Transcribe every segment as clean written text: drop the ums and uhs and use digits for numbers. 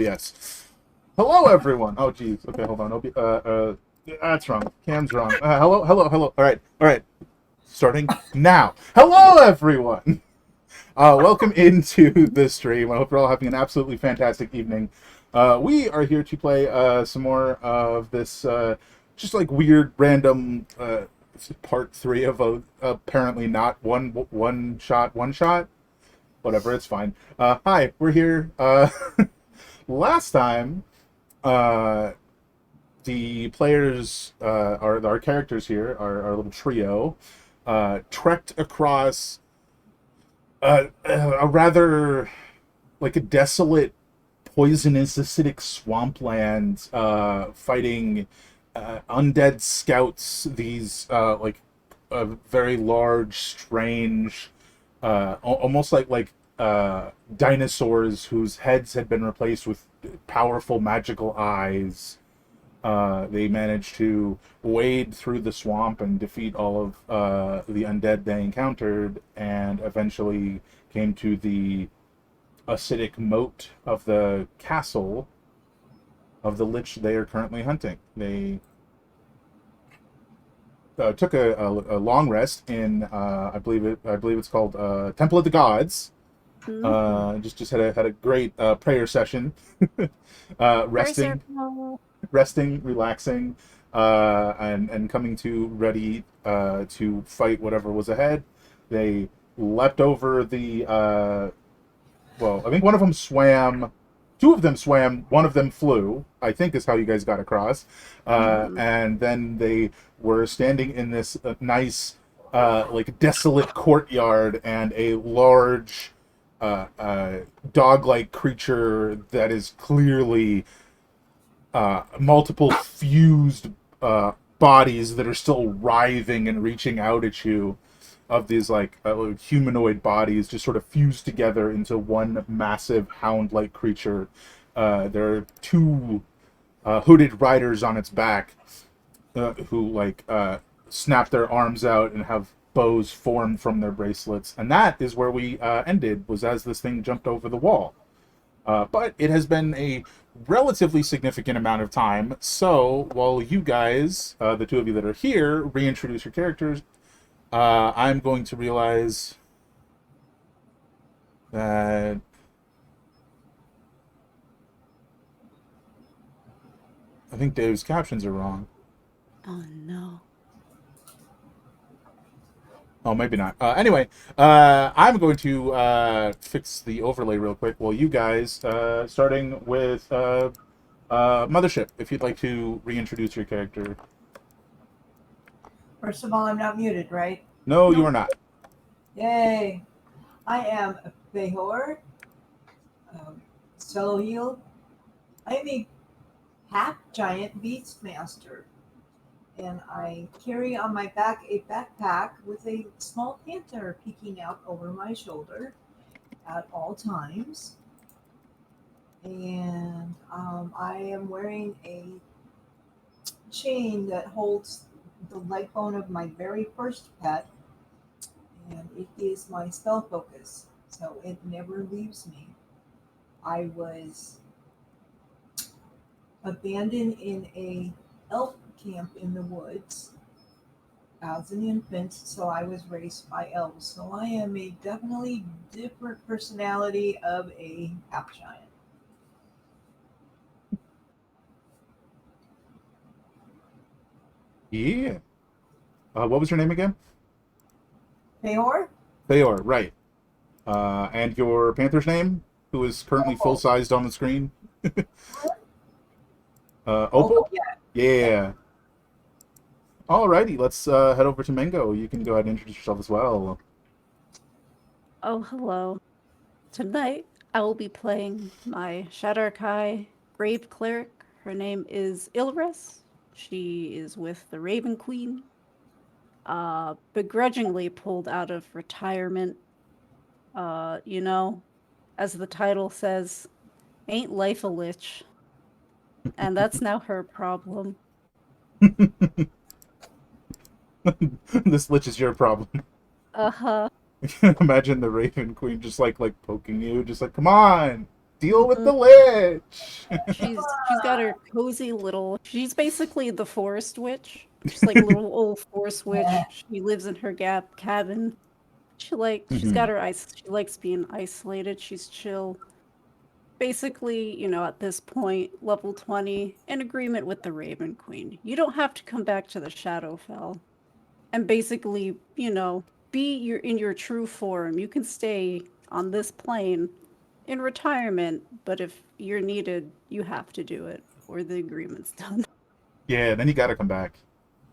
OBS. Hello, everyone. Oh, geez. Okay, hold on. That's wrong. Cam's wrong. Hello. All right. Starting now. Hello, everyone. Welcome into the stream. I hope you're all having an absolutely fantastic evening. We are here to play some more of this just like weird, random part 3 of a apparently not one shot. Whatever, it's fine. Hi, we're here. Last time, uh, the players, our characters here, our little trio, trekked across a rather like a desolate, poisonous, acidic swampland, fighting undead scouts. These very large, strange, almost like dinosaurs whose heads had been replaced with powerful magical eyes. They managed to wade through the swamp and defeat all of the undead they encountered, and eventually came to the acidic moat of the castle of the lich they are currently hunting. They took a long rest in I believe it's called Temple of the Gods. Just had a great prayer session, resting, relaxing, and coming to ready to fight whatever was ahead. They leapt over the well, I think one of them swam, two of them swam, one of them flew, I think is how you guys got across. And then they were standing in this nice, like desolate courtyard, and a large, dog-like creature that is clearly multiple fused bodies that are still writhing and reaching out at you, of these like humanoid bodies just sort of fused together into one massive hound-like creature. There are two hooded riders on its back who snap their arms out and have bows formed from their bracelets. And that is where we ended, was as this thing jumped over the wall. But it has been a relatively significant amount of time, so while you guys, the two of you that are here, reintroduce your characters, I'm going to realize that I think Dave's captions are wrong. Oh no. Oh, maybe not. Anyway, I'm going to fix the overlay real quick while you guys, starting with Mothership, if you'd like to reintroduce your character. First of all, I'm not muted, right? No, you are not. Yay! I am Behor, Sohil. I am a half-giant beastmaster, and I carry on my back a backpack with a small panther peeking out over my shoulder at all times. And I am wearing a chain that holds the leg bone of my very first pet, and it is my spell focus, so it never leaves me. I was abandoned in a elf camp in the woods as an infant, so I was raised by elves. So I am a definitely different personality of a half giant. Yeah. What was your name again? Peor? Theor, right. And your panther's name, who is currently full-sized on the screen? Opal? Yeah. Yeah. Alrighty, let's head over to Mango. You can go ahead and introduce yourself as well. Oh, hello. Tonight, I will be playing my Shadar-kai Grave Cleric. Her name is Ilris. She is with the Raven Queen. Begrudgingly pulled out of retirement. As the title says, ain't life a lich. And that's now her problem. This lich is your problem. Uh-huh. I can imagine the Raven Queen just like poking you, just like, come on. Deal with the lich. She's got her cozy little. She's basically the forest witch. She's like a little old forest witch. She lives in her cabin. She's got her ice. She likes being isolated. She's chill. Basically, at this point, level 20, in agreement with the Raven Queen. You don't have to come back to the Shadowfell. And basically, be in your true form. You can stay on this plane in retirement, but if you're needed, you have to do it, or the agreement's done. Yeah, then you gotta come back.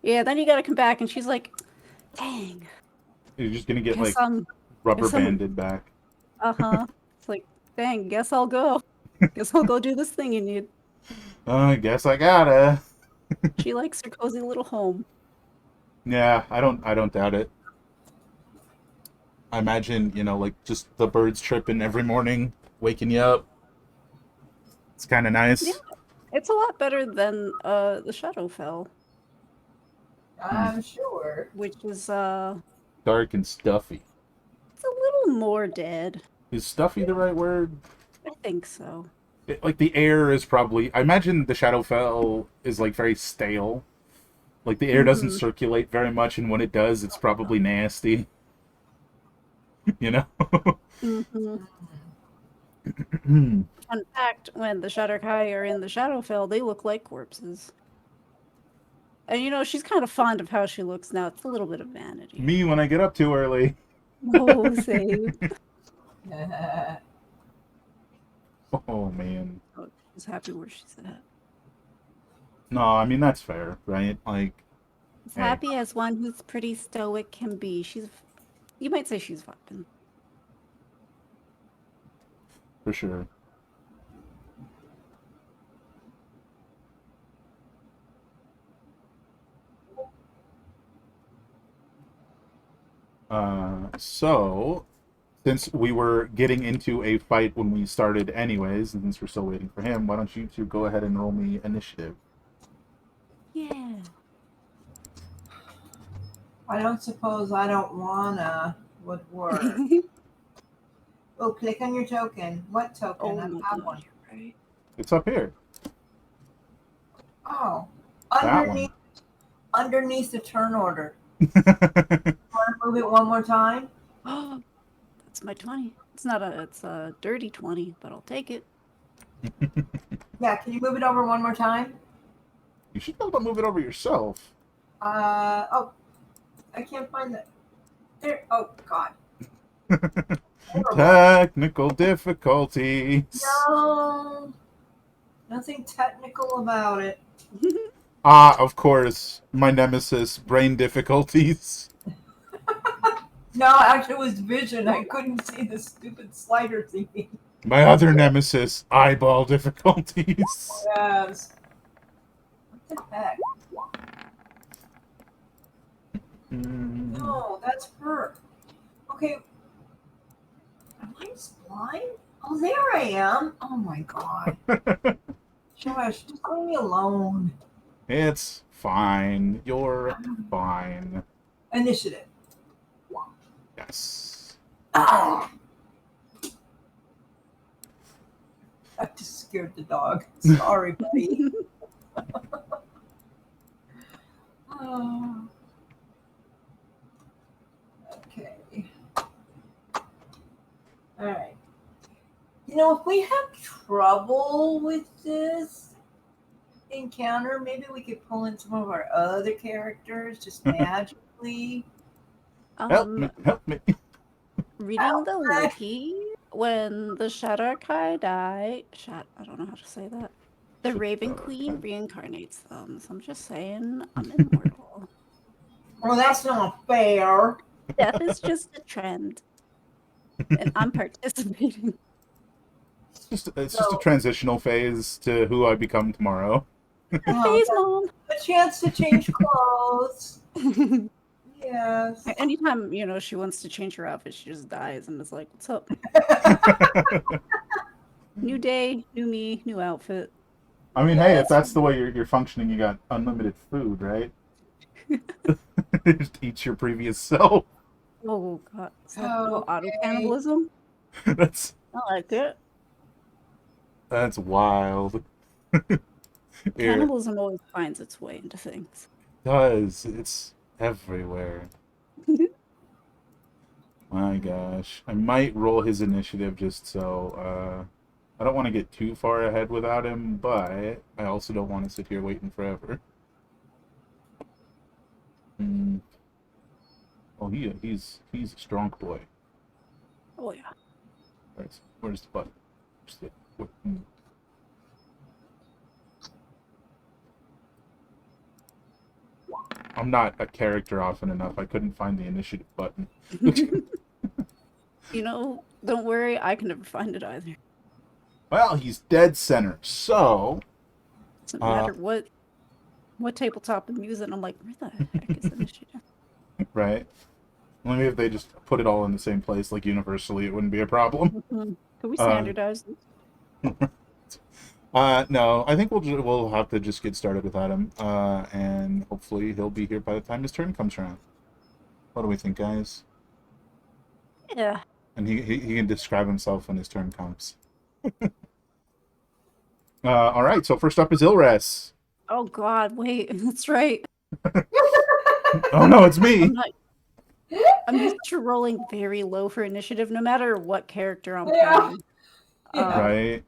Yeah, then you gotta come back, and she's like, dang. You're just gonna get Guess like I'm rubber guess I'm banded back. It's like, dang, guess I'll go. Guess I'll go do this thing you need. I guess I gotta. She likes her cozy little home. Yeah, I don't doubt it. I imagine, like just the birds chirping every morning, waking you up. It's kind of nice. Yeah. It's a lot better than the Shadowfell, I'm sure. which is Dark and stuffy. it's a little more dead. Is stuffy the right word? I think so. Like the air is probably. I imagine the Shadowfell is like very stale. Like the air doesn't circulate very much, and when it does, it's probably nasty. Mm-hmm. Fun fact, when the Shadowkai are in the Shadowfell, they look like corpses. And she's kind of fond of how she looks now. It's a little bit of vanity. Me when I get up too early. Oh, same. Oh man. Oh, she's happy where she's at. No, I mean that's fair, right? Like As Hey. happy as one who's pretty stoic can be. You might say she's vibing. for sure. So since we were getting into a fight when we started anyways, and since we're still waiting for him, why don't you two go ahead and roll me initiative? Yeah. I don't suppose I don't wanna would work. Oh, click on your token. What token? Oh I my have god, one. you're right. It's up here. Oh, That one. underneath the turn order. Want to move it one more time? Oh, that's my 20. It's a dirty 20, but I'll take it. Yeah, can you move it over one more time? You should be able to move it over yourself. Oh, I can't find that. There. Oh God. Technical difficulties. No, nothing technical about it. Ah, of course. My nemesis, brain difficulties. No, actually, it was vision. I couldn't see the stupid slider thingy. My other nemesis, eyeball difficulties. Yes. What the heck? No, that's her. Okay. Am I blind? Oh, there I am. Oh my God. Josh, just leave me alone. It's fine. You're fine. Initiative. Yes. Ah! I just scared the dog. Sorry, buddy. Oh. Okay. All right. If we have trouble with this encounter, maybe we could pull in some of our other characters just magically. Help me, help me. Reading the wiki, when the Shadowkai die, I don't know how to say that. The Raven Queen reincarnates them. So I'm just saying, I'm immortal. Well, that's not fair. Death is just a trend, and I'm participating. It's just a transitional phase to who I become tomorrow. Phase mom. A chance to change clothes. Yes. Anytime she wants to change her outfit, she just dies and is like, "What's up? New day, new me, new outfit." I mean, hey, if that's the way you're functioning, you got unlimited food, right? Just eat your previous self. Oh god, is that Okay. auto cannibalism? That's I like it. That's wild. Here Cannibalism always finds its way into things. does. It's everywhere. My gosh. I might roll his initiative just so I don't want to get too far ahead without him, but I also don't want to sit here waiting forever. Hmm. Oh, he's a strong boy. Oh yeah. Where's the button? Hmm. I'm not a character often enough. I couldn't find the initiative button. You know, don't worry, I can never find it either. Well, he's dead center, so Doesn't uh, matter what tabletop I'm using. I'm like, where the heck is initiative? right. Maybe if they just put it all in the same place, like universally, it wouldn't be a problem. Can we Uh, standardize this? no, I think we'll have to just get started without him, and hopefully he'll be here by the time his turn comes around. What do we think, guys? Yeah. And he can describe himself when his turn comes. All right, so first up is Ilres. Oh God, wait, that's right. Oh no, it's me. I'm used to rolling very low for initiative, no matter what character I'm Yeah. playing. Yeah. Right.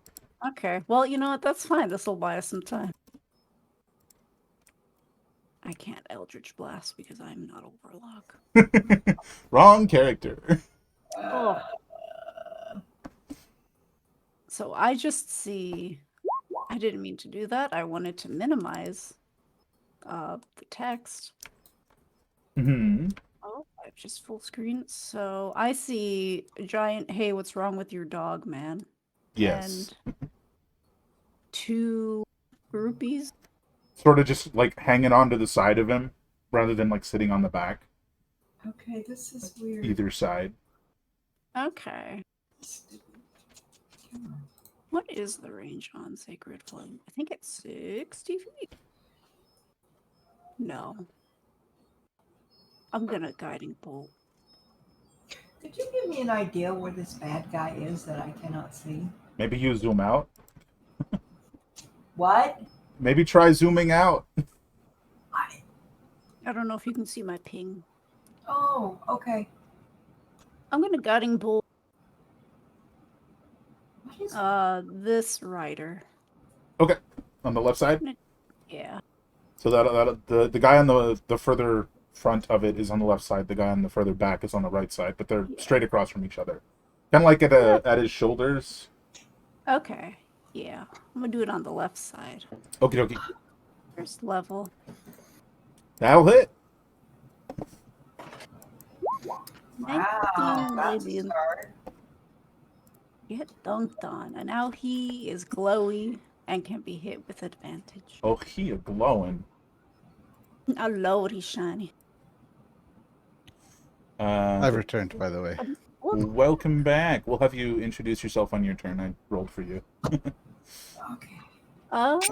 Okay, well, you know what? That's fine. This will buy us some time. I can't Eldritch Blast because I'm not a warlock. Wrong character. Oh. So I just see. I didn't mean to do that. I wanted to minimize the text. Hmm. Oh, I've just full screen. So I see a giant, hey, what's wrong with your dog, man? Yes. And two groupies. Sort of just like hanging on to the side of him rather than like sitting on the back, Okay, this is weird. either side. Okay. What is the range on Sacred Flame? I think it's 60 feet. No. I'm gonna Guiding Bolt. Could you give me an idea where this bad guy is that I cannot see? Maybe you zoom out. What? Maybe try zooming out. I don't know if you can see my ping. Oh, okay. I'm gonna Guiding Bolt What is this rider. Okay, on the left side. Yeah. So the guy on the further front of it is on the left side. The guy on the further back is on the right side, but they're straight across from each other. Kind of like at his shoulders. Okay. Yeah. I'm gonna do it on the left side. Okie dokie. First level. That'll hit. Wow, that's a maybe. start. Get dunked on. And now he is glowy and can be hit with advantage. Oh, he a glowing. Oh Lord, he's shiny. I've returned, by the way. Welcome back. We'll have you introduce yourself on your turn. I rolled for you. Okay,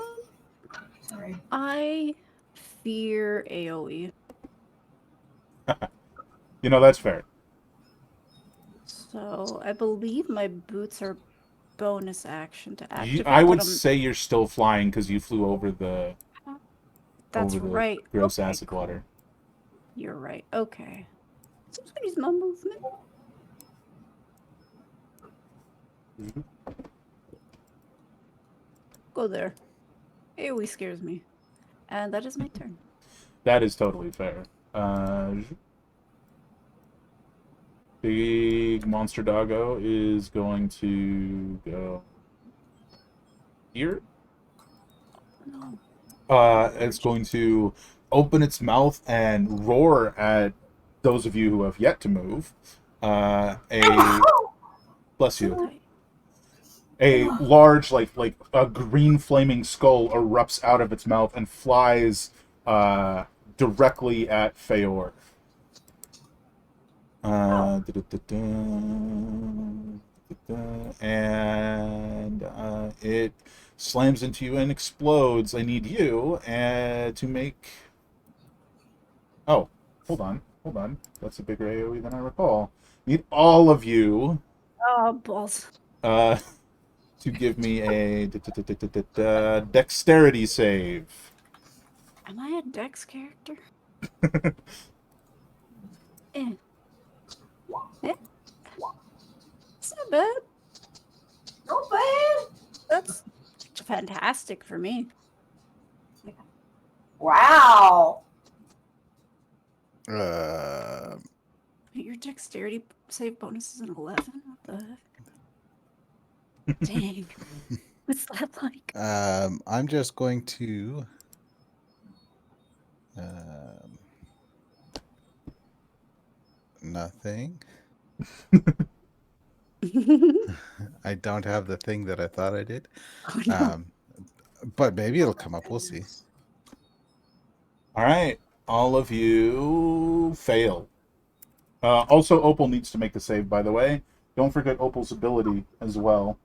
sorry. I fear AoE. You know, that's fair. So I believe my boots are bonus action to activate. I would say you're still flying because you flew over the That's over the right. gross Okay, acid water. You're right. Okay. So I'm just gonna use my movement. Go there. AoE scares me. And that is my turn. That is totally fair. Big monster doggo is going to go here. No. It's going to open its mouth and roar at those of you who have yet to move. Bless you. A large, like a green flaming skull erupts out of its mouth and flies directly at Feor. And it slams into you and explodes. I need you to make. Oh, hold on. That's a bigger AoE than I recall. Need all of you Oh, balls. to give me a dexterity save. Am I a Dex character? Eh. Eh. It's not bad. Not bad. That's fantastic for me. Wow. Your dexterity save bonus is an 11? What the heck? Dang. What's that like? I'm just going to. Nothing. I don't have the thing that I thought I did. Oh, no. But maybe it'll come up. We'll see. All right, all of you fail. Also, Opal needs to make a save, by the way. Don't forget Opal's ability as well.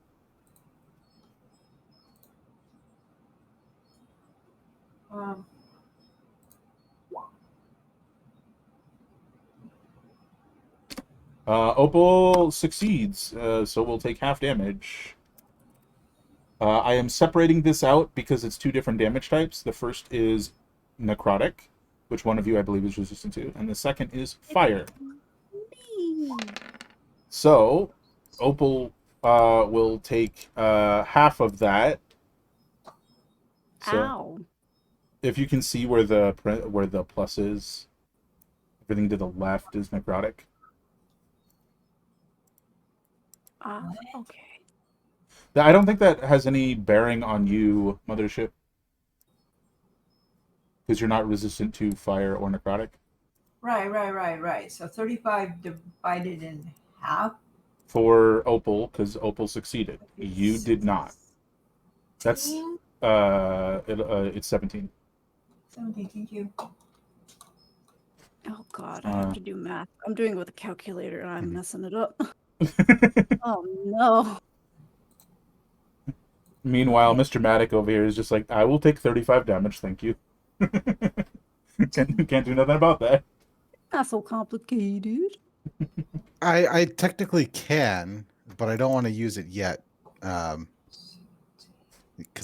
Opal succeeds, so we'll take half damage. I am separating this out because it's two different damage types. The first is necrotic, which one of you I believe is resistant to, and the second is fire. So, Opal will take half of that. So, Ow. if you can see where the plus is, everything to the left is necrotic. Okay. I don't think that has any bearing on you, Mothership, because you're not resistant to fire or necrotic. Right. So 35 divided in half. For Opal, because Opal succeeded. You did not. That's it's 17. 17, thank you. Oh, God, I have to do math. I'm doing it with a calculator, and I'm messing it up. Oh, no. Meanwhile, Mr. Matic over here is just like, I will take 35 damage, thank you. Can't do nothing about that. Not so complicated. I technically can, but I don't want to use it yet. Because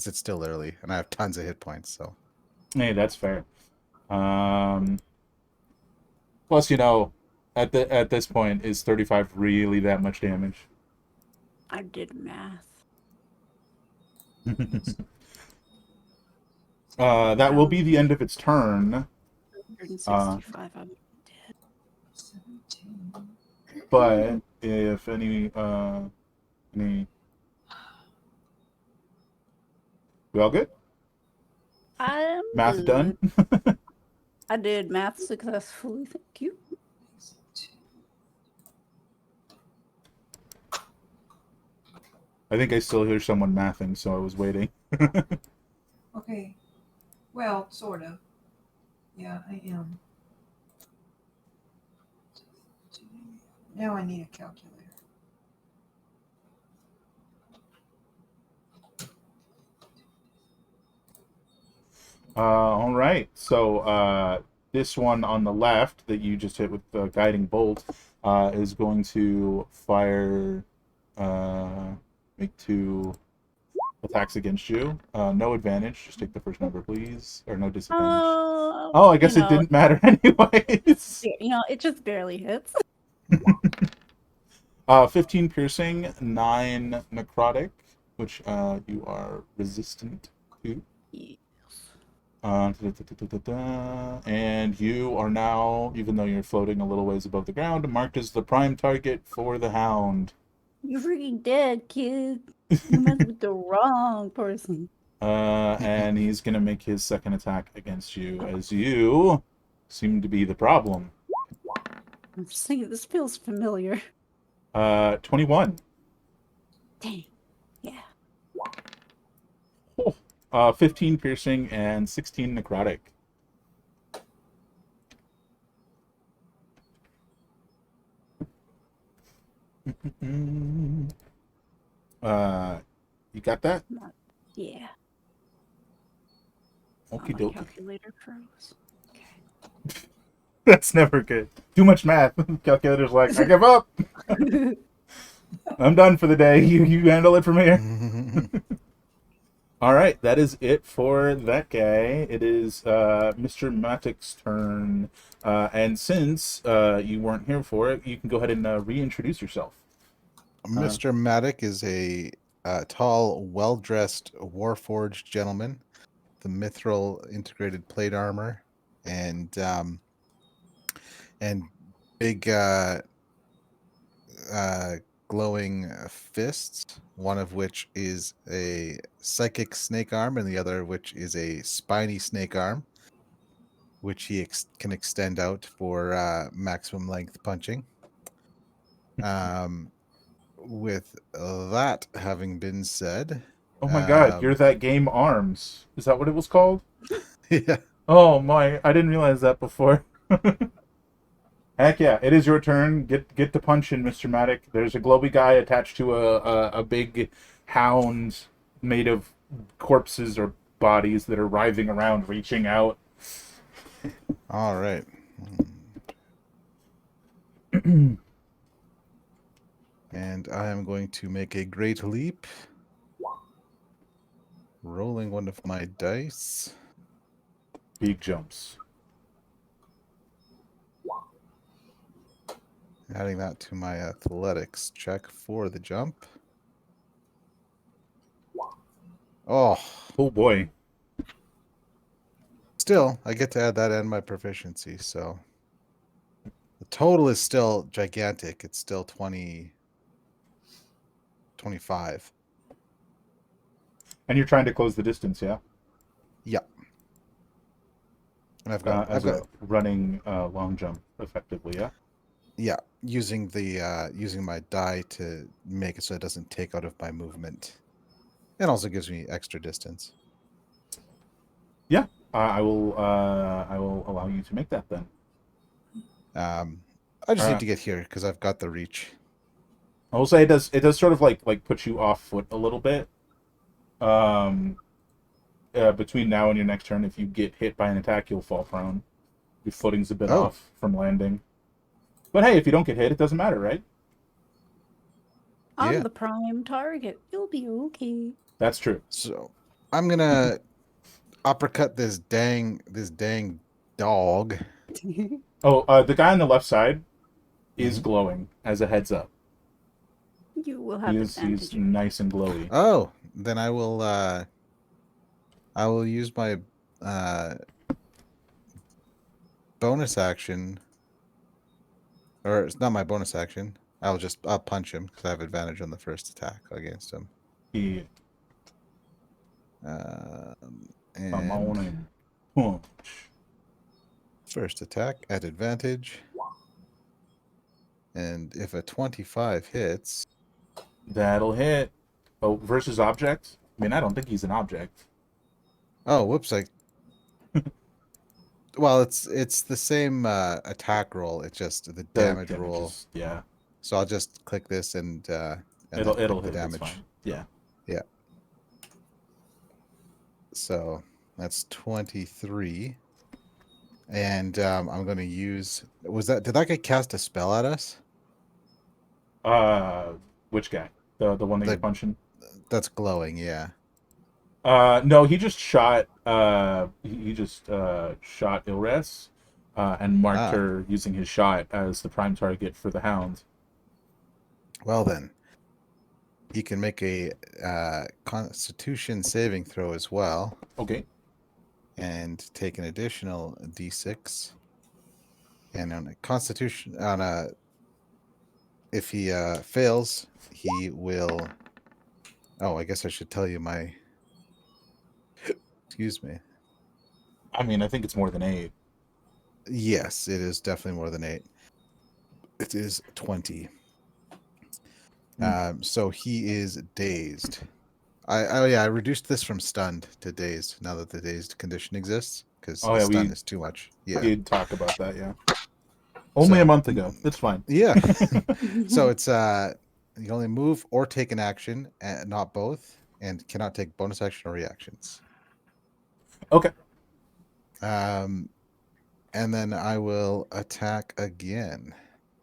it's still early, and I have tons of hit points, so. Hey, that's fair. Plus, at this point, is 35 really that much damage? I did math. That will be the end of its turn. 165, I'm dead. 17. But if any we all good? I'm Math good. done? I did math successfully, thank you. I think I still hear someone mathing, so I was waiting. Okay. Well, sort of. Yeah, I am. Now I need a calculator. All right. So this one on the left that you just hit with the guiding bolt is going to fire make 2 attacks against you. No advantage. Just take the first number, please. Or no disadvantage. Oh, I guess it didn't matter anyways. It just barely hits. 15 piercing, 9 necrotic, which you are resistant to. Yes. And you are now, even though you're floating a little ways above the ground, marked as the prime target for the hound. You're freaking dead, kid. You messed with the wrong person. And he's gonna make his second attack against you, as you seem to be the problem. I'm just thinking, this feels familiar. 21. Dang. Yeah. 15 piercing and 16 necrotic. You got that? Yeah. Okie My dokie. calculator froze. Okay. That's never good. Too much math. Calculator's like, I give up. I'm done for the day. You handle it from here. All right, that is it for that guy. It is Mr. Matic's turn. And since you weren't here for it, you can go ahead and reintroduce yourself. Mr. Matic is a tall, well-dressed, warforged gentleman, the mithril integrated plate armor, and big glowing fists. One of which is a psychic snake arm, and the other which is a spiny snake arm, which he can extend out for maximum length punching. With that having been said, Oh my god, you're that game Arms. Is that what it was called? yeah. Oh my, I didn't realize that before. Heck yeah, it is your turn. Get to punching, Mr. Matic. There's a glowy guy attached to a big hound made of corpses or bodies that are writhing around, reaching out. All right. And I am going to make a great leap. Rolling one of my dice. Big jumps. Adding that to my athletics check for the jump. Oh, Oh boy. still, I get to add that and my proficiency, so the total is still gigantic. It's still 25. And you're trying to close the distance, yeah? Yeah. And I've got a running long jump, effectively, yeah? yeah, using my die to make it so it doesn't take out of my movement. And also gives me extra distance. Yeah, I will allow you to make that then. I just need to get here because I've got the reach. I will say it does sort of like put you off foot a little bit. Between now and your next turn, if you get hit by an attack, you'll fall prone. Your footing's a bit off from landing. But hey, if you don't get hit, it doesn't matter, right? I'm the prime target. You'll be okay. That's true. So I'm gonna uppercut this dang dog. Oh, the guy on the left side is glowing, as a heads up. You will have advantage. He's nice and glowy. Oh, then I will use my bonus action. Or it's not my bonus action. I'll punch him because I have advantage on the first attack against him. Yeah. Come on in. Punch. First attack at advantage. And if a 25 hits... That'll hit. Oh, versus object? I mean, I don't think he's an object. Oh, whoops. Well, it's the same attack roll. It's just the damage roll. Yeah. So I'll just click this and it'll hit the damage. Fine. Yeah. Yeah. So that's 23. And I'm going to use... Did that guy cast a spell at us? Which guy? The one that you're punching? That's glowing, yeah. No, he just shot he just shot Ilres and marked her using his shot as the prime target for the hound. Well then, he can make a Constitution saving throw as well. Okay. And take an additional D6. And on a Constitution, if he fails, he will. Oh, I guess I should tell you my. Excuse me. I mean, I think it's more than 8. Yes, it is definitely more than 8. It is 20. So he is dazed. I reduced this from stunned to dazed now that the dazed condition exists because stunned is too much. Yeah, we did talk about that. Yeah, only a month ago. It's fine. Yeah. So it's you can only move or take an action, and not both, and cannot take bonus action or reactions. Okay. And then I will attack again,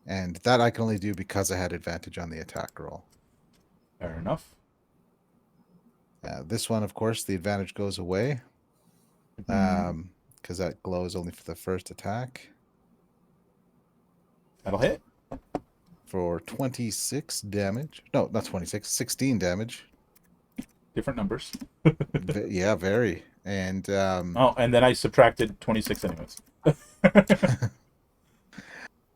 and that I can only do because I had advantage on the attack roll. Fair enough. This one, of course, the advantage goes away. Because that glow is only for the first attack. That'll hit. For 26 damage. No, not 26, 16 damage. Different numbers. Yeah, very. And Oh, and then I subtracted 26 anyways.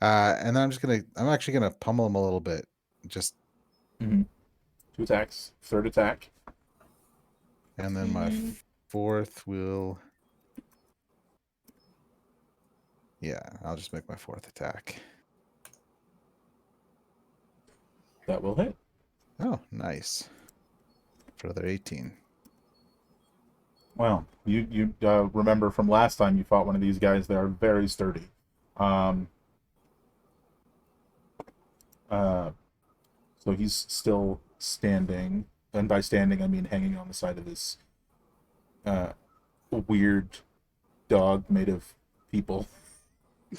and then I'm actually gonna pummel him a little bit. Just 2 attacks. Third attack. and then my fourth will. Yeah, I'll just make my fourth attack. That will hit. Oh, nice. For another 18. Well, you remember from last time you fought one of these guys, they are very sturdy. So he's still standing, and by standing I mean hanging on the side of this weird dog made of people.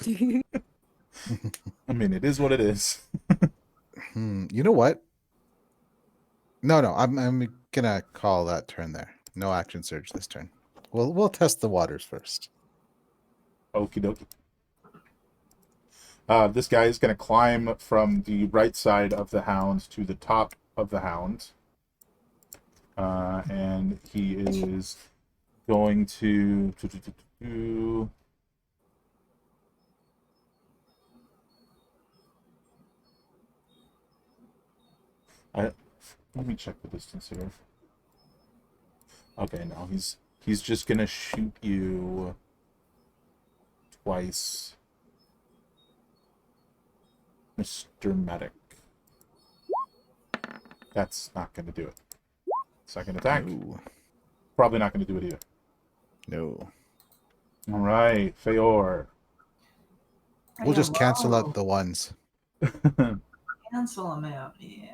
I mean, it is what it is. You know what? No, I'm gonna call that turn there. No action surge this turn. We'll test the waters first. Okie dokie. This guy is going to climb from the right side of the hound to the top of the hound. And he is going to... Let me check the distance here. Okay, no, he's just going to shoot you twice. Mr. Medic. That's not going to do it. Second attack. No. Probably not going to do it either. No. All right, Feor. We'll just cancel out the ones. Cancel them out, yeah.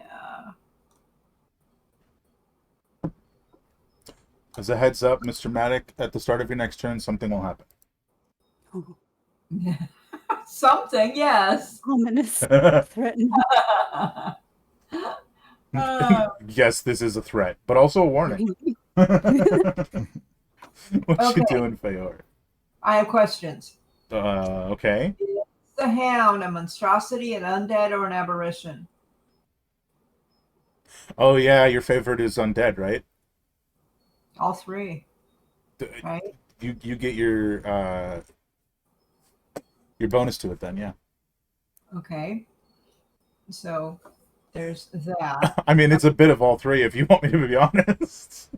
As a heads up, Mr. Maddock, at the start of your next turn, something will happen. Something, yes. Ominous. Threatened. Yes, this is a threat, but also a warning. What you doing, Feor? I have questions. Okay. Is the hound a monstrosity, an undead, or an aberration? Oh, yeah, your favorite is undead, right? All three, right? You get your bonus to it then, yeah. Okay. So there's that. I mean, it's a bit of all three, if you want me to be honest.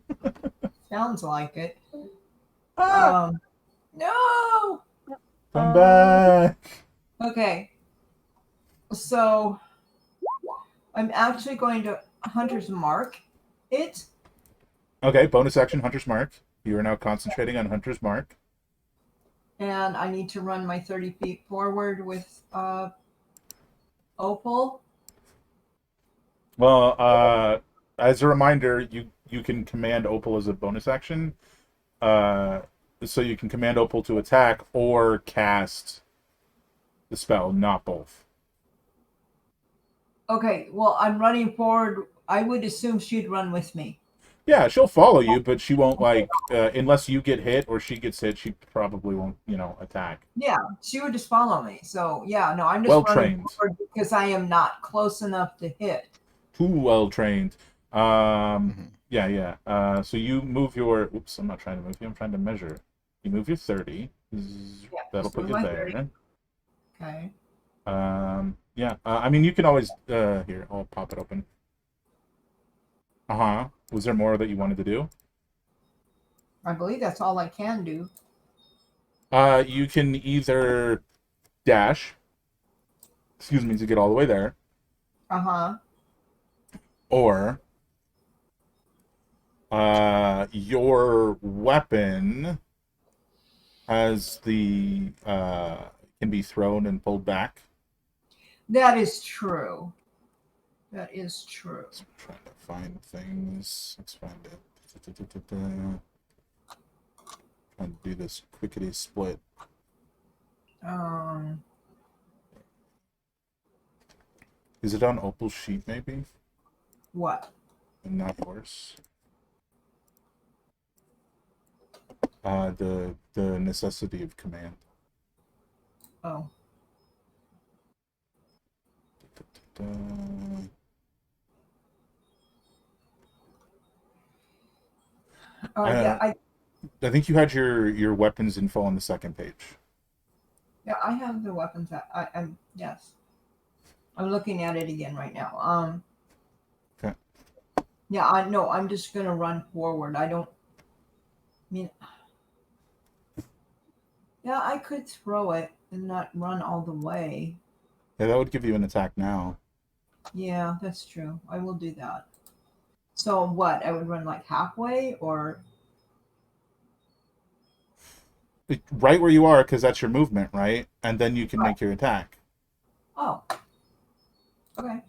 Sounds like it. Ah, No. come back. Okay. So I'm actually going to Hunter's Mark it. Okay, bonus action, Hunter's Mark. You are now concentrating on Hunter's Mark. And I need to run my 30 feet forward with Opal. Well, as a reminder, you can command Opal as a bonus action. So you can command Opal to attack or cast the spell, not both. Okay, well, I'm running forward. I would assume she'd run with me. Yeah, she'll follow you, but she won't, unless you get hit or she gets hit, she probably won't, attack. Yeah, she would just follow me. So, yeah, no, I'm just Well running trained. forward because I am not close enough to hit. Too well trained. Yeah. So you move your... Oops, I'm not trying to move you. I'm trying to measure. You move your 30. Yeah, That'll just put move you my there. 30. Okay. Yeah. I mean, you can always... here, I'll pop it open. Uh-huh. Was there more that you wanted to do? I believe that's all I can do. You can either dash, to get all the way there, Uh-huh. or your weapon has the can be thrown and pulled back. That is true. That is true. I'm trying to find things. Let's find it. Trying to do this quickety split. Is it on Opal's sheet, maybe? What? And not yours? The necessity of command. Oh. Yeah, I think you had your weapons info on the second page. I have the weapons. I'm yes. I'm looking at it again right now. Okay. Yeah, I know. I'm just gonna run forward. I don't mean. Yeah, I could throw it and not run all the way. Yeah, that would give you an attack now. Yeah, that's true. I will do that. So what? I would run like halfway, or Right where you are, because that's your movement, right? And then you can make your attack. oh, okay.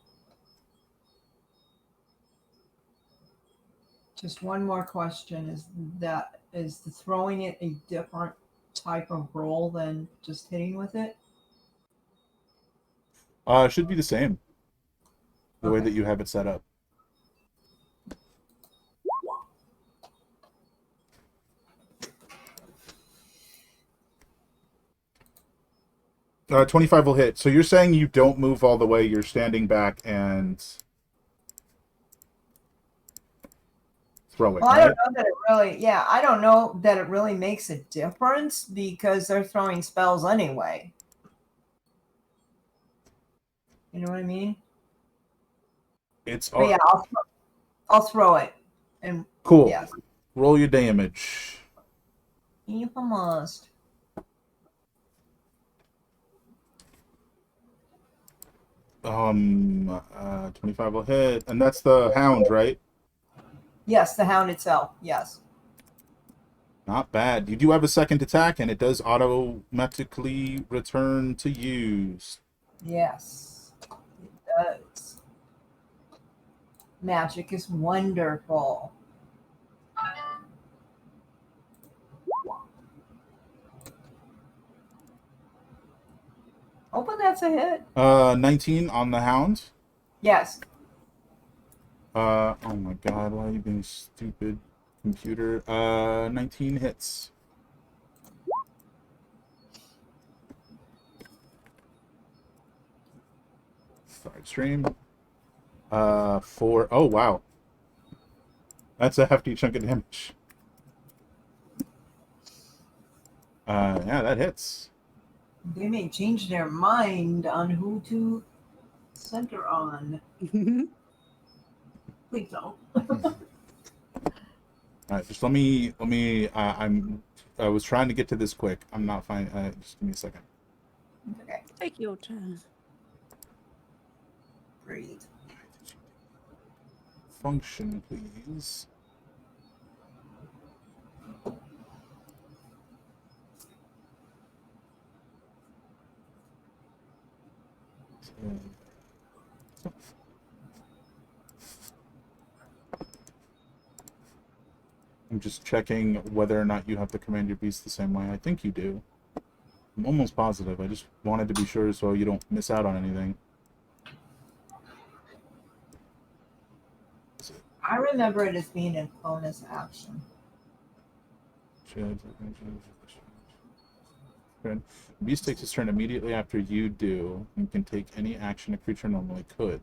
Just one more question: is the throwing it a different type of roll than just hitting with it? It should be the same. The way Okay. that you have it set up. 25 will hit. So you're saying you don't move all the way, you're standing back and throw it, Well, I right? don't know that it really. Yeah, I don't know that it really makes a difference because they're throwing spells anyway. You know what I mean? It's But yeah, I'll throw it, and cool. yes, Roll your damage. if I must. 25 will hit. And that's the hound, right? Yes, the hound itself. Yes. Not bad. You do have a second attack, and it does automatically return to use. Yes, it does. Magic is wonderful. Oh, but that's a hit. 19 on the hound. Yes. Oh my god, why are you being stupid, computer? 19 hits. Five stream. 4. Oh, wow. That's a hefty chunk of damage. Yeah, that hits. They may change their mind on who to center on. Please don't. Alright, just let me, I was trying to get to this quick. I'm not fine, just give me a second. Okay. Take your time. Breathe. Function, please. I'm just checking whether or not you have to command your beast the same way. I think you do. I'm almost positive. I just wanted to be sure so you don't miss out on anything. I remember it as being a bonus action. Good. Beast takes its turn immediately after you do and can take any action a creature normally could.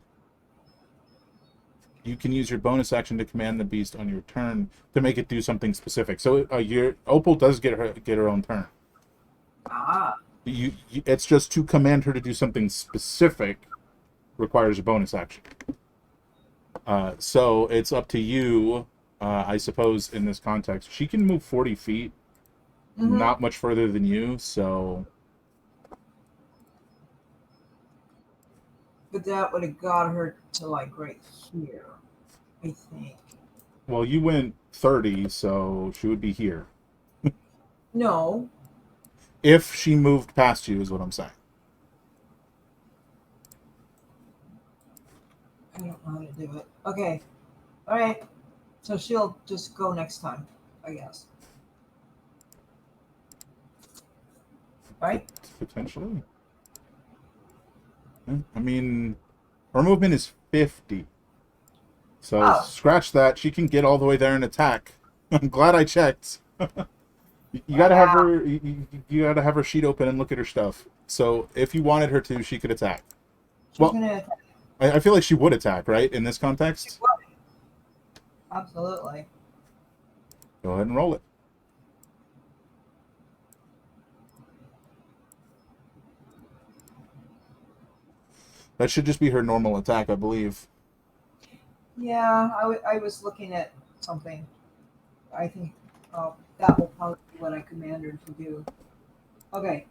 You can use your bonus action to command the beast on your turn to make it do something specific. So your Opal does get her own turn. Ah. It's just to command her to do something specific requires a bonus action. So it's up to you, I suppose, in this context. She can move 40 feet, not much further than you, so... But that would have got her to like right here, I think. Well, you went 30, so she would be here. No. If she moved past you, is what I'm saying. I don't know how to do it. Okay. All right. So she'll just go next time, I guess. Right? Potentially. I mean, her movement is 50. So scratch that. She can get all the way there and attack. I'm glad I checked. You gotta have her. You gotta have her sheet open and look at her stuff. So if you wanted her to, she could attack. She's Well, gonna attack. I feel like she would attack, right? In this context. Absolutely. Go ahead and roll it. That should just be her normal attack, I believe. Yeah, I was looking at something. I think that will probably be what I command her to do. Okay.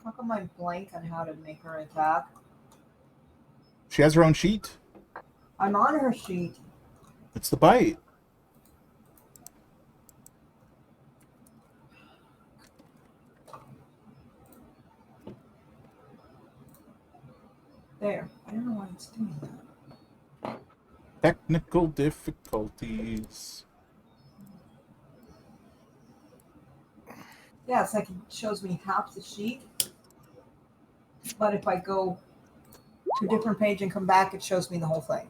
How come I'm blank on how to make her attack? She has her own sheet. I'm on her sheet. It's the bite. There. I don't know why it's doing that. Technical difficulties. Yeah, it's like it shows me half the sheet. But if I go to a different page and come back, it shows me the whole thing.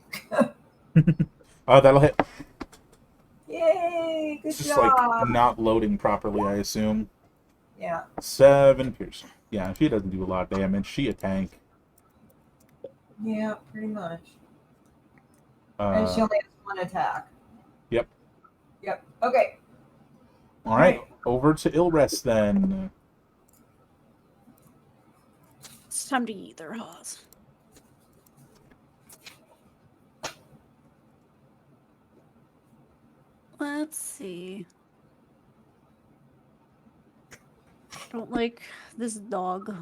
That'll hit. Yay! Good It's just job. like not loading properly, I assume. Yeah. 7 piercing. Yeah, she doesn't do a lot of damage. She a tank. Yeah, pretty much. And she only has one attack. Yep. Yep. Okay. All right. Over to Ilres then. It's time to eat their haws. Let's see. I don't like this dog.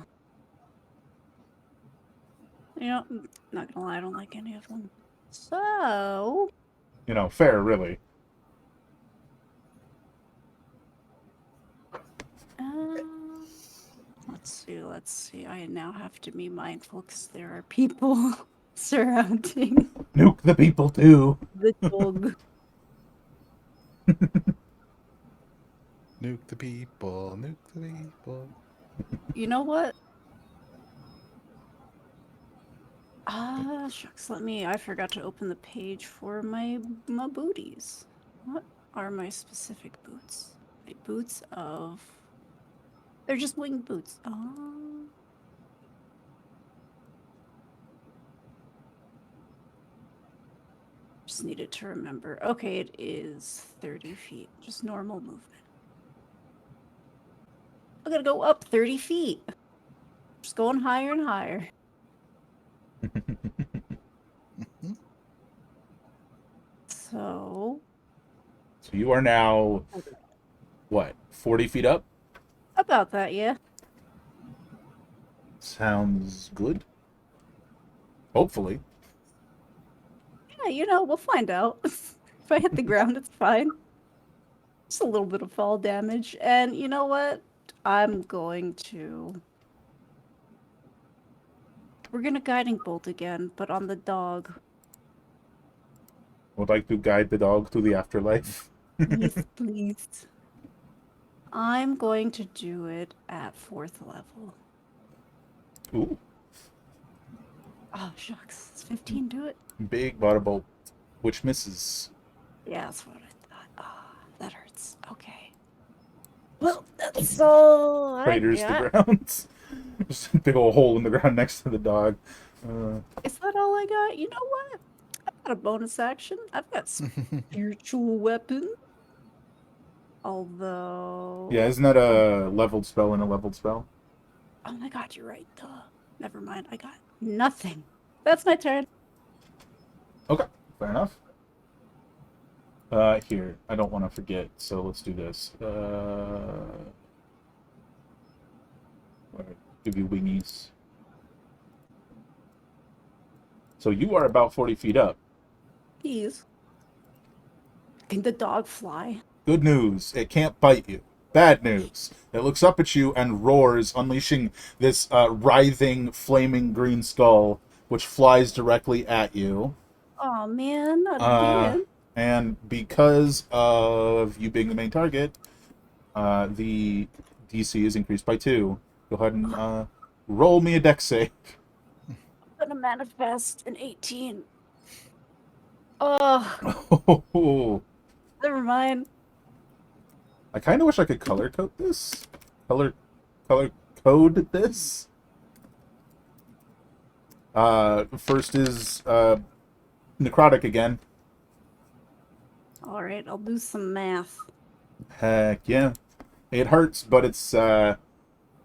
You know, not gonna lie, I don't like any of them. So, You know, fair, really. let's see. I now have to be mindful because there are people surrounding Nuke the people too. the dog. Nuke the people, nuke the people. You know what? Shucks, I forgot to open the page for my booties. What are my specific boots? My boots of... They're just winged boots. Oh. Just needed to remember. Okay, it is 30 feet. Just normal movement. I'm gonna go up 30 feet. Just going higher and higher. So you are now, what, 40 feet up? about that, yeah. Sounds good. Hopefully. Yeah, you know, we'll find out. If I hit the ground, it's fine. Just a little bit of fall damage. And you know what? I'm going to... We're gonna guiding bolt again, but on the dog. Would like to guide the dog to the afterlife. Yes, please. I'm going to do it at 4th level. Ooh. Oh, shucks. Does 15 do it? Big water bolt, which misses. Yeah, that's what I thought. Ah, that hurts. Okay. Well, that's all I Craters got. the ground. Just a big old hole in the ground next to the dog. Is that all I got? You know what? I've got a bonus action. I've got spiritual weapon. Although... Yeah, isn't that a leveled spell and a leveled spell? Oh my god, you're right. Duh. Never mind. I got nothing. That's my turn. Okay, fair enough. Here, I don't want to forget, so let's do this. Give you wingies. So you are about 40 feet up. Please. Can the dog fly? Good news, it can't bite you. Bad news, it looks up at you and roars, unleashing this writhing, flaming green skull, which flies directly at you. Oh man, not again. And because of you being the main target, the DC is increased by 2. Go ahead and roll me a dex save. I'm gonna manifest an 18. Oh, Oh, never mind. I kind of wish I could color code this. Color code this. First is necrotic again. All right, I'll do some math. Heck yeah, it hurts, but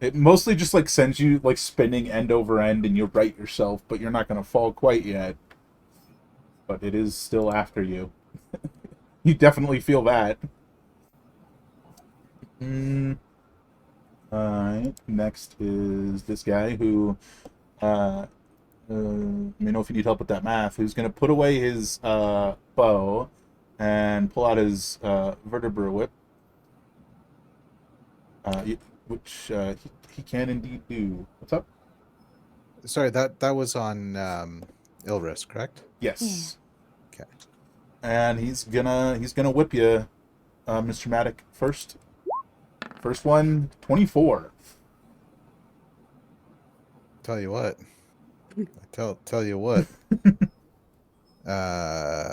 it mostly just like sends you like spinning end over end, and you right yourself, but you're not gonna fall quite yet. But it is still after you. You definitely feel that. Alright, next is this guy who, let me know if you need help with that math, who's going to put away his bow and pull out his vertebra whip, which he can indeed do. What's up? Sorry, that was on Ilris, correct? Yes. Okay. And he's gonna whip you, Mr. Maddock, first. First one, 24. Tell you what. Tell you what. That's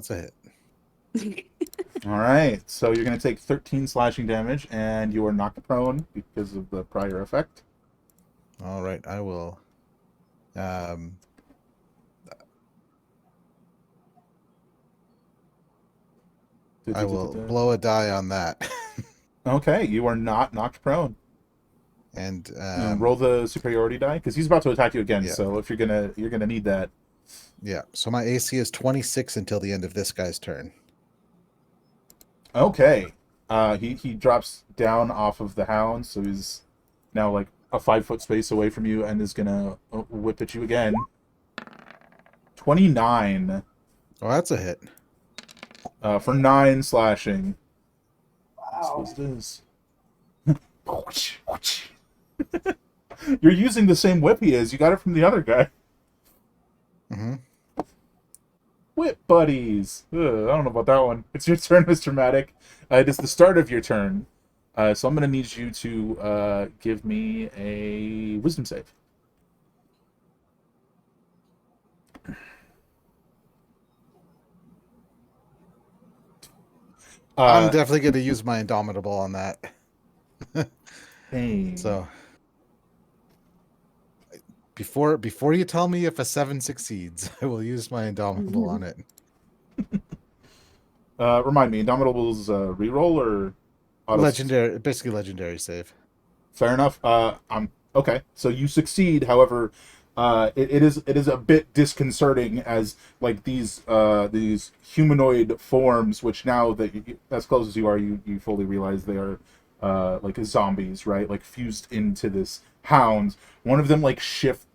a hit. All right, so you're going to take 13 slashing damage, and you are knocked prone because of the prior effect. All right, I will. I will blow a die on that. Okay, you are not knocked prone. And roll the superiority die because he's about to attack you again. Yeah. So if you're gonna need that. Yeah. So my AC is 26 until the end of this guy's turn. Okay. He drops down off of the hound, so he's now like a 5-foot space away from you, and is gonna whip at you again. 29. Oh, that's a hit. For 9 slashing. Wow. What's this? You're using the same whip he is. You got it from the other guy. Mm-hmm. Whip buddies. Ugh, I don't know about that one. It's your turn, Mr. Maddock. It is the start of your turn. So I'm going to need you to give me a wisdom save. I'm definitely going to use my Indomitable on that. Hey. So before you tell me if a 7 succeeds, I will use my Indomitable on it. Remind me, Indomitable's reroll or auto? Legendary, basically legendary save. Fair enough. I'm okay. So you succeed. However, it is a bit disconcerting as like these humanoid forms, which now that as close as you are, you fully realize they are like zombies, right? Like fused into this hound. One of them like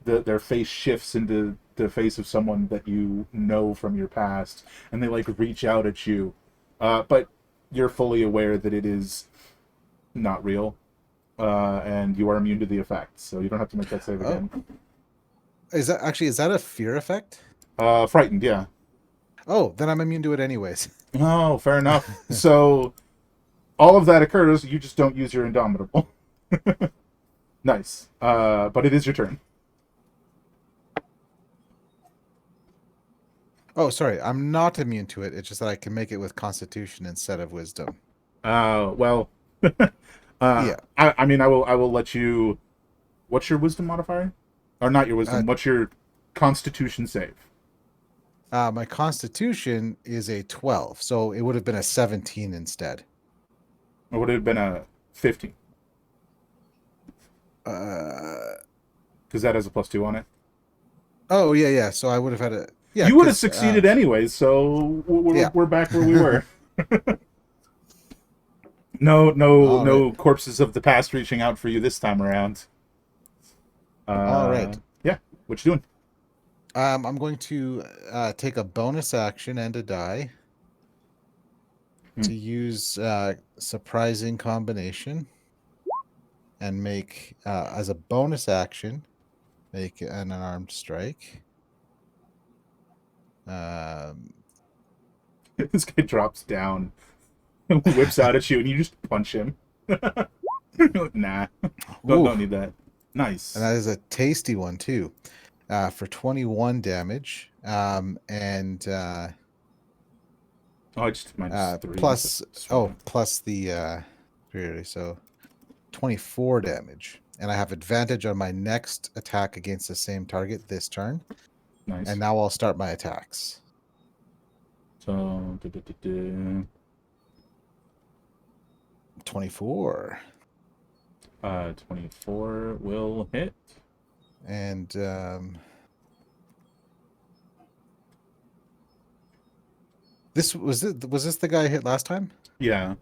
their face shifts into the face of someone that you know from your past, and they like reach out at you, but you're fully aware that it is not real. And you are immune to the effect, so you don't have to make that save again. Is that a fear effect? Frightened, yeah. Oh, then I'm immune to it anyways. Oh, fair enough. So all of that occurs, you just don't use your Indomitable. Nice. But it is your turn. Oh, sorry, I'm not immune to it. It's just that I can make it with Constitution instead of Wisdom. Well, Yeah. I mean, I will let you. What's your wisdom modifier? Or not your wisdom? What's your Constitution save? My Constitution is a 12, so it would have been a 17 instead. Or would it have been a 15? Because that has a +2 on it. Oh yeah. So I would have had a. Yeah, you would have succeeded anyways, so we're back where we were. No corpses of the past reaching out for you this time around. All right. Yeah, what you doing? I'm going to take a bonus action and a die to use surprising combination and make as a bonus action make an unarmed strike. This guy drops down and whips out at you, and you just punch him. Nah, Ooh, don't need that. Nice. and that is a tasty one too. For 21 damage. And Oh, I just did -3. plus That's oh, fine. plus the superiority, so 24 damage. And I have advantage on my next attack against the same target this turn. Nice. And now I'll start my attacks. So, 24. 24 will hit. And was this the guy I hit last time? Yeah.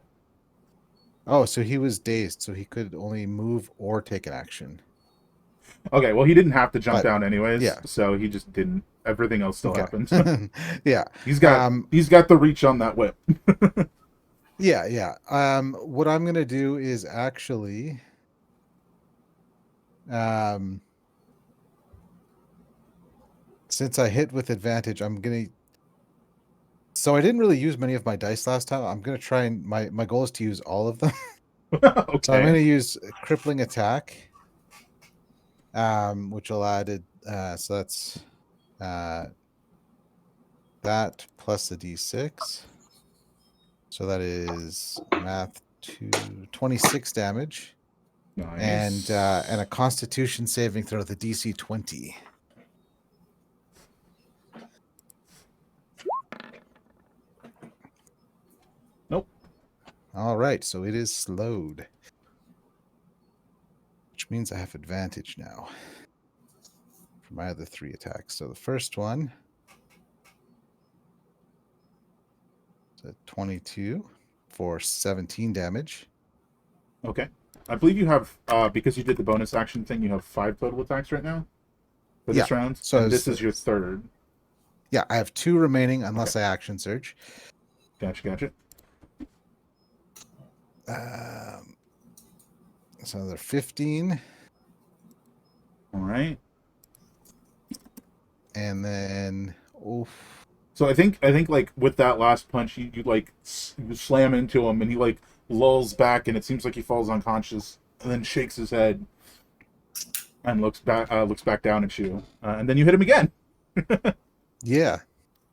Oh, so he was dazed, so he could only move or take an action. Okay, well, he didn't have to jump But, down anyways, yeah. so he just didn't. Everything else still Okay. happened. Yeah. He's got the reach on that whip. Yeah. What I'm gonna do is actually, since I hit with advantage, I'm gonna. So I didn't really use many of my dice last time. I'm gonna try and my goal is to use all of them. Okay. So I'm gonna use crippling attack, which will add it. So that's that plus the d6. So that is math 26 damage. Nice. And a Constitution saving throw, the DC 20. Nope. All right, so it is slowed, which means I have advantage now for my other 3 attacks. So the first one is a 22 for 17 damage. Okay. I believe you have, because you did the bonus action thing, you have 5 total attacks right now for this round. So and this is your third. Yeah, I have 2 remaining unless I action surge. Gotcha. So another 15. All right. And then, So I think like with that last punch, you like you slam into him, and he like lulls back, and it seems like he falls unconscious, and then shakes his head and looks back down at you, and then you hit him again. yeah.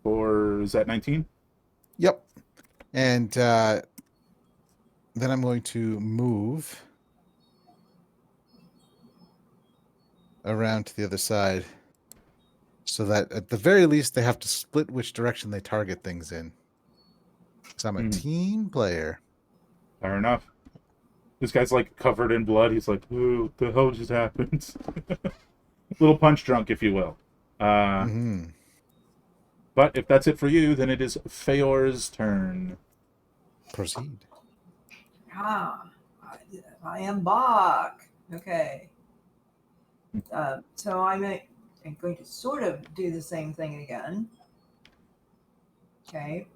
Or is that 19? Yep. And then I'm going to move around to the other side so that at the very least they have to split which direction they target things in. Because I'm a team player. Fair enough. This guy's like covered in blood. He's like, "Ooh, what the hell just happened?" Little punch drunk, if you will. But if that's it for you, then it is Feor's turn. Proceed. I am Bach. Okay. So I'm going to sort of do the same thing again. Okay.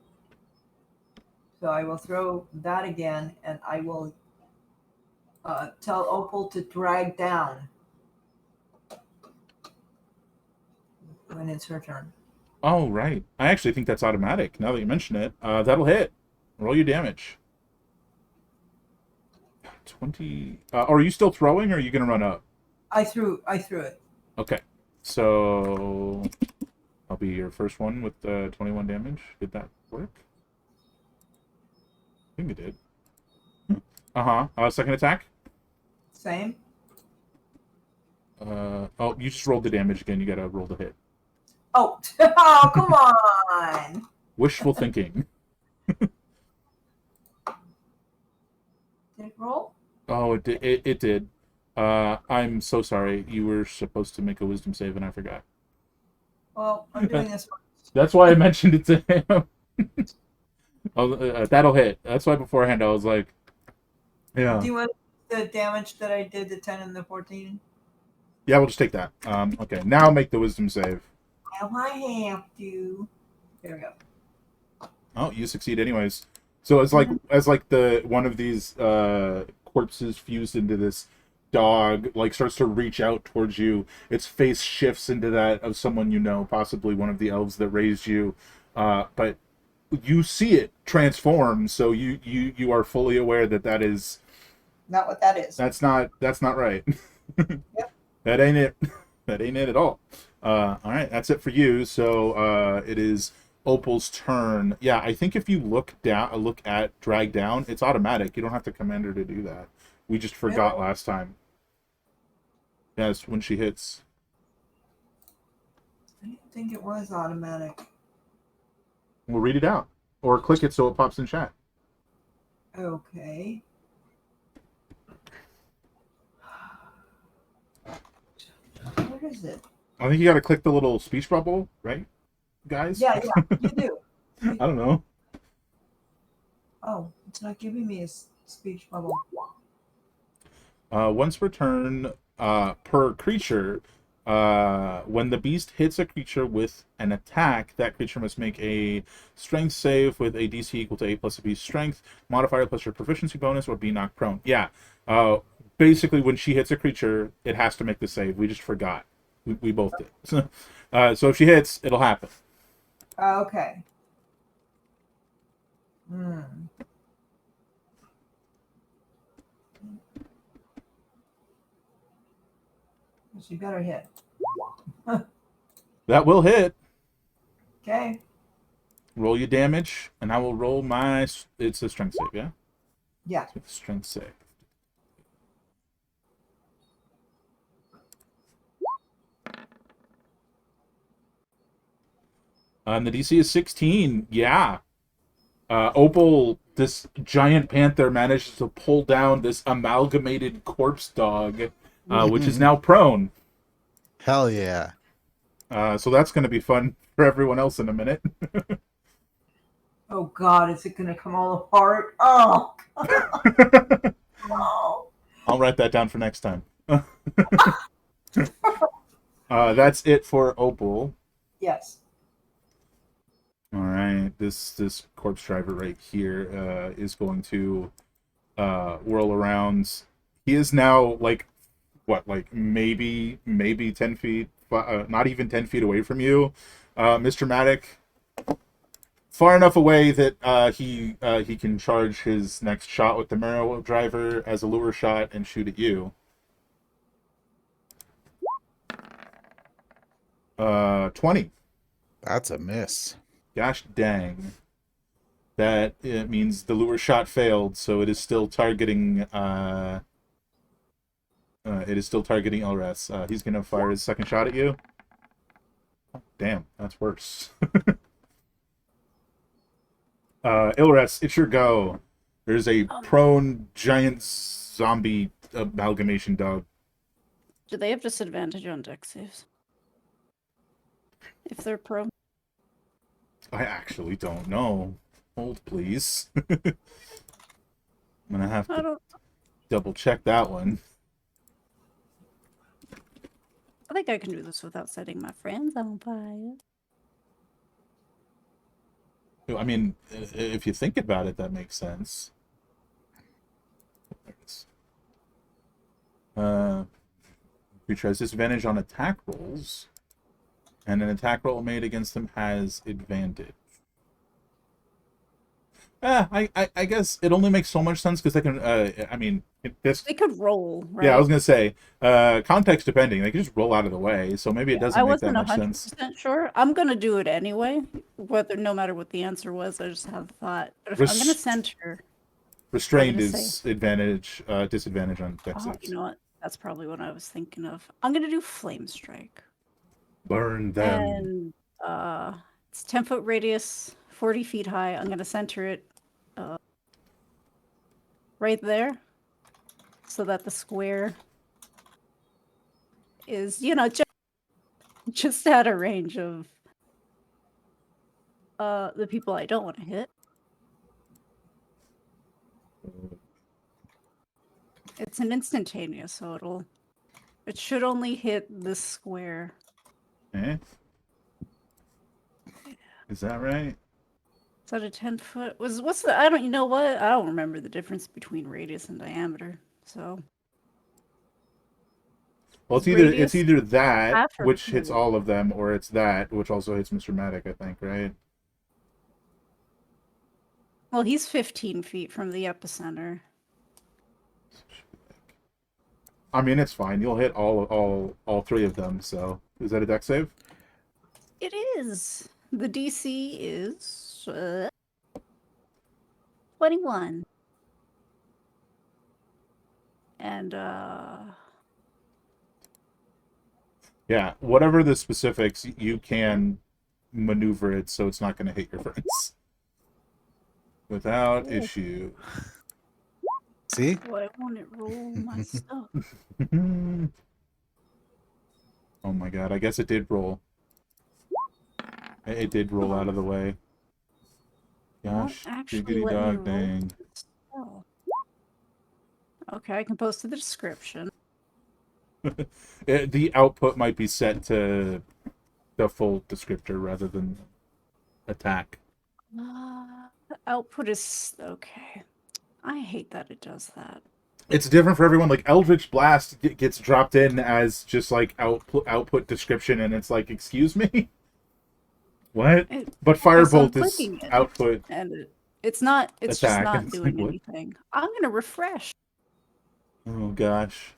So I will throw that again, and I will tell Opal to drag down when it's her turn. Oh, right. I actually think that's automatic, now that you mention it. That'll hit. Roll your damage. 20... are you still throwing, or are you going to run up? I threw it. Okay. So... I'll be your first one with 21 damage. Did that work? I think it did. Second attack? Same. Oh, you just rolled the damage again. You gotta roll the hit. Oh, oh come on. Wishful thinking. Did it roll? Oh, it did. I'm so sorry. You were supposed to make a wisdom save, and I forgot. Well, I'm doing this one. That's why I mentioned it to him. That'll hit. That's why beforehand I was like, yeah. Do you want the damage that I did, the 10 and the 14? Yeah, we'll just take that. Okay, now make the wisdom save. Now I have to. There we go. Oh, you succeed anyways. So it's like as like the one of these corpses fused into this dog like starts to reach out towards you. Its face shifts into that of someone you know, possibly one of the elves that raised you. But you see it transform, so you are fully aware that is Not what that is. That's not right. Yep. That ain't it. That ain't it at all. All right, that's it for you. So it is Opal's turn. Yeah, I think if you look at drag down, it's automatic. You don't have to command her to do that. We just forgot Really? last time. Yes, when she hits. I didn't think it was automatic. We'll read it out. Or click it so it pops in chat. Okay. Where is it? I think you gotta click the little speech bubble, right, guys? Yeah, you do. I don't know. Oh, it's not giving me a speech bubble. Once per turn, per creature, when the beast hits a creature with an attack, that creature must make a strength save with a DC equal to 8 plus the beast's strength, modifier plus your proficiency bonus, or be knocked prone. Yeah. Basically, when she hits a creature, it has to make the save. We just forgot. We both did. So if she hits, it'll happen. Okay. She better hit. That will hit. Okay. Roll your damage, and I will roll my... It's a strength save, yeah? Yeah. It's a strength save. And the DC is 16. Yeah. Opal, this giant panther, manages to pull down this amalgamated corpse dog, which is now prone. Hell yeah. So that's going to be fun for everyone else in a minute. Oh God, is it gonna come all apart? Oh. Oh. I'll write that down for next time. That's it for Opal. Yes. All right, this corpse driver right here is going to whirl around. He is now like maybe 10 feet, not even 10 feet away from you, Mr. Maddock. Far enough away that he can charge his next shot with the Marrow driver as a lure shot and shoot at you. 20. That's a miss. Gosh dang. That it means the lure shot failed, so it is still targeting Elres. He's gonna fire his second shot at you. Oh, damn, that's worse. Elres, it's your go. There's a prone giant zombie amalgamation dog. Do they have disadvantage on dex saves? If they're pro? I actually don't know. Hold, please. I'm gonna have to double check that one. I think I can do this without setting my friends on fire. I mean, if you think about it, that makes sense. Creature has disadvantage on attack rolls, and an attack roll made against them has advantage. I guess it only makes so much sense because they can. I mean, this. They could roll, right? Yeah, I was gonna say, context depending, they can just roll out of the way. So maybe it doesn't make that much sense. I wasn't 100% sure. I'm gonna do it anyway, no matter what the answer was. I just have thought. But if I'm gonna center. Restrained is advantage, disadvantage on dex saves. You know what? That's probably what I was thinking of. I'm gonna do flame strike. Burn them. And it's 10-foot radius, 40 feet high. I'm gonna center it right there, so that the square is, just at a range of the people I don't want to hit. It's an instantaneous, so it should only hit this square. Eh? Is that right? Is that a 10-foot? What's the? I don't. You know what? I don't remember the difference between radius and diameter. So. Well, it's either that which hits all of them, or it's that which also hits Mr. Maddock, I think, right? Well, he's 15 feet from the epicenter. I mean, it's fine. You'll hit all three of them. So, is that a deck save? It is. The DC is 21. And Yeah. Whatever the specifics, you can maneuver it so it's not going to hit your friends without Cool. issue. See? why won't it roll my stuff? Oh my god! I guess it did roll. It did roll out of the way. Won't Gosh, actually giggity let me dog roll dang. the spell. Okay, I can post the description. The output might be set to the full descriptor rather than attack. The output is okay. I hate that it does that. It's different for everyone. Like Eldritch Blast gets dropped in as just like output description, and it's like, excuse me, what? But So I'm Firebolt is clicking it, output and it's not. It's just attack. not and it's doing like, what? anything. I'm gonna refresh. Oh gosh.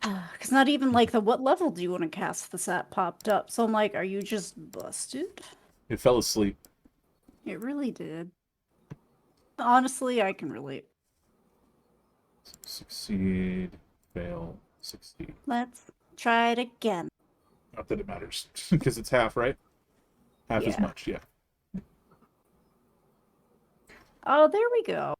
Because not even like the what level do you want to cast this at popped up. So I'm like, are you just busted? It fell asleep. It really did. Honestly, I can relate. Succeed, fail, succeed. Let's try it again. Not that it matters, because it's half, right? Half as Yeah. much, yeah. Oh, there we go.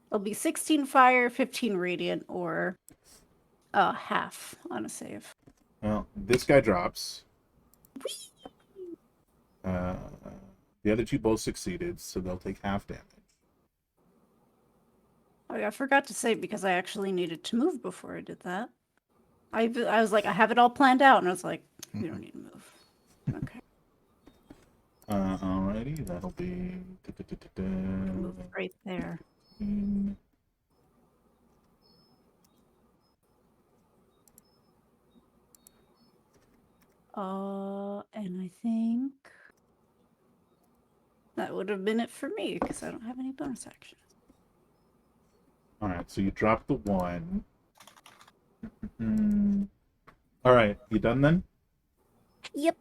It'll be 16 fire, 15 radiant, or half on a save. Well, this guy drops. The other two both succeeded, so they'll take half damage. Oh, yeah, I forgot to say because I actually needed to move before I did that. I was like, I have it all planned out, and I was like, we don't need to move. Okay. Alrighty, that'll be... Move right there. And I think that would have been it for me because I don't have any bonus actions. Alright, so you drop the one. Alright, you done then? Yep.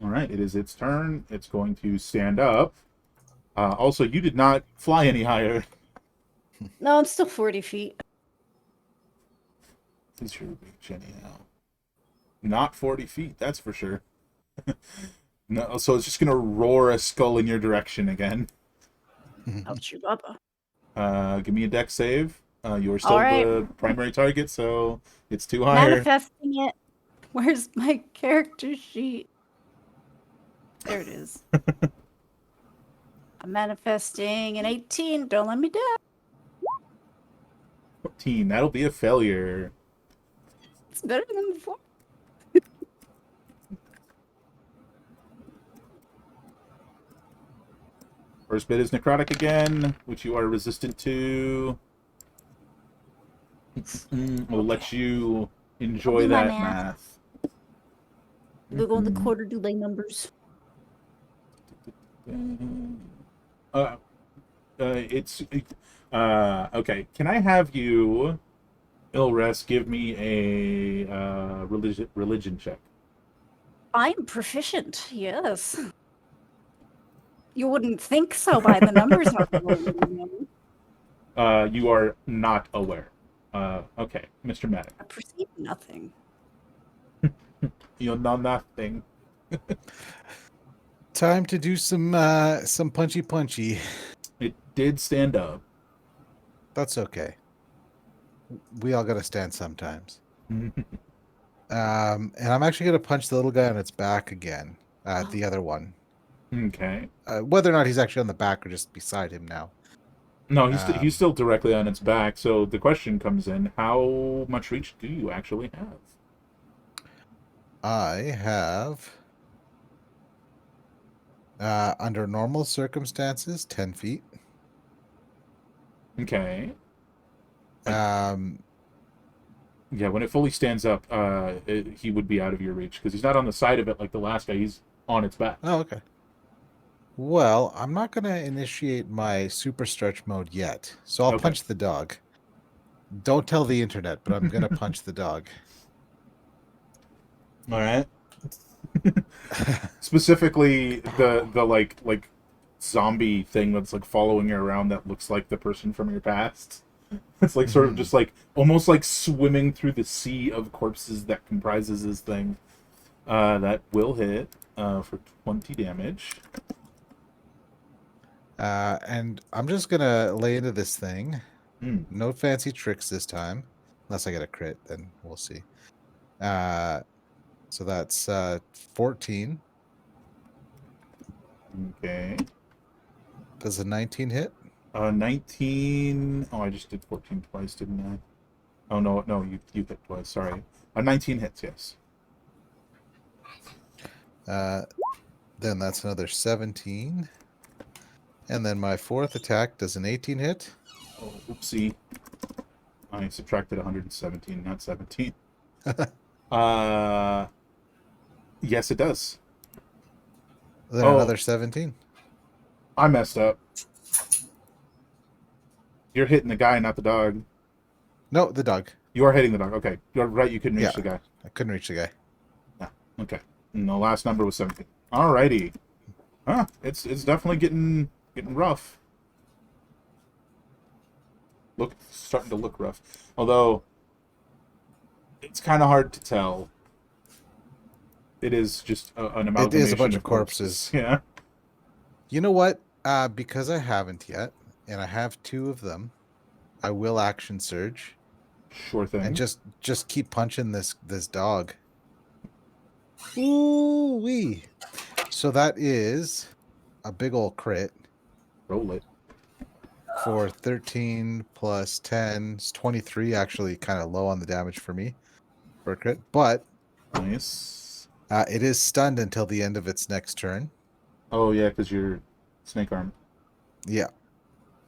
Alright, it is its turn. It's going to stand up. Also, you did not fly any higher. No, I'm still 40 feet. Is your reach anyhow? Not 40 feet, that's for sure. No, so it's just gonna roar a skull in your direction again. Ouch, you bubba. Give me a deck save. You're still Alright. the primary target, so it's too higher. Manifesting it. Where's my character sheet? There it is. I'm manifesting an 18. Don't let me down. 14. That'll be a failure. It's better than before. First bit is necrotic again, which you are resistant to. We'll let you enjoy do my that math. math. We'll go on the quarter delay numbers. Okay. Can I have you, Ilres, give me a religion check? I'm proficient, yes. You wouldn't think so by the numbers I'm rolling. You are not aware. Okay, Mr. Medic. I perceive nothing. You know nothing. Time to do some punchy. It did stand up. That's okay. We all gotta stand sometimes. And I'm actually gonna punch the little guy on its back again. The other one. Okay. Whether or not he's actually on the back or just beside him now. No, he's still directly on its back. So the question comes in: how much reach do you actually have? I have, under normal circumstances, 10 feet. Okay. Um, Yeah, when it fully stands up, he would be out of your reach because he's not on the side of it like the last guy. He's on its back. oh, okay. Well, I'm not going to initiate my super stretch mode yet, so I'll Okay. punch the dog. Don't tell the internet, but I'm going to punch the dog. All right. Specifically, the like zombie thing that's like following you around that looks like the person from your past. It's like sort of just like almost like swimming through the sea of corpses that comprises this thing. That will hit for 20 damage. And I'm just going to lay into this thing. Mm. No fancy tricks this time. Unless I get a crit, then we'll see. So that's 14. Okay. Does a 19 hit? 19. Oh, I just did 14 twice, didn't I? Oh no, you hit twice. Sorry. 19 hits, yes. Then that's another 17. And then my fourth attack does an 18 hit. Oh, oopsie. I subtracted 117, not 17. Yes, it does. Then Oh. another 17. I messed up. You're hitting the guy, not the dog. No, the dog. You are hitting the dog. Okay. You're right, you couldn't reach Yeah. the guy. I couldn't reach the guy. Yeah. Okay. And the last number was 17. Alrighty. Huh. It's definitely getting rough. Starting to look rough. Although it's kind of hard to tell. It is just an amalgamation. It is a bunch of corpses. Yeah. You know what? Because I haven't yet, and I have 2 of them, I will action surge Sure thing. and just keep punching this dog. Ooh wee! So that is a big old crit roll it. for 13 plus 10 is 23. Actually, kind of low on the damage for me for a crit, but Nice. it is stunned until the end of its next turn. Oh yeah, because you're snake arm. Yeah.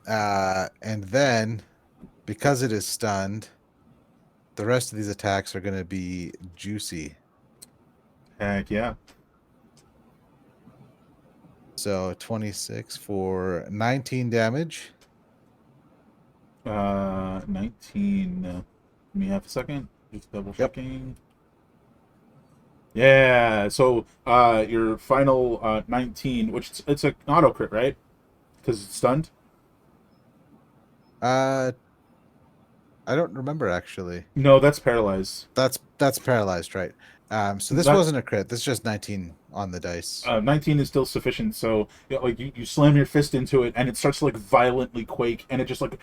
And then, because it is stunned, the rest of these attacks are going to be juicy. Heck yeah. So 26 for 19 damage. 19. Give me half a second. Just double checking. Yeah. So your final 19, which it's an auto crit, right? Because it's stunned. I don't remember actually. No, that's paralyzed. That's paralyzed, right? So this wasn't a crit. This is just 19 on the dice. 19 is still sufficient. So like you slam your fist into it, and it starts to like violently quake, and it just like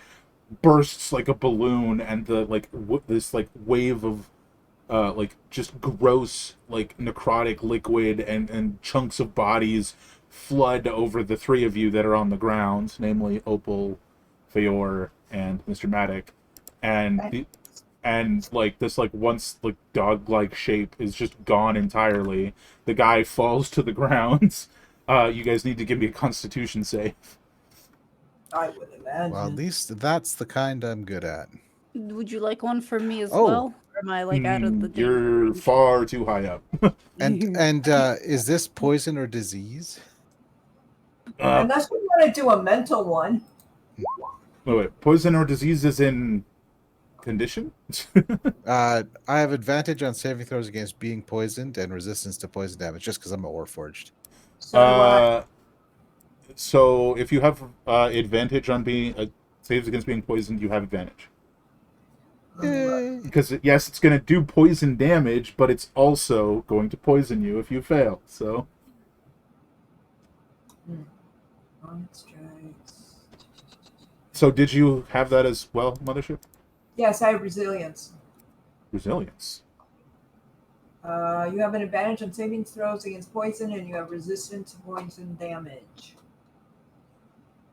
bursts like a balloon, and the like this like wave of like just gross like necrotic liquid and chunks of bodies flood over the 3 of you that are on the ground, namely Opal, Feor, and Mr. Maddock, and like this like once like dog-like shape is just gone entirely. The guy falls to the ground. You guys need to give me a Constitution save. I would imagine. Well, at least that's the kind I'm good at. Would you like one from me as Oh. well? Or am I like out of the danger You're range? far too high up. And is this poison or disease? Unless we want to do a mental one. Wait. Poison or disease is in condition? I have advantage on saving throws against being poisoned and resistance to poison damage just because I'm a Warforged. So do I. So if you have advantage on being saves against being poisoned, you have advantage. Yay. Because yes, it's going to do poison damage, but it's also going to poison you if you fail. So On strikes. so did you have that as well, Mothership? Yes, I have resilience. Resilience. You have an advantage on saving throws against poison, and you have resistance to poison damage.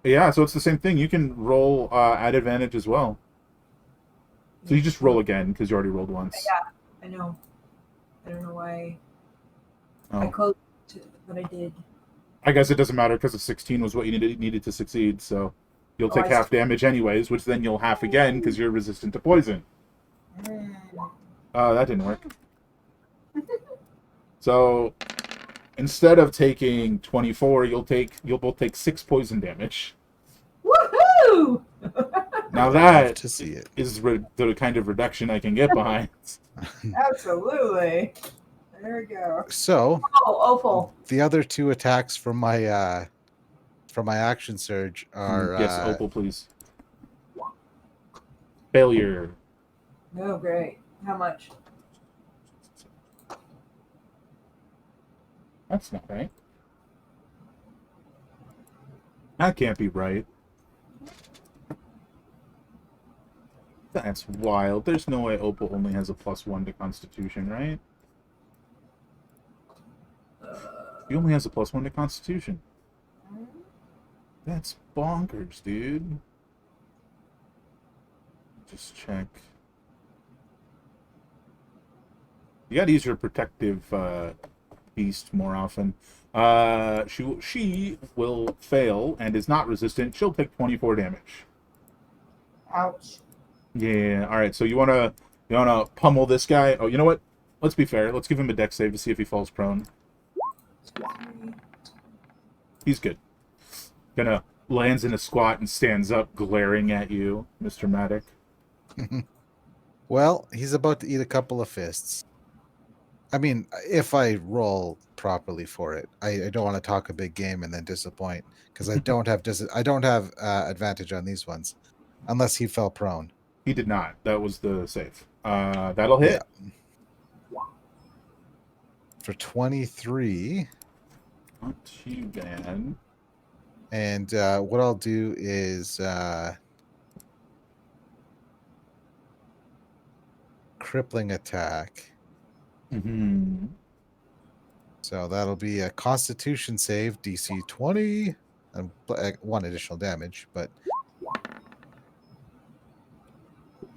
Yeah, so it's the same thing. You can roll at advantage as well. So you just roll again because you already rolled once. Yeah, I know. I don't know why I Oh. closed it, but I did. I guess it doesn't matter because a 16 was what you needed to succeed. So you'll Oh, take I half see. damage anyways, which then you'll half again because you're resistant to poison. That didn't work. So instead of taking 24, you'll both take 6 poison damage. Woohoo! Now Love that to see it. is the kind of reduction I can get behind. Absolutely. There we go. So Oh, Opal. the other 2 attacks from my action surge are Yes, Opal, please. Failure. Oh, great. How much? That's not right. That can't be right. That's wild. There's no way Opal only has a +1 to Constitution, right? He only has a +1 to Constitution. That's bonkers, dude. Just check. You gotta use your protective beast more often. She will fail and is not resistant. She'll take 24 damage. Ouch. Yeah. All right. So you wanna pummel this guy? Oh, you know what? Let's be fair. Let's give him a dex save to see if he falls prone. He's good. Gonna lands in a squat and stands up, glaring at you, Mr. Maddock. Well, he's about to eat a couple of fists. I mean, if I roll properly for it, I don't want to talk a big game and then disappoint because I don't have advantage on these ones, unless he fell prone. He did not. That was the save. That'll hit. Yeah. For 23. Not too bad. And what I'll do is crippling attack. Mm-hmm. So that'll be a Constitution save, DC 20, and 1 additional damage. But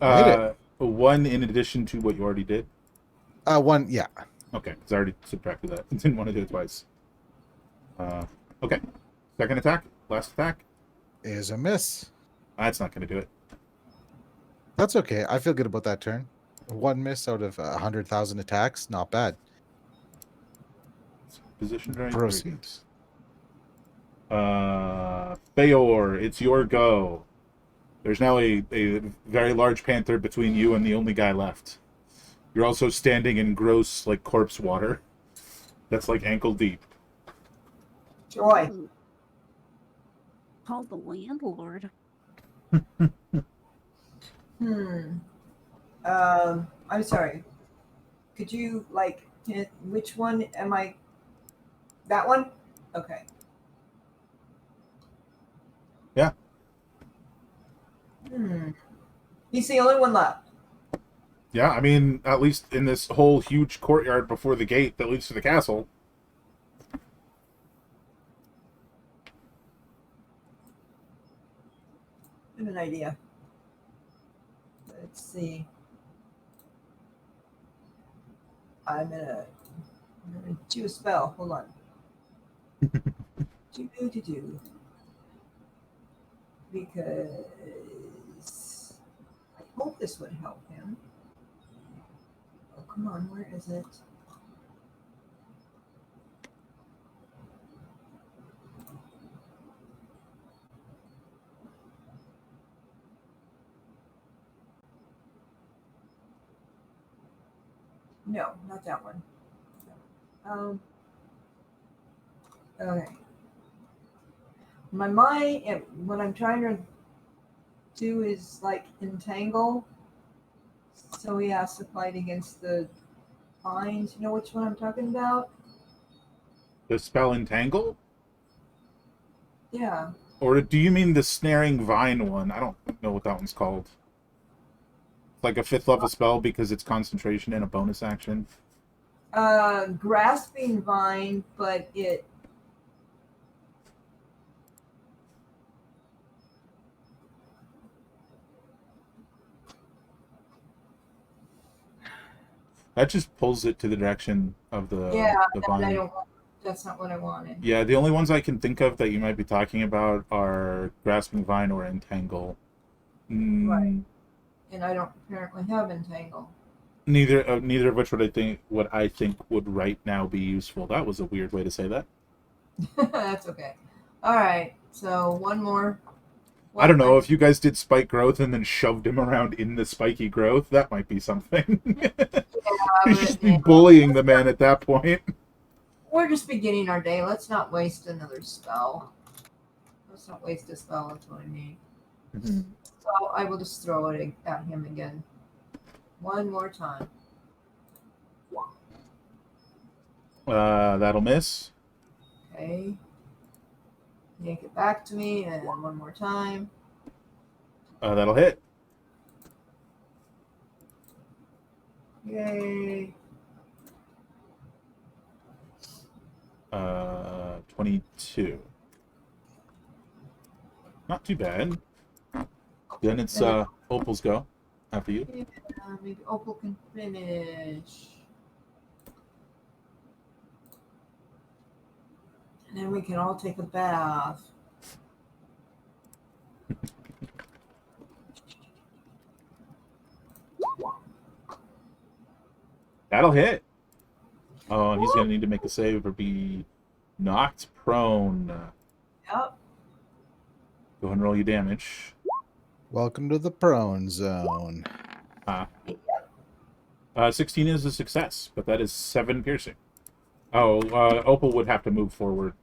hit it. 1 in addition to what you already did. 1, yeah. Okay, because I already subtracted that. Didn't want to do it twice. Okay. Second attack. Last attack. Is a miss. That's not going to do it. That's okay. I feel good about that turn. 1 miss out of 100,000 attacks. Not bad. Position right. Proceed. Feor, it's your go. There's now a very large panther between you and the only guy left. You're also standing in gross, like, corpse water. That's like ankle deep. Joy. Call the landlord. I'm sorry. Could you, like, hit which one am I? That one? Okay. Yeah. He's the only one left. Yeah, I mean, at least in this whole huge courtyard before the gate that leads to the castle. I have an idea. Let's see. I'm gonna do a spell. Hold on. do. Because I hope this would help him. Oh, come on, where is it? No, not that one. Okay. My mind, what I'm trying to do is like entangle. So he has to fight against the vines. You know which one I'm talking about? The spell Entangle? Yeah. Or do you mean the Snaring Vine one? I don't know what that one's called. Like a 5th level spell because it's concentration and a bonus action. Grasping vine, but it. That just pulls it to the direction of the vine. I don't. That's not what I wanted. Yeah, the only ones I can think of that you might be talking about are Grasping Vine or Entangle. Right. And I don't apparently have entangle. Neither of which would I think would right now be useful. That was a weird way to say that. That's okay. All right. So one more. I don't know if you guys did spike growth and then shoved him around in the spiky growth. That might be something. You should just be bullying the man at that point. We're just beginning our day. Let's not waste another spell. Let's not waste a spell. That's what I mean. So I will just throw it at him again. One more time. That'll miss. Okay. Yank it back to me, and one more time. That'll hit. Yay. 22. Not too bad. Then it's Opal's go. After you. Yeah, maybe Opal can finish. And then we can all take a bath. That'll hit. Oh, he's going to need to make a save or be knocked prone. Yep. Go ahead and roll your damage. Welcome to the prone zone. 16 is a success, but that is 7 piercing. Oh, Opal would have to move forward.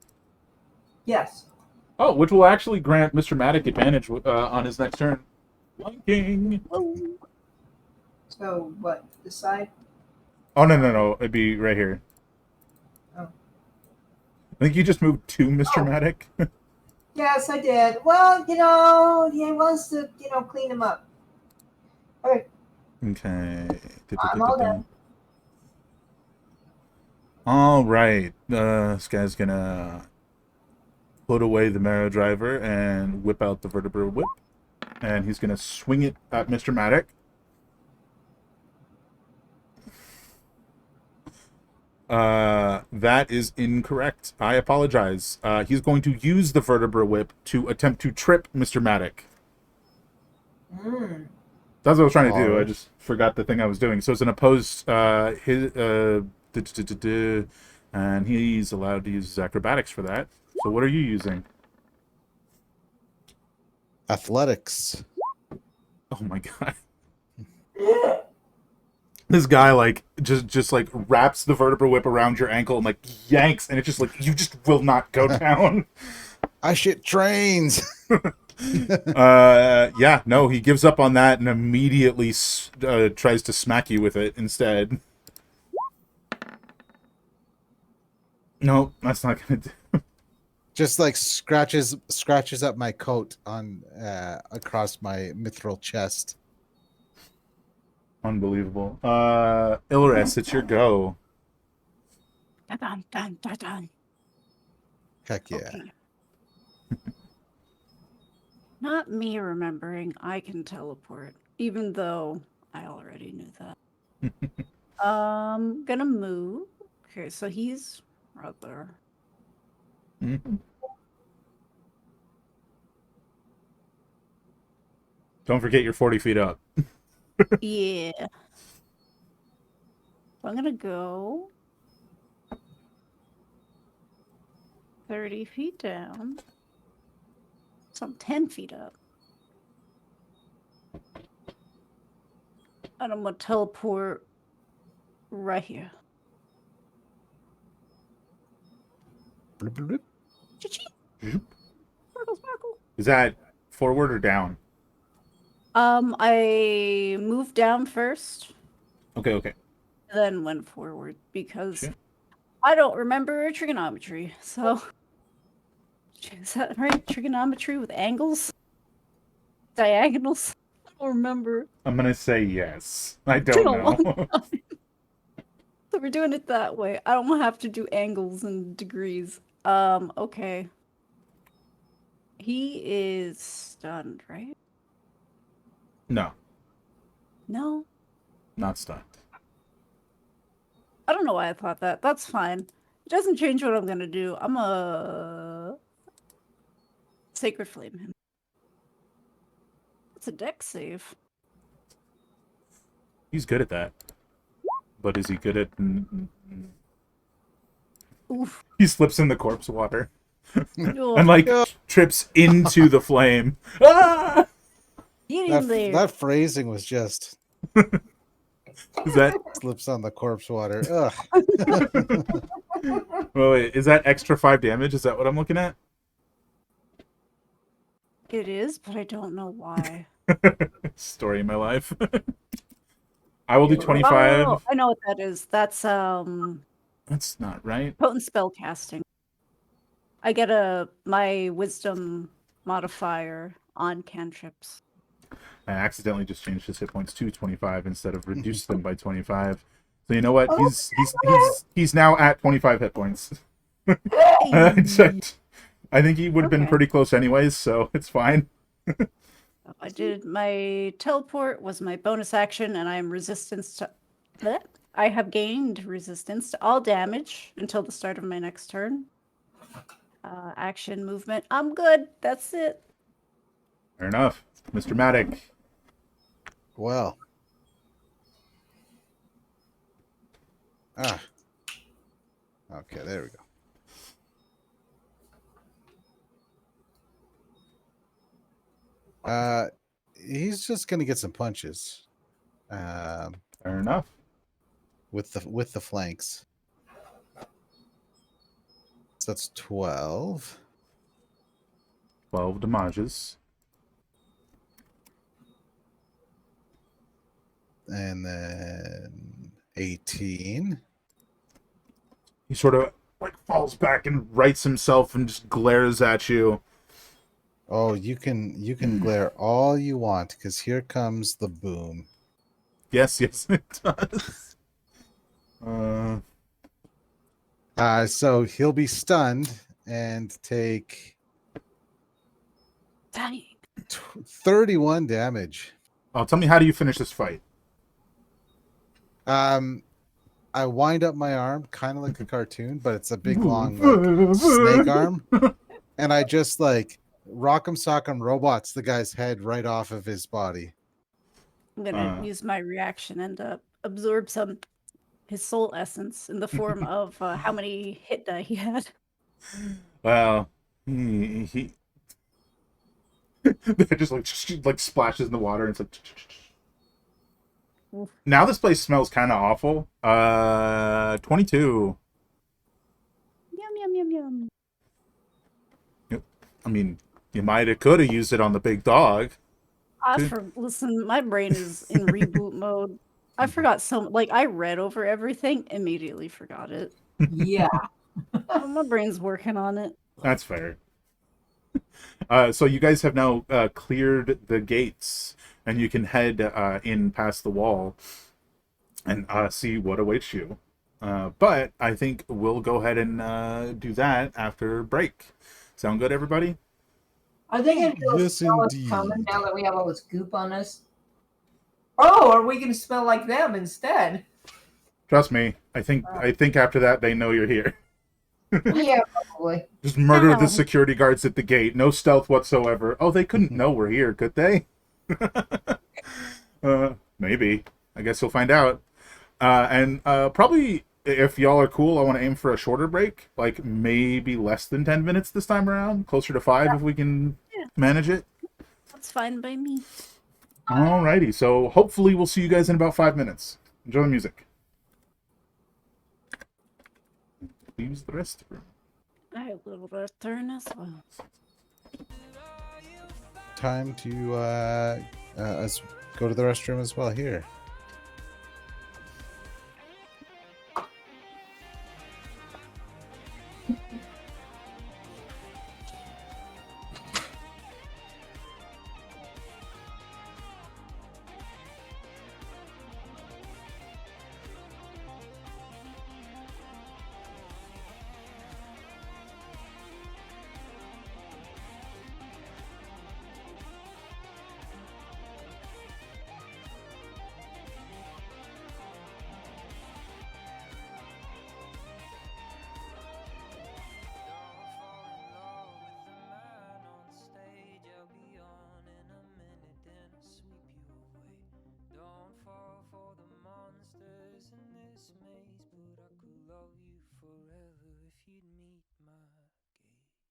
Yes. Oh, which will actually grant Mr. Maddock advantage on his next turn. Flanking. So what? This side? Oh, no. It'd be right here. Oh. I think you just moved to Mr. Maddock. Yes, I did. Well, he wants to, clean him up. Okay. Okay. I'm all done. All right. This guy's gonna put away the marrow driver and whip out the vertebra whip, and he's gonna swing it at Mr. Maddock. That is incorrect. I apologize. He's going to use the vertebra whip to attempt to trip Mr. Maddock. That's what I was trying to do. I just forgot the thing I was doing. So it's an opposed and he's allowed to use his acrobatics for that. So what are you using? Athletics. Oh my god. This guy just wraps the vertebra whip around your ankle and yanks, and it's just you just will not go down. I shit trains. Yeah, no, he gives up on that and immediately tries to smack you with it instead. No, that's not gonna do. Just scratches up my coat on across my mithril chest. Unbelievable. Ilres, it's your go. Dun, dun, dun, dun. Heck yeah. Okay. Not me remembering I can teleport, even though I already knew that. Gonna move. Okay, so he's right there. Mm-hmm. Don't forget you're 40 feet up. Yeah. I'm gonna go 30 feet down. So I'm 10 feet up. And I'm gonna teleport right here. Bloop, bloop, bloop. Cha-ching! Zoop. Sparkle, sparkle. Is that forward or down? I moved down first, Okay. then went forward because Sure. I don't remember trigonometry. So, is that right? Trigonometry with angles? Diagonals? I don't remember. I'm gonna say yes. I It's been don't a long know. time. So we're doing it that way. I don't have to do angles and degrees. Okay. He is stunned, right? No, No? not stunned. I don't know why I thought that. That's fine. It doesn't change what I'm gonna do. I'm a Sacred Flame him. It's a dex save. He's good at that. But is he good at? Oof. He slips in the corpse water Oh, and like Yeah. trips into the flame. Ah! get in there. That phrasing was just Is that? slips on the corpse water. Ugh. Wait, is that extra 5 damage? Is that what I'm looking at? It is, but I don't know why. Story of my life. I will do Oh, 25. Oh, I know what that is. That's That's not right. potent spell casting. I get my wisdom modifier on cantrips. I accidentally just changed his hit points to 25 instead of reduced them by 25. So you know what? Oh, He's now at 25 hit points. I Hey. checked. I think he would have been Okay. pretty close anyways, so it's fine. I did my teleport was my bonus action, and I am resistance to. Bleh. I have gained resistance to all damage until the start of my next turn. Action movement. I'm good. That's it. Fair enough. Mr. Matic. Well. Okay, there we go. He's just gonna get some punches. Fair enough. With the flanks. So that's 12. 12 damages. And then 18. He sort of like falls back and rights himself and just glares at you. Oh, you can glare all you want, because here comes the boom. Yes, it does. So he'll be stunned and take Dang. 31 damage. Oh, tell me, how do you finish this fight? I wind up my arm, kind of like a cartoon, but it's a big long like, snake arm, and I just like rock'em sock'em robots the guy's head right off of his body. I'm gonna use my reaction and absorb some his soul essence in the form of how many hit die he had. Well, he that just like splashes in the water and it's like. Now this place smells kind of awful. 22. Yum yum yum yum. Yep. I mean, you might have could have used it on the big dog. Listen, my brain is in reboot mode. I forgot I read over everything, immediately forgot it. Yeah. My brain's working on it. That's fair. So you guys have now cleared the gates, and you can head in past the wall and see what awaits you. But I think we'll go ahead and do that after break. Sound good, everybody? Are they going to Yes, smell us indeed. coming now that we have all this goop on us? Oh, are we going to smell like them instead? Trust me. I think after that they know you're here. Yeah, probably. Just murder Ow. the security guards at the gate. No stealth whatsoever. Oh, they couldn't know we're here, could they? Maybe. I guess you'll find out. And probably, if y'all are cool, I want to aim for a shorter break. Like, maybe less than 10 minutes this time around. Closer to 5 if we can manage it. That's fine by me. Alrighty. So, hopefully we'll see you guys in about 5 minutes. Enjoy the music. Use the restroom. I will return as well. Time to us go to the restroom as well here. this maze, but I could love you forever if you'd meet my gaze.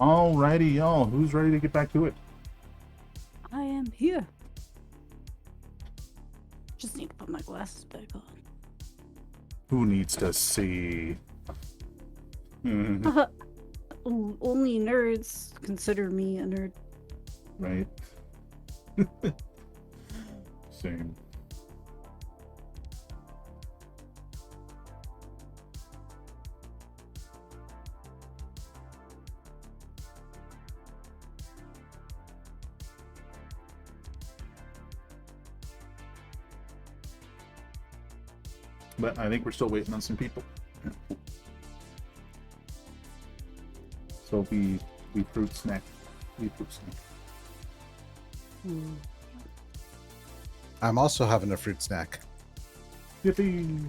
Alrighty, y'all. Who's ready to get back to it? I am here. Just need to put my glasses back on. Who needs to see? Only nerds consider me a nerd. Right. Same. But I think we're still waiting on some people. So we fruit snack. We fruit snack. I'm also having a fruit snack. Yippee!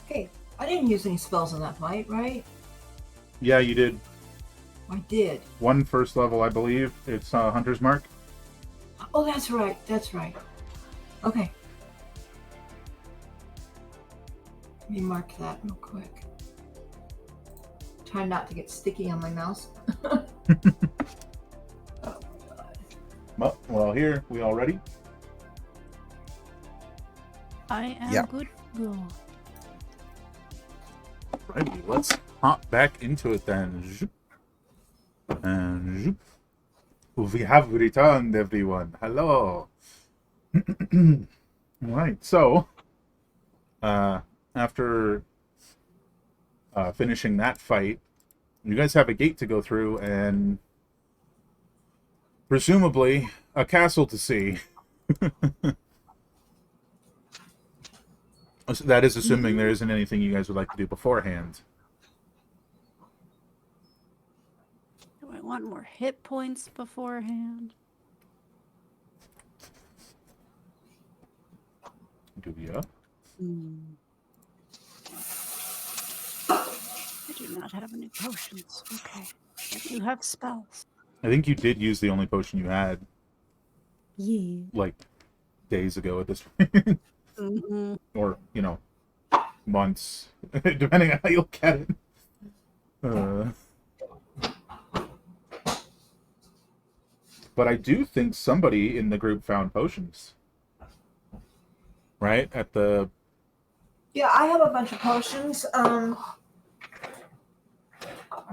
Hey, I didn't use any spells in that fight, right? Yeah, you did. I did. One first level, I believe. It's Hunter's Mark. Oh, that's right. That's right. Okay. Let me mark that real quick. Try not to get sticky on my mouse. Oh my god. Well, here. We all ready? I am Yeah. good to go. Righty, let's hop back into it then. Zoop. And zoop. We have returned, everyone. Hello. Alright, so after finishing that fight, you guys have a gate to go through and presumably a castle to see. That is assuming there isn't anything you guys would like to do beforehand. Do I want more hit points beforehand? Do ya? I do not have any potions. Okay. I do have spells. I think you did use the only potion you had, Yeah. like, days ago at this point. Or, months, depending on how you look at it. But I do think somebody in the group found potions. Right? At the... Yeah, I have a bunch of potions. I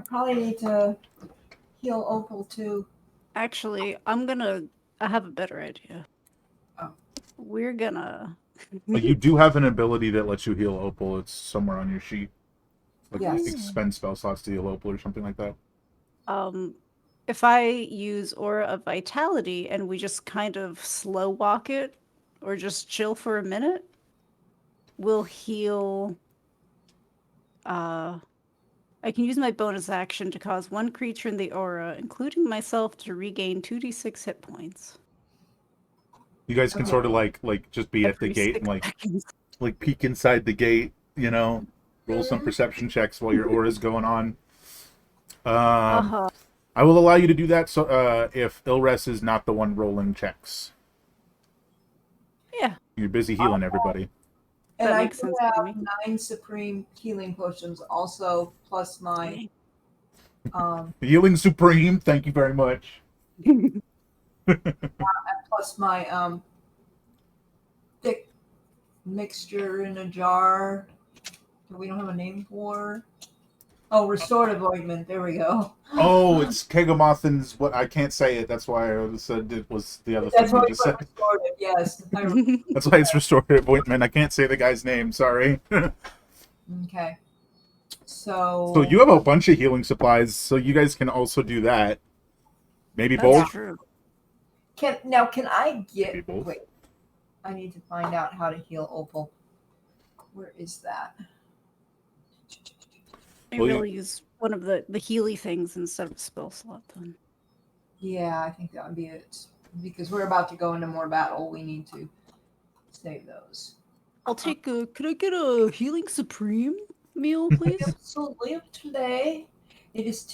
probably need to heal Opal too. Actually, I have a better idea. Oh. We're gonna... You do have an ability that lets you heal Opal. It's somewhere on your sheet. Like, Yes. expend spell slots to heal Opal or something like that. If I use Aura of Vitality and we just kind of slow walk it, or just chill for a minute, we'll heal... I can use my bonus action to cause one creature in the aura, including myself, to regain 2d6 hit points. You guys can Okay. sort of like just be at the Every gate and 6 seconds. like peek inside the gate, roll some perception checks while your aura's going on. I will allow you to do that so if Ilres is not the one rolling checks. Yeah. You're busy healing everybody. And That I makes do sense to have me. 9 supreme healing potions also, plus my Healing Supreme, thank you very much. thick mixture in a jar that we don't have a name for. Oh, restorative ointment. There we go. Oh, it's Kegamothin's. What I can't say it. That's why I said it was the other That's thing why you we just put said. restorative. Yes. I remember. That's why it's restorative ointment. I can't say the guy's name. Sorry. Okay. So. So you have a bunch of healing supplies, so you guys can also do that. Maybe That's both. true. Can I get? People. Wait. I need to find out how to heal Opal. Where is that? I Well, really use one of the Healy things instead of a spell slot then. Yeah, I think that would be it. Because we're about to go into more battle, we need to save those. I'll take a... Could I get a Healing Supreme meal, please? Absolutely. Today, it is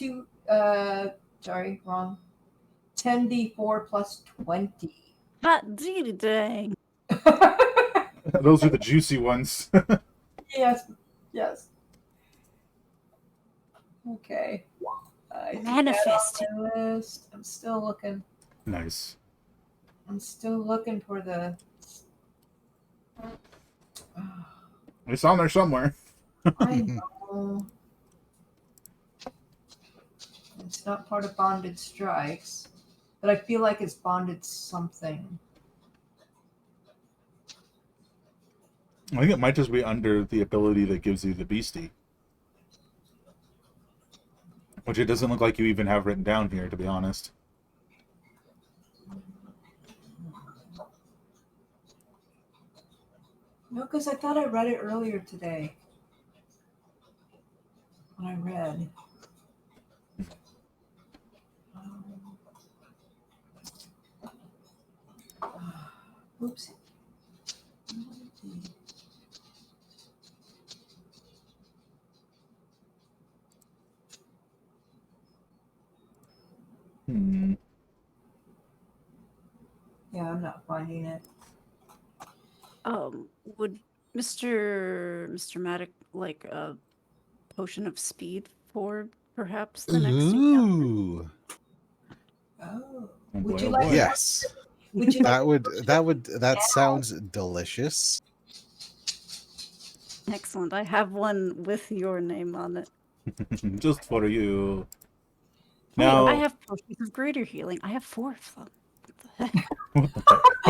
10d4 plus 20. Hot diggity dang. Those are the juicy ones. Yes. Yes. Okay. I took that Manifest. off my list. I'm still looking. Nice. I'm still looking for the. It's on there somewhere. I know. It's not part of bonded strikes, but I feel like it's bonded something. I think it might just be under the ability that gives you the beastie. Which it doesn't look like you even have written down here, to be honest. No, because I thought I read it earlier today. When I read. Oops. Hmm. Yeah, I'm not finding it. Would Mr. Maddock like a potion of speed for perhaps the next encounter? Ooh. Oh. Oh Would boy, you oh like boy. Yes. Would you like That sounds delicious. Excellent. I have one with your name on it. Just for you. Wait, Now, I have potions of greater healing. I have 4 of them. What the heck? what the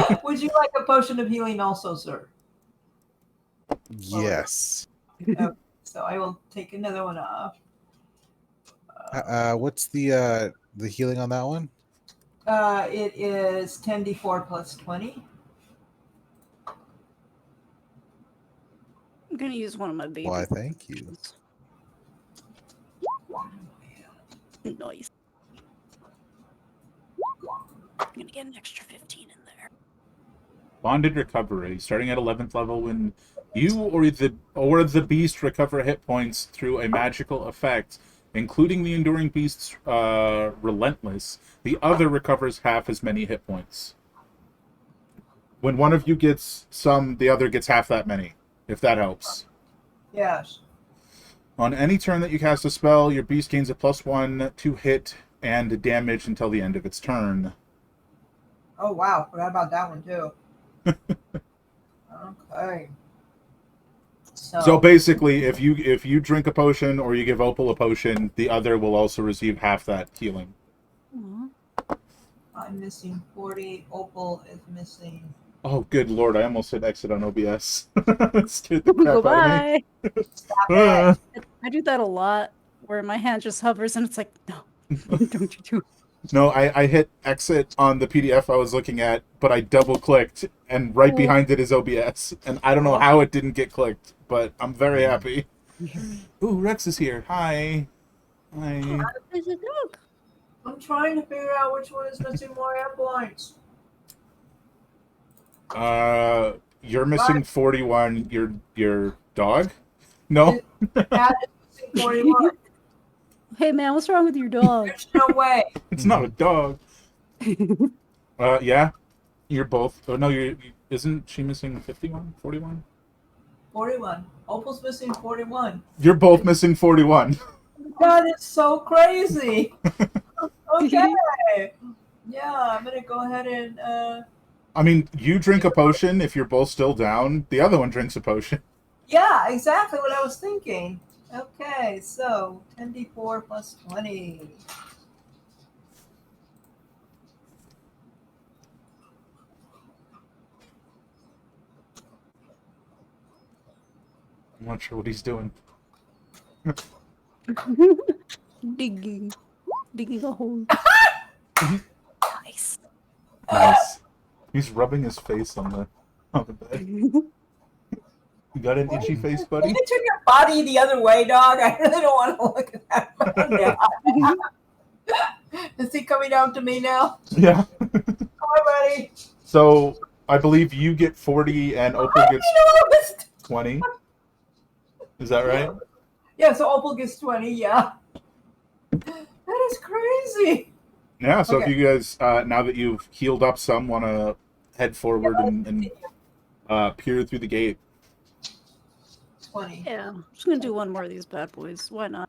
heck? Would you like a potion of healing also, sir? Yes. Okay, so I will take another one off. What's the healing on that one? It is 10d4 plus 20. I'm gonna use one of my baby. Why, thank you. potions. Nice. I'm gonna get an extra 15 in there. Bonded recovery, starting at 11th level, when you or the beast recover hit points through a magical effect, including the enduring beast's relentless, the other recovers half as many hit points. When one of you gets some, the other gets half that many, if that helps. Yes. On any turn that you cast a spell, your beast gains a +1 to hit and damage until the end of its turn. Oh wow, forgot about that one too. Okay. So basically, if you drink a potion or you give Opal a potion, the other will also receive half that healing. Aw. I'm missing 40. Opal is missing. Oh, good lord! I almost hit exit on OBS. Scared the crap out of me. Goodbye. Ah. I do that a lot, where my hand just hovers and it's like, no, don't you do it. No, I hit exit on the PDF I was looking at, but I double clicked, and right behind it is OBS, and I don't know how it didn't get clicked, but I'm very happy. Ooh, Rex is here. Hi. Hi. There's a dog. I'm trying to figure out which one is missing more hit points. You're missing 41. Your dog? No. Cat is missing 41. Hey man, what's wrong with your dog? There's no way. It's not a dog. Yeah. You're both. Oh no, isn't she missing 51? 41? 41. Opal's missing 41. You're both missing 41. That is so crazy. Okay. Yeah, I'm gonna go ahead and I mean, you drink a potion if you're both still down. The other one drinks a potion. yeah, exactly what I was thinking. Okay, so 10d4 plus 20. I'm not sure what he's doing. Digging a hole. Nice. Nice. He's rubbing his face on the bed. You got an itchy face, buddy? Can you turn your body the other way, dog? I really don't want to look at that. Is he coming down to me now? Yeah. Hi, buddy. So I believe you get 40 and Opal gets You know this. 20. Is that right? Yeah, so Opal gets 20, yeah. That is crazy. Yeah, so Okay. if you guys, now that you've healed up some, want to head forward and peer through the gate. 20. Yeah, I'm just gonna do one more of these bad boys. Why not?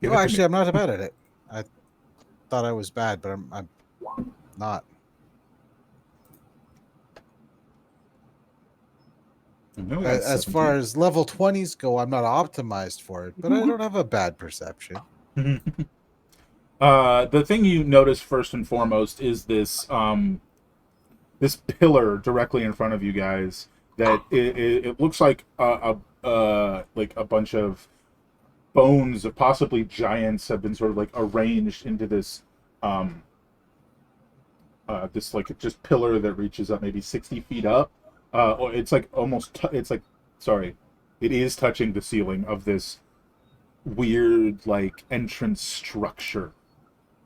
Give No, it to actually, me. I'm not bad at it. I thought I was bad, but I'm not. No, that's As 17. far as level 20s go, I'm not optimized for it, but I don't have a bad perception. The thing you notice first and foremost is this pillar directly in front of you guys. That it looks like a bunch of bones of possibly giants have been sort of like arranged into um this like just pillar that reaches up maybe 60 feet up. Or it's like it's like, sorry, it is touching the ceiling of this weird like entrance structure.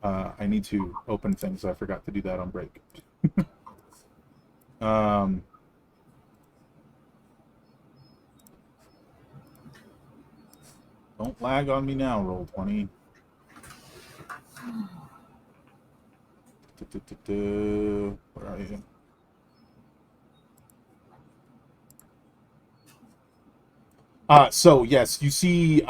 I need to open things. I forgot to do that on break. um, don't lag on me now, roll 20. Where are you? So yes, you see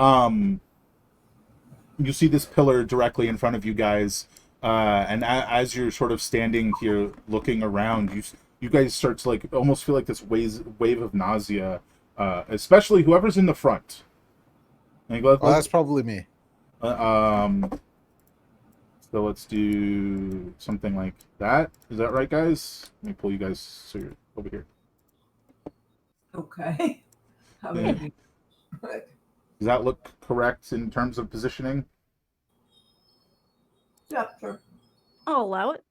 this pillar directly in front of you guys, and as you're sort of standing here looking around, you guys start to like almost feel like this wave of nausea, especially whoever's in the front. Like, Oh, that's probably me. um, so let's do something like that. Is that right, guys? Let me pull you guys so you're over here. Okay. How Yeah. would you? Does that look correct in terms of positioning? Yeah, sure. I'll allow it.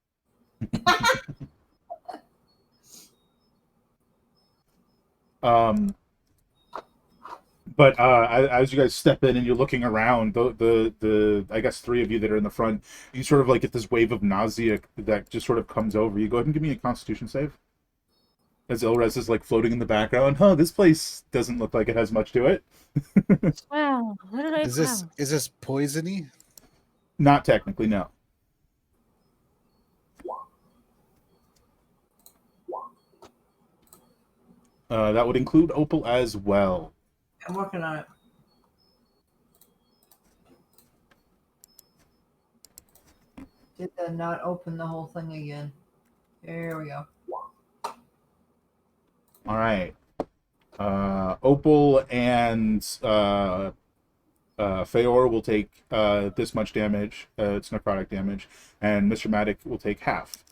Um, but as you guys step in and you're looking around, the I guess three of you that are in the front, you sort of like get this wave of nausea that just sort of comes over you. Go ahead and give me a Constitution save. As Ilres is like floating in the background. Huh, this place doesn't look like it has much to it. Wow, what did I Is this wow. is this poisony? Not technically, no. That would include Opal as well. I'm working on it. Did that not open the whole thing again? There we go. All right. Opal and Feor will take this much damage. It's necrotic damage, and Mr. Matic will take half.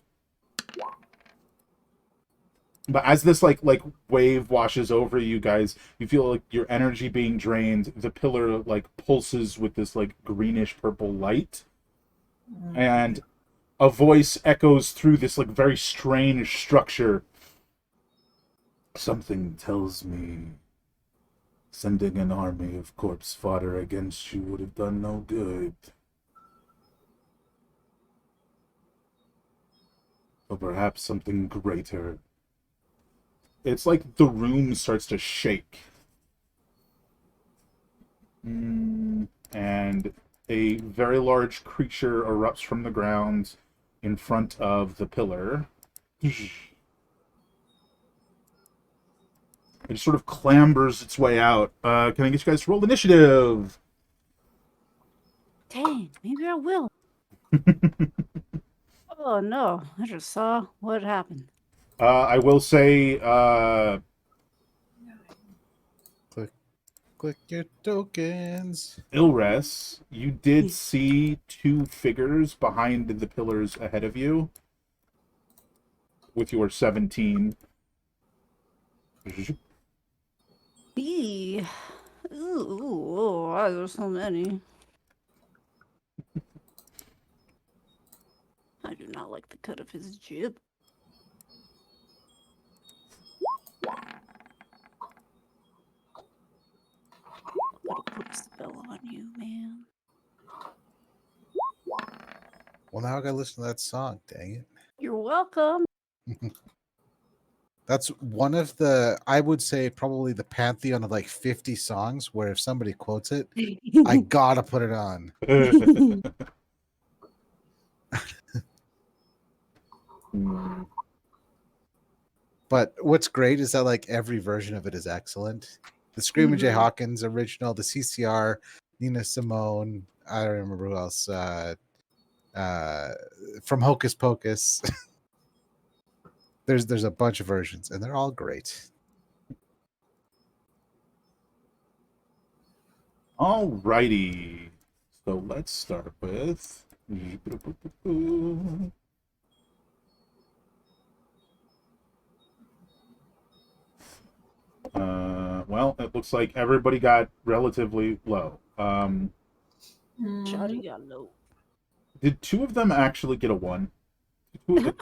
But as this like wave washes over you guys, you feel like your energy being drained. The pillar like pulses with this like greenish purple light, and a voice echoes through this like very strange structure. Something tells me sending an army of corpse fodder against you would have done no good. Or perhaps something greater. It's like the room starts to shake. And a very large creature erupts from the ground in front of the pillar. It sort of clambers its way out. Can I get you guys to roll initiative? Dang, maybe I will. Oh no, I just saw what happened. I will say, Click your tokens. Ilres, you did see two figures behind the pillars ahead of you with your 17. Eee. Ooh, why there's so many? I do not like the cut of his jib. I'm gonna put a spell on you, man. Well, now I gotta listen to that song. Dang it. You're welcome. That's one of the, I would say, probably the pantheon of like 50 songs where if somebody quotes it, I gotta put it on. But what's great is that like every version of it is excellent. The Screaming Jay Mhm. Hawkins original, the CCR, Nina Simone, I don't remember who else. From Hocus Pocus. There's a bunch of versions, and they're all great. Alrighty. So let's start with. Well, it looks like everybody got relatively low. Shawty got low. Did two of them actually get a 1?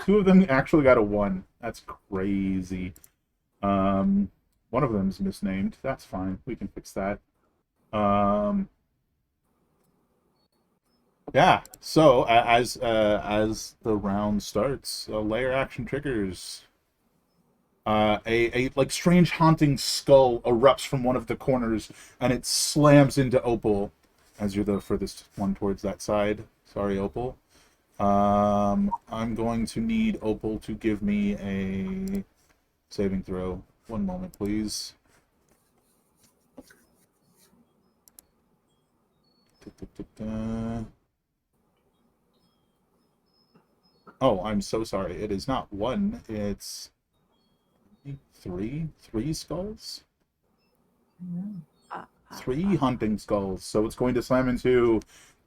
Two of them actually got a 1. That's crazy. One of them's misnamed. That's fine. We can fix that. Yeah. So as the round starts, layer action triggers. A like strange haunting skull erupts from one of the corners, and it slams into Opal. As you're the furthest one towards that side. Sorry, Opal. I'm going to need Opal to give me a saving throw. One moment, please. Oh, I'm so sorry. It is not 1. It's 3 skulls. 3 hunting skulls. So it's going to slam into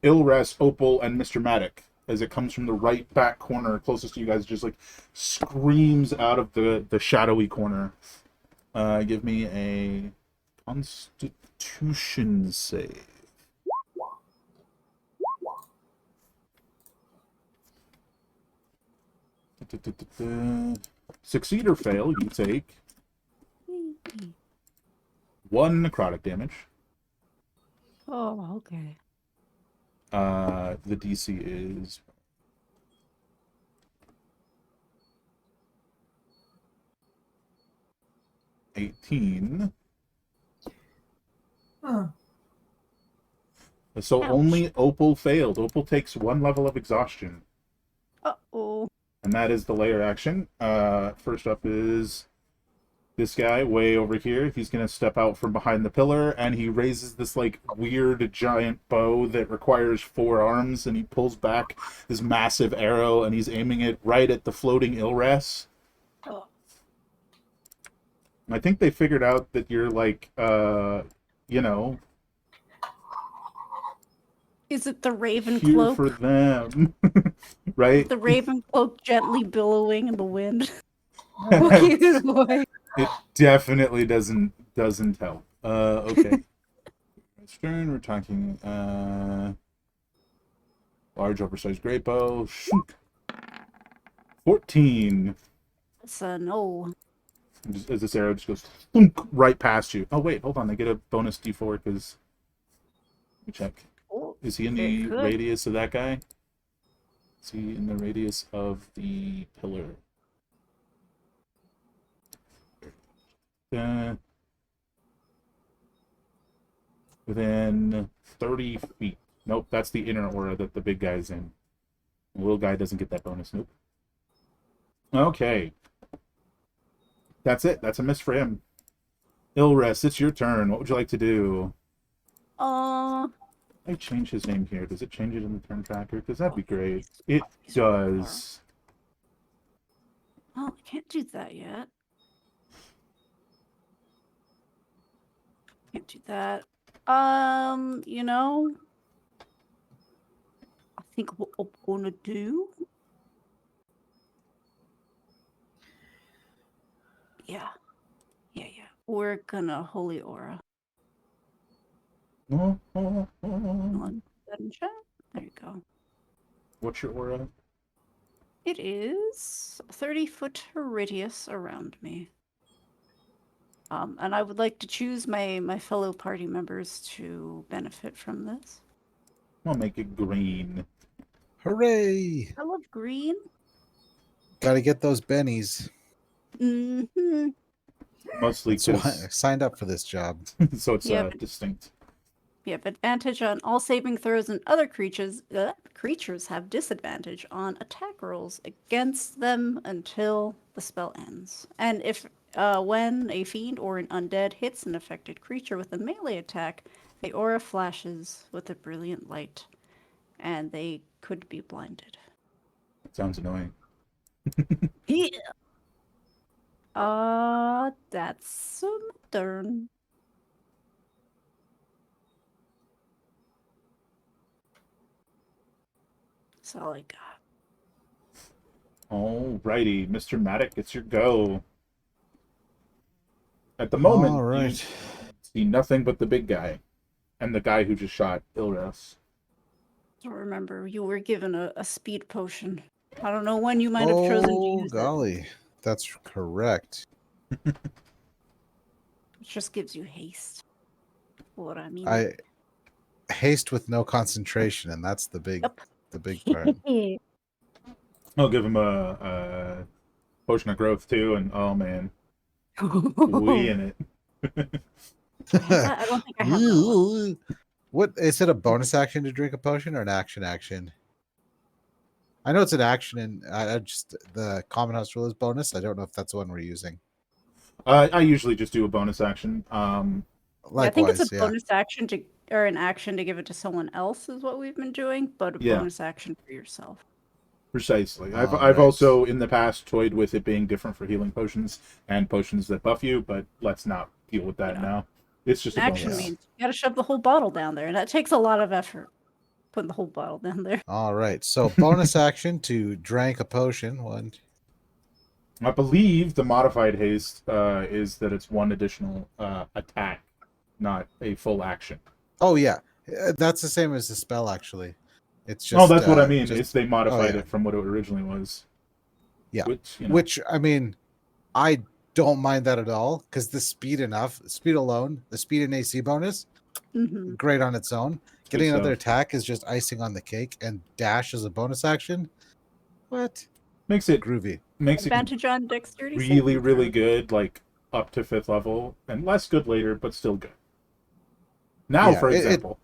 Ilres, Opal, and Mr. Matic as it comes from the right back corner closest to you guys. Just like screams out of the shadowy corner. Give me a Constitution save. Succeed or fail, you take 1 necrotic damage. Oh, okay. The DC is 18. Huh. So Ouch. only Opal failed. Opal takes 1 level of exhaustion. Uh-oh. And that is the layer action. First up is this guy way over here. He's going to step out from behind the pillar, and he raises this like weird giant bow that requires 4 arms, and he pulls back this massive arrow, and he's aiming it right at the floating Ilres. Oh. I think they figured out that you're like, Is it the raven here cloak? for them. Right? The raven cloak gently billowing in the wind. Cute boy. It definitely doesn't help. Okay. Stern, we're talking large oversized great bow. Shoot. 14. It's a no. As this arrow just goes thunk, right past you. Oh wait, hold on. I get a bonus D4 because let me check. Oh, Is he in very the good. radius of that guy? Is he in the radius of the pillar? Within 30 feet. Nope, that's the inner aura that the big guy's in. The little guy doesn't get that bonus. Nope. Okay. That's it. That's a miss for him. Ilres, it's your turn. What would you like to do? I change his name here. Does it change it in the turn tracker? Because that'd be great. It does. Well, I can't do that yet. Can't do that. You know, I think what I'm gonna do. Yeah. We're gonna holy aura. Oh, On that in chat. There you go. What's your aura? It is 30-foot radius around me. And I would like to choose my fellow party members to benefit from this. I'll make it green. Hooray! I love green. Got to get those bennies. Mm-hmm. Mostly So I because signed up for this job. so it's Yeah, but- distinct. You have advantage on all saving throws, and other creatures have disadvantage on attack rolls against them until the spell ends. And if When a fiend or an undead hits an affected creature with a melee attack, the aura flashes with a brilliant light, and they could be blinded. Sounds annoying. Yeah. That's my turn. That's all I got. Alrighty, Mr. Maddock, it's your go. At the All moment, you right. see nothing but the big guy and the guy who just shot Ilras. So remember, you were given a speed potion. I don't know when you might have chosen to Oh, use it. golly. That's correct. It just gives you haste. What I mean. I haste with no concentration, and that's the big part. Yep. I'll give him a potion of growth too, and oh man, we in it. I don't think I have that one. What is it? A bonus action to drink a potion or an action? I know it's an action, and I just the common house rule is bonus. I don't know if that's the one we're using. I usually just do a bonus action. I think it's Likewise, a yeah. bonus action to, or an action to give it to someone else is what we've been doing, but a Yeah. bonus action for yourself. Precisely. I've Alright. also in the past toyed with it being different for healing potions and potions that buff you, but let's not deal with that Yeah. now. It's just a Action bonus. means you gotta shove the whole bottle down there, and that takes a lot of effort. Putting the whole bottle down there. All right. So bonus action to drink a potion. One. I believe the modified haste is that it's one additional attack, not a full action. Oh yeah, that's the same as the spell actually. It's just. Oh, that's what I mean. just- It's they modified yeah. it from what it originally was. Yeah. Which, you know, Which I mean, I don't mind that at all because the speed alone, the speed and AC bonus, Mm-hmm. great on its own. Getting Good another stuff. attack is just icing on the cake, and dash as a bonus action. What? makes it Groovy. Advantage on dexterity. really, saving really throw. good, like up to 5th level, and less good later, but still good. Now, Yeah, for it- example,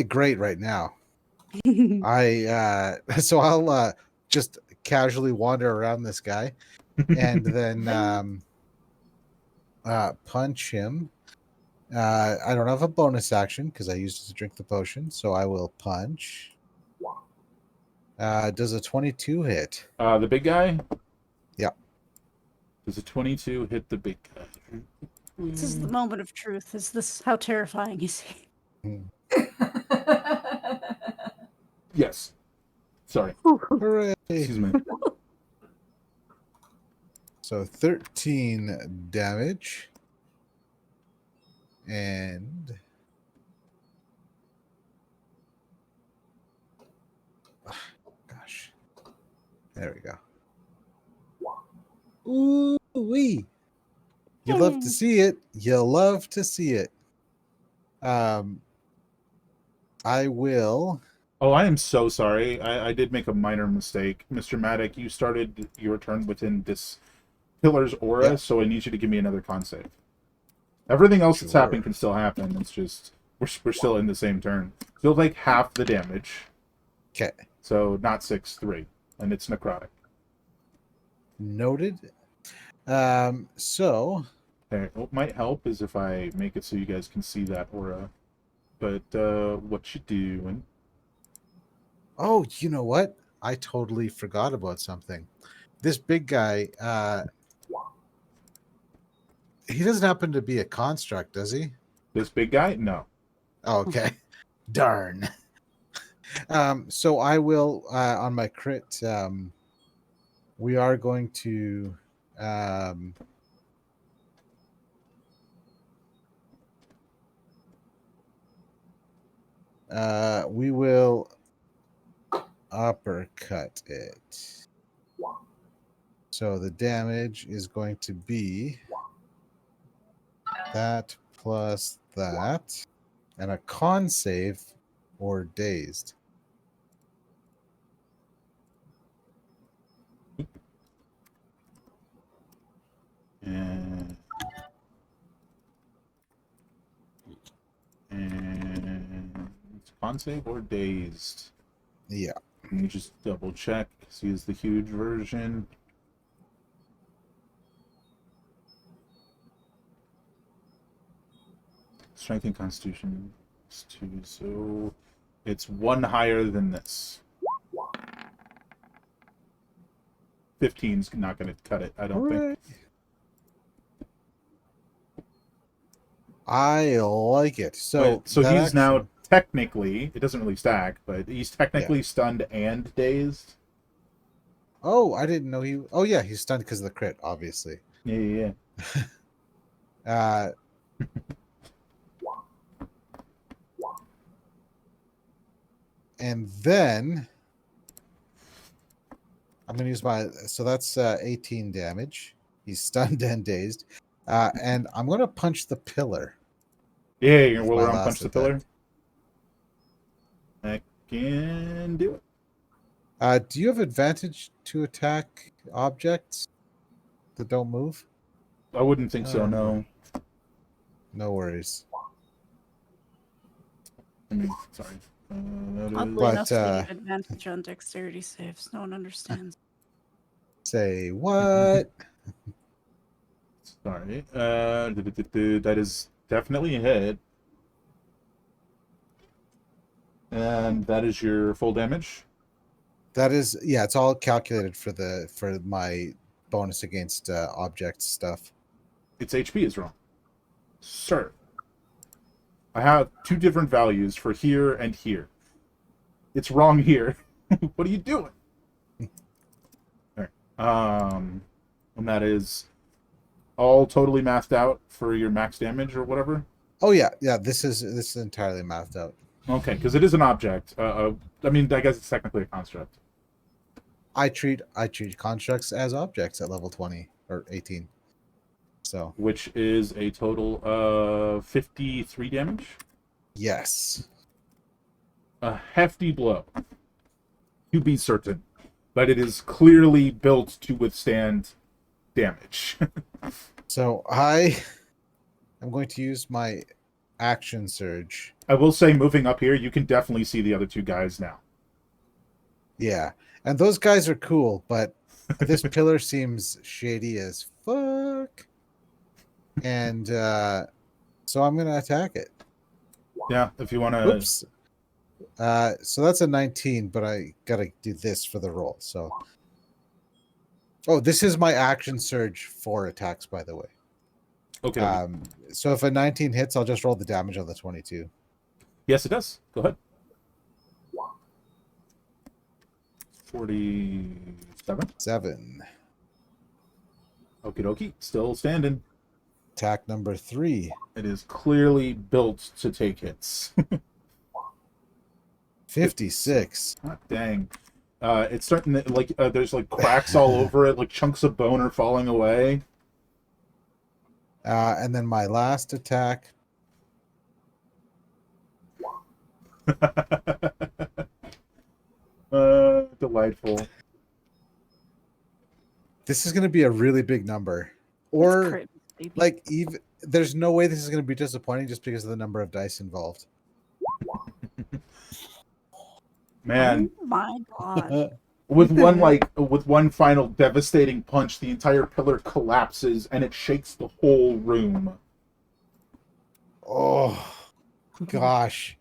Great right now. So I'll just casually wander around this guy and then punch him. I don't have a bonus action because I used it to drink the potion, so I will punch. Does a 22 hit? the big guy. Yeah. Does a 22 hit the big guy? This is the moment of truth. Is this how terrifying is he? Yes. Sorry. Hooray! Excuse me. So 13 damage. And gosh. There we go. Ooh wee. You love to see it. You love to see it. I will. Oh, I am so sorry. I did make a minor mistake. Mr. Maddock, you started your turn within this pillar's aura, Yeah. so I need you to give me another con save. Everything else that's Sure. happening can still happen. It's just we're still in the same turn. You'll take half the damage, Okay. so not 6-3, and it's necrotic. Noted. So Okay, what might help is if I make it so you guys can see that aura. But what you doing? oh, you know what? I totally forgot about something. This big guy, he doesn't happen to be a construct, does he? This big guy? No. Oh, okay. Darn. So I will on my crit. We are going to. We will uppercut it. So the damage is going to be that plus that, and a con save or dazed. And it's con save or dazed. Yeah. Let me just double check. See, is the huge version. Strength and Constitution is 2, so it's 1 higher than this. 15's not going to cut it, I don't think. Hooray. I like it. So So that he's now action- technically, it doesn't really stack, but he's technically stunned and dazed. Oh, I didn't know he. Oh yeah, he's stunned because of the crit, obviously. Yeah. Uh, and then I'm gonna use my. So that's 18 damage. He's stunned and dazed, and I'm gonna punch the pillar. Yeah, you're with gonna my roll around, last punch the attack. pillar. I can do it. Do you have advantage to attack objects that don't move? I wouldn't think so, no. No worries. I mean, sorry. That Oddly But, enough, they need advantage on dexterity saves. No one understands. Say what? Sorry. That is definitely a hit. And that is your full damage. That is, yeah, it's all calculated for my bonus against object stuff. Its HP is wrong. Sir. I have 2 different values for here and here. It's wrong here. What are you doing? Alright. And that is all totally mathed out for your max damage or whatever? Oh yeah, this is entirely mathed out. Okay, because it is an object. I mean, I guess it's technically a construct. I treat constructs as objects at level 20 or 18. So Which is a total of 53 damage. yes. A hefty blow. To be certain. But it is clearly built to withstand damage. So I am going to use my action surge. I will say, moving up here, you can definitely see the other 2 guys now. Yeah. And those guys are cool, but this pillar seems shady as fuck. And so I'm gonna attack it. Yeah, if you want to... Oops. So that's a 19, but I gotta do this for the roll. So, oh, this is my action surge for attacks, by the way. Okay. So if a 19 hits, I'll just roll the damage on the 22. Yes, it does. Go ahead. 47. 7. Okie dokie. Still standing. Attack number 3. It is clearly built to take hits. 56. Ah, dang. It's starting to, like, there's, like, cracks all over it, like, chunks of bone are falling away. And then my last attack. Delightful. This is going to be a really big number. It's Or, crit, baby. like, even there's no way this is going to be disappointing just because of the number of dice involved. Man, Oh my god. with one final devastating punch, the entire pillar collapses and it shakes the whole room. Oh, gosh.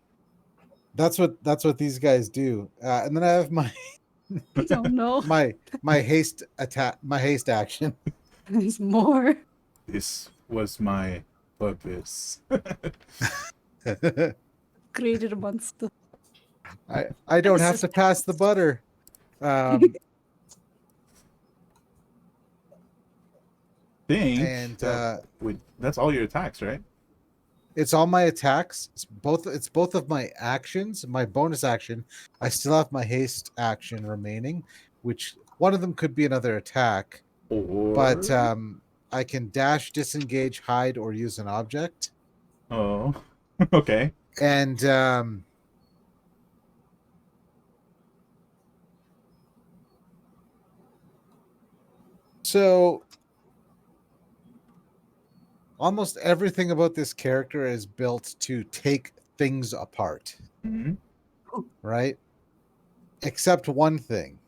That's what these guys do. And then I have my I don't know. my haste attack, my haste action. There's more. This was my purpose. Created a monster. I don't have to pass the butter. Think. And wait, that's all your attacks, right? it's all my attacks. It's both of my actions. My bonus action. I still have my haste action remaining, which one of them could be another attack. Or... But I can dash, disengage, hide, or use an object. Oh, okay. And so almost everything about this character is built to take things apart, Mhm. right? Except one thing.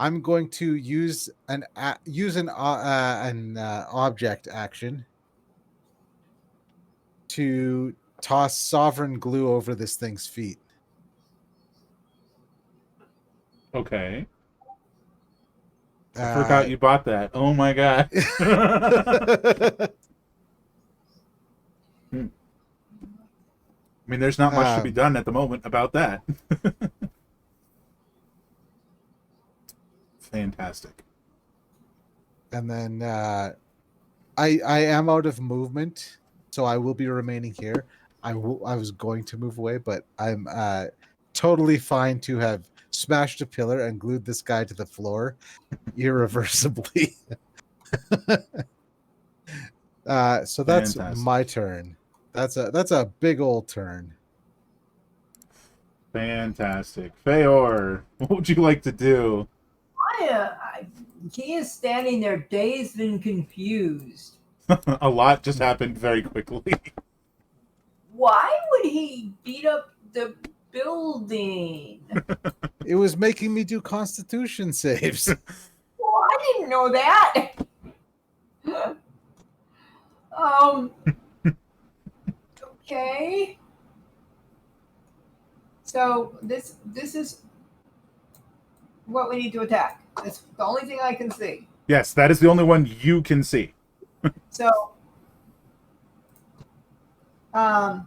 I'm going to use an object action to toss sovereign glue over this thing's feet. Okay. I forgot you bought that. Oh my god. I mean, there's not much to be done at the moment about that. Fantastic. And then I am out of movement, so I will be remaining here. I was going to move away, but I'm totally fine to have smashed a pillar and glued this guy to the floor irreversibly. So that's Fantastic. my turn. That's a big old turn. Fantastic. Feor, what would you like to do? He is standing there dazed and confused. A lot just happened very quickly. Why would he beat up the building? It was making me do Constitution saves. Well, I didn't know that. Okay. So this is what we need to attack. That's the only thing I can see. Yes, that is the only one you can see. So, I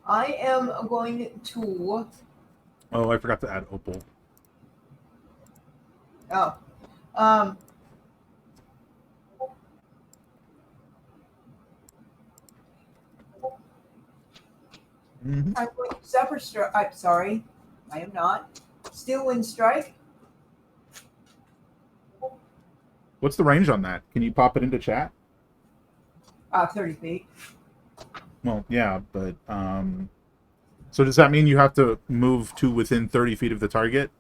am going to. Oh, I forgot to add Opal. Oh, Mm-hmm. I'm going to Zephyr Strike. I'm sorry, I am not. Steel Wind Strike. What's the range on that? Can you pop it into chat? 30 feet. Well, yeah, but so does that mean you have to move to within 30 feet of the target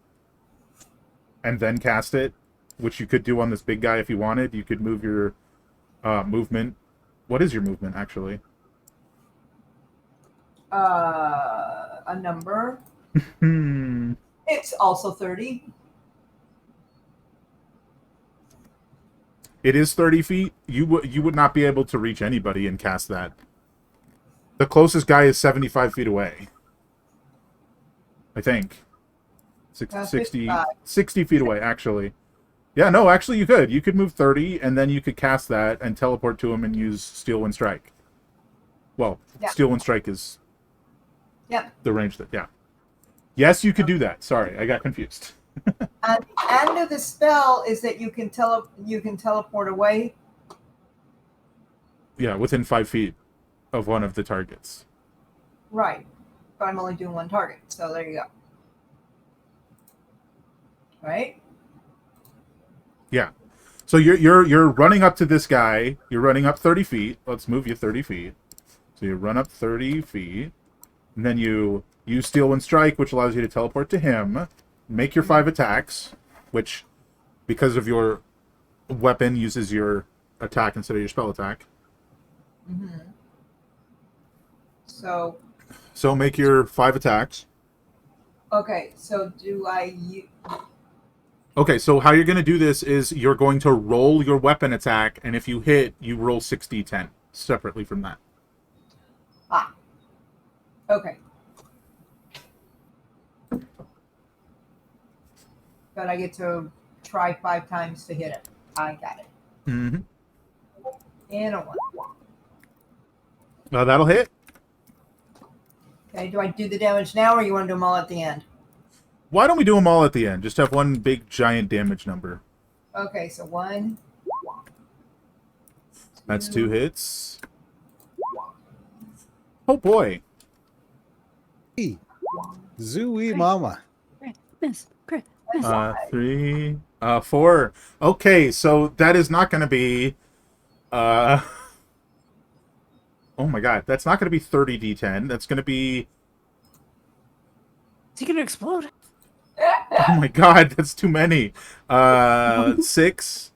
and then cast it, which you could do on this big guy if you wanted? You could move your movement. What is your movement actually? A number. Hmm. It's also 30. It is 30 feet. You would not be able to reach anybody and cast that. The closest guy is 75 feet away. I think. 60 feet away, actually. Yeah, no, actually you could. You could move 30, and then you could cast that and teleport to him and use Steel Wind Strike. Well, Yeah. Steel Wind Strike is the range that, yeah. Yes, you could do that. Sorry, I got confused. And the end of the spell is that you can teleport away. Yeah, within 5 feet of one of the targets. Right. But I'm only doing one target, so there you go. Right? Yeah. So you're running up to this guy. You're running up 30 feet. Let's move you 30 feet. So you run up 30 feet. And then you use Steel Wind Strike, which allows you to teleport to him. Make your 5 attacks, which, because of your weapon, uses your attack instead of your spell attack. Mm-hmm. So make your 5 attacks. okay, so do I Okay, so how you're going to do this is you're going to roll your weapon attack, and if you hit, you roll 6d10 separately from that. Okay. But I get to try 5 times to hit it. I got it. Mm-hmm. And a 1. That'll hit. Okay, do I do the damage now, or you want to do them all at the end? Why don't we do them all at the end? Just have one big giant damage number. Okay, so 1. That's 2 hits. Oh boy. Hey, Zooey Mama. Miss, crit, miss. 3, 4. Okay, so that is not going to be. Oh my god, that's not going to be 30d10. That's going to be. Is he gonna explode? Oh my god, that's too many. 6,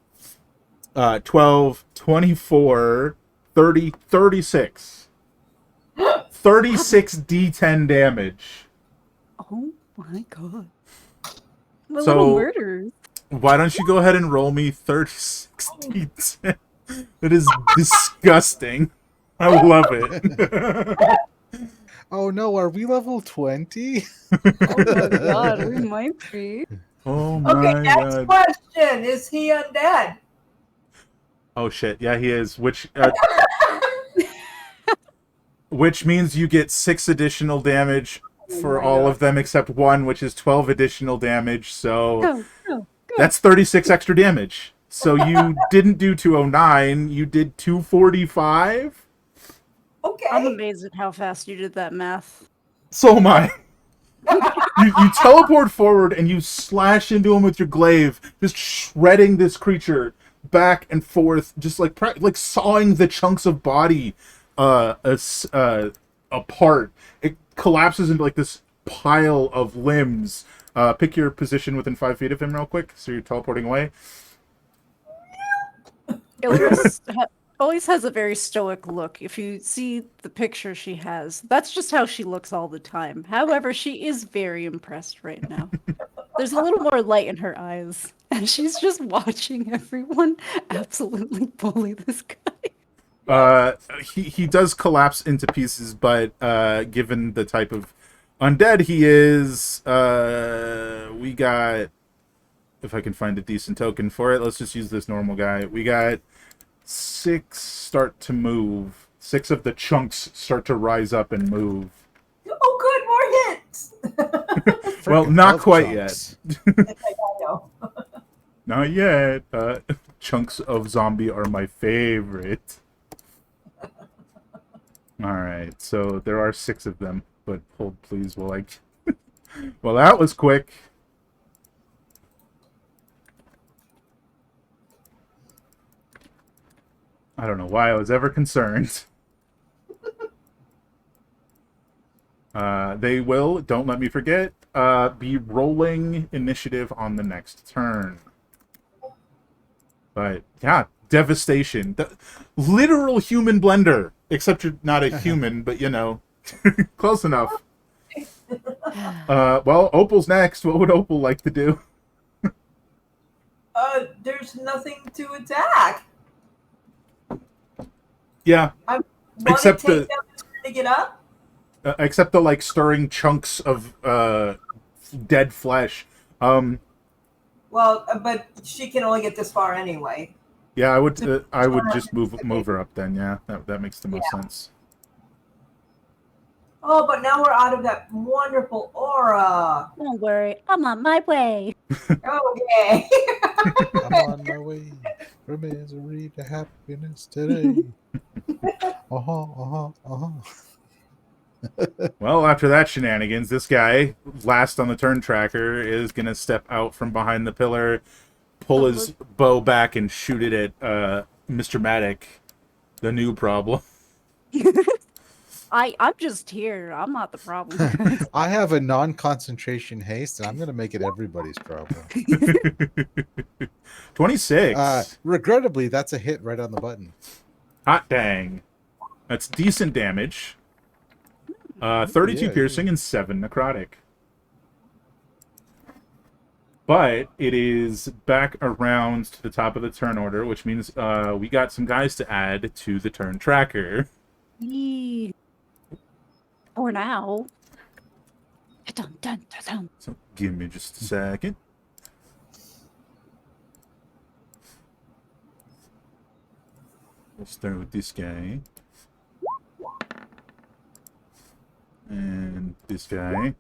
12, 24, 30, 36. 36 d10 damage. Oh my god. The So- little murderers. Why don't you go ahead and roll me 36 d10? It is disgusting. I love it. Oh no, are we level 20? Oh my god, we might be. Oh Okay, my next god. question. Is he undead? Oh shit, yeah he is. Which means you get 6 additional damage for my all God. of them except one, which is 12 additional damage, so Go, go, go. that's 36 extra damage. So you didn't do 209, you did 245? Okay. I'm amazed at how fast you did that math. So am I. You teleport forward and you slash into him with your glaive, just shredding this creature back and forth, just like sawing the chunks of body apart. It collapses into like this pile of limbs. Pick your position within 5 feet of him real quick, so you're teleporting away. Ilris always has a very stoic look. If you see the picture she has, that's just how she looks all the time. However, she is very impressed right now. There's a little more light in her eyes, and she's just watching everyone absolutely bully this guy. He does collapse into pieces, but given the type of undead he is, we got, if I can find a decent token for it, let's just use this normal guy. We got 6 start to move. 6 of the chunks start to rise up and move. Oh, good, more hits. Well, Frickin' not love quite chunks. yet. I know. Not yet. Chunks of zombie are my favorite. Alright, so there are 6 of them, but hold please while I... Well, that was quick. I don't know why I was ever concerned. They will, don't let me forget, be rolling initiative on the next turn. But, yeah, devastation. Literal human blender. Except you're not a human, but, you know, close enough. Well, Opal's next. What would Opal like to do? There's nothing to attack. Yeah, I want Except to take the- them to get up. except the, like, stirring chunks of dead flesh. Well, but she can only get this far anyway. Yeah, I would just move her up then. Yeah, that makes the most sense. Oh, but now we're out of that wonderful aura. Don't worry, I'm on my way. Okay. I'm on my way from misery to happiness today. Well, after that shenanigans, this guy, last on the turn tracker, is gonna step out from behind the pillar, pull his bow back, and shoot it at Mr. Matic, the new problem. I'm just here. I'm not the problem. I have a non-concentration haste, and I'm going to make it everybody's problem. 26. Regrettably, that's a hit right on the button. Hot dang. That's decent damage. 32 Yeah, piercing and 7 necrotic. But it is back around to the top of the turn order, which means we got some guys to add to the turn tracker. Yee. For now. Dun, dun, dun, dun. So give me just a second. We'll start with this guy. And this guy.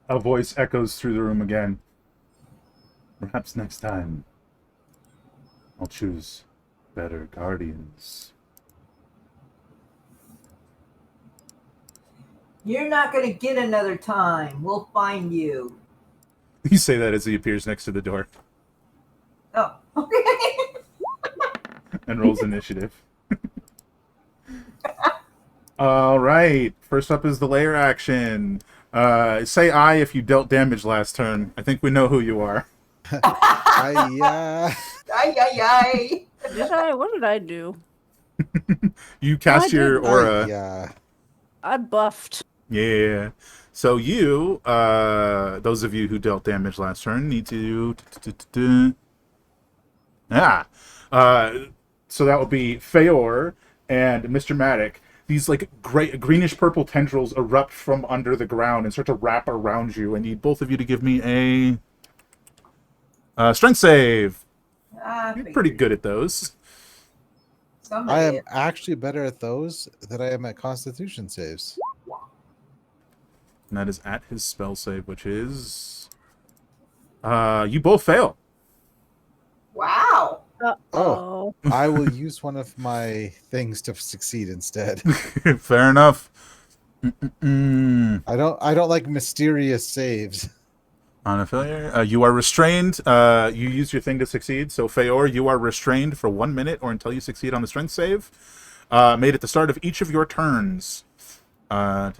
A voice echoes through the room again. Perhaps next time I'll choose better guardians. You're not going to get another time. We'll find you. You say that as he appears next to the door Oh, okay. and rolls initiative. All right. First up is the layer action. Say I if you dealt damage last turn. I think we know who you are. Ay, ay, ay. What did I do? You cast I your didn't. aura. Yeah. I buffed. Yeah. So you, those of you who dealt damage last turn, need to. Ah. So that will be Feor and Mr. Matic. These like greenish purple tendrils erupt from under the ground and start to wrap around you. I need both of you to give me a strength save. You're pretty good at those. I Somebody am is. actually better at those than I am at Constitution saves. And that is at his spell save, which is you both fail. Wow. Oh. I will use one of my things to succeed instead. Fair enough. Mm-mm-mm. I don't like mysterious saves. On a failure, you are restrained. You use your thing to succeed. So, Feor, you are restrained for 1 minute or until you succeed on the strength save. Made at the start of each of your turns. You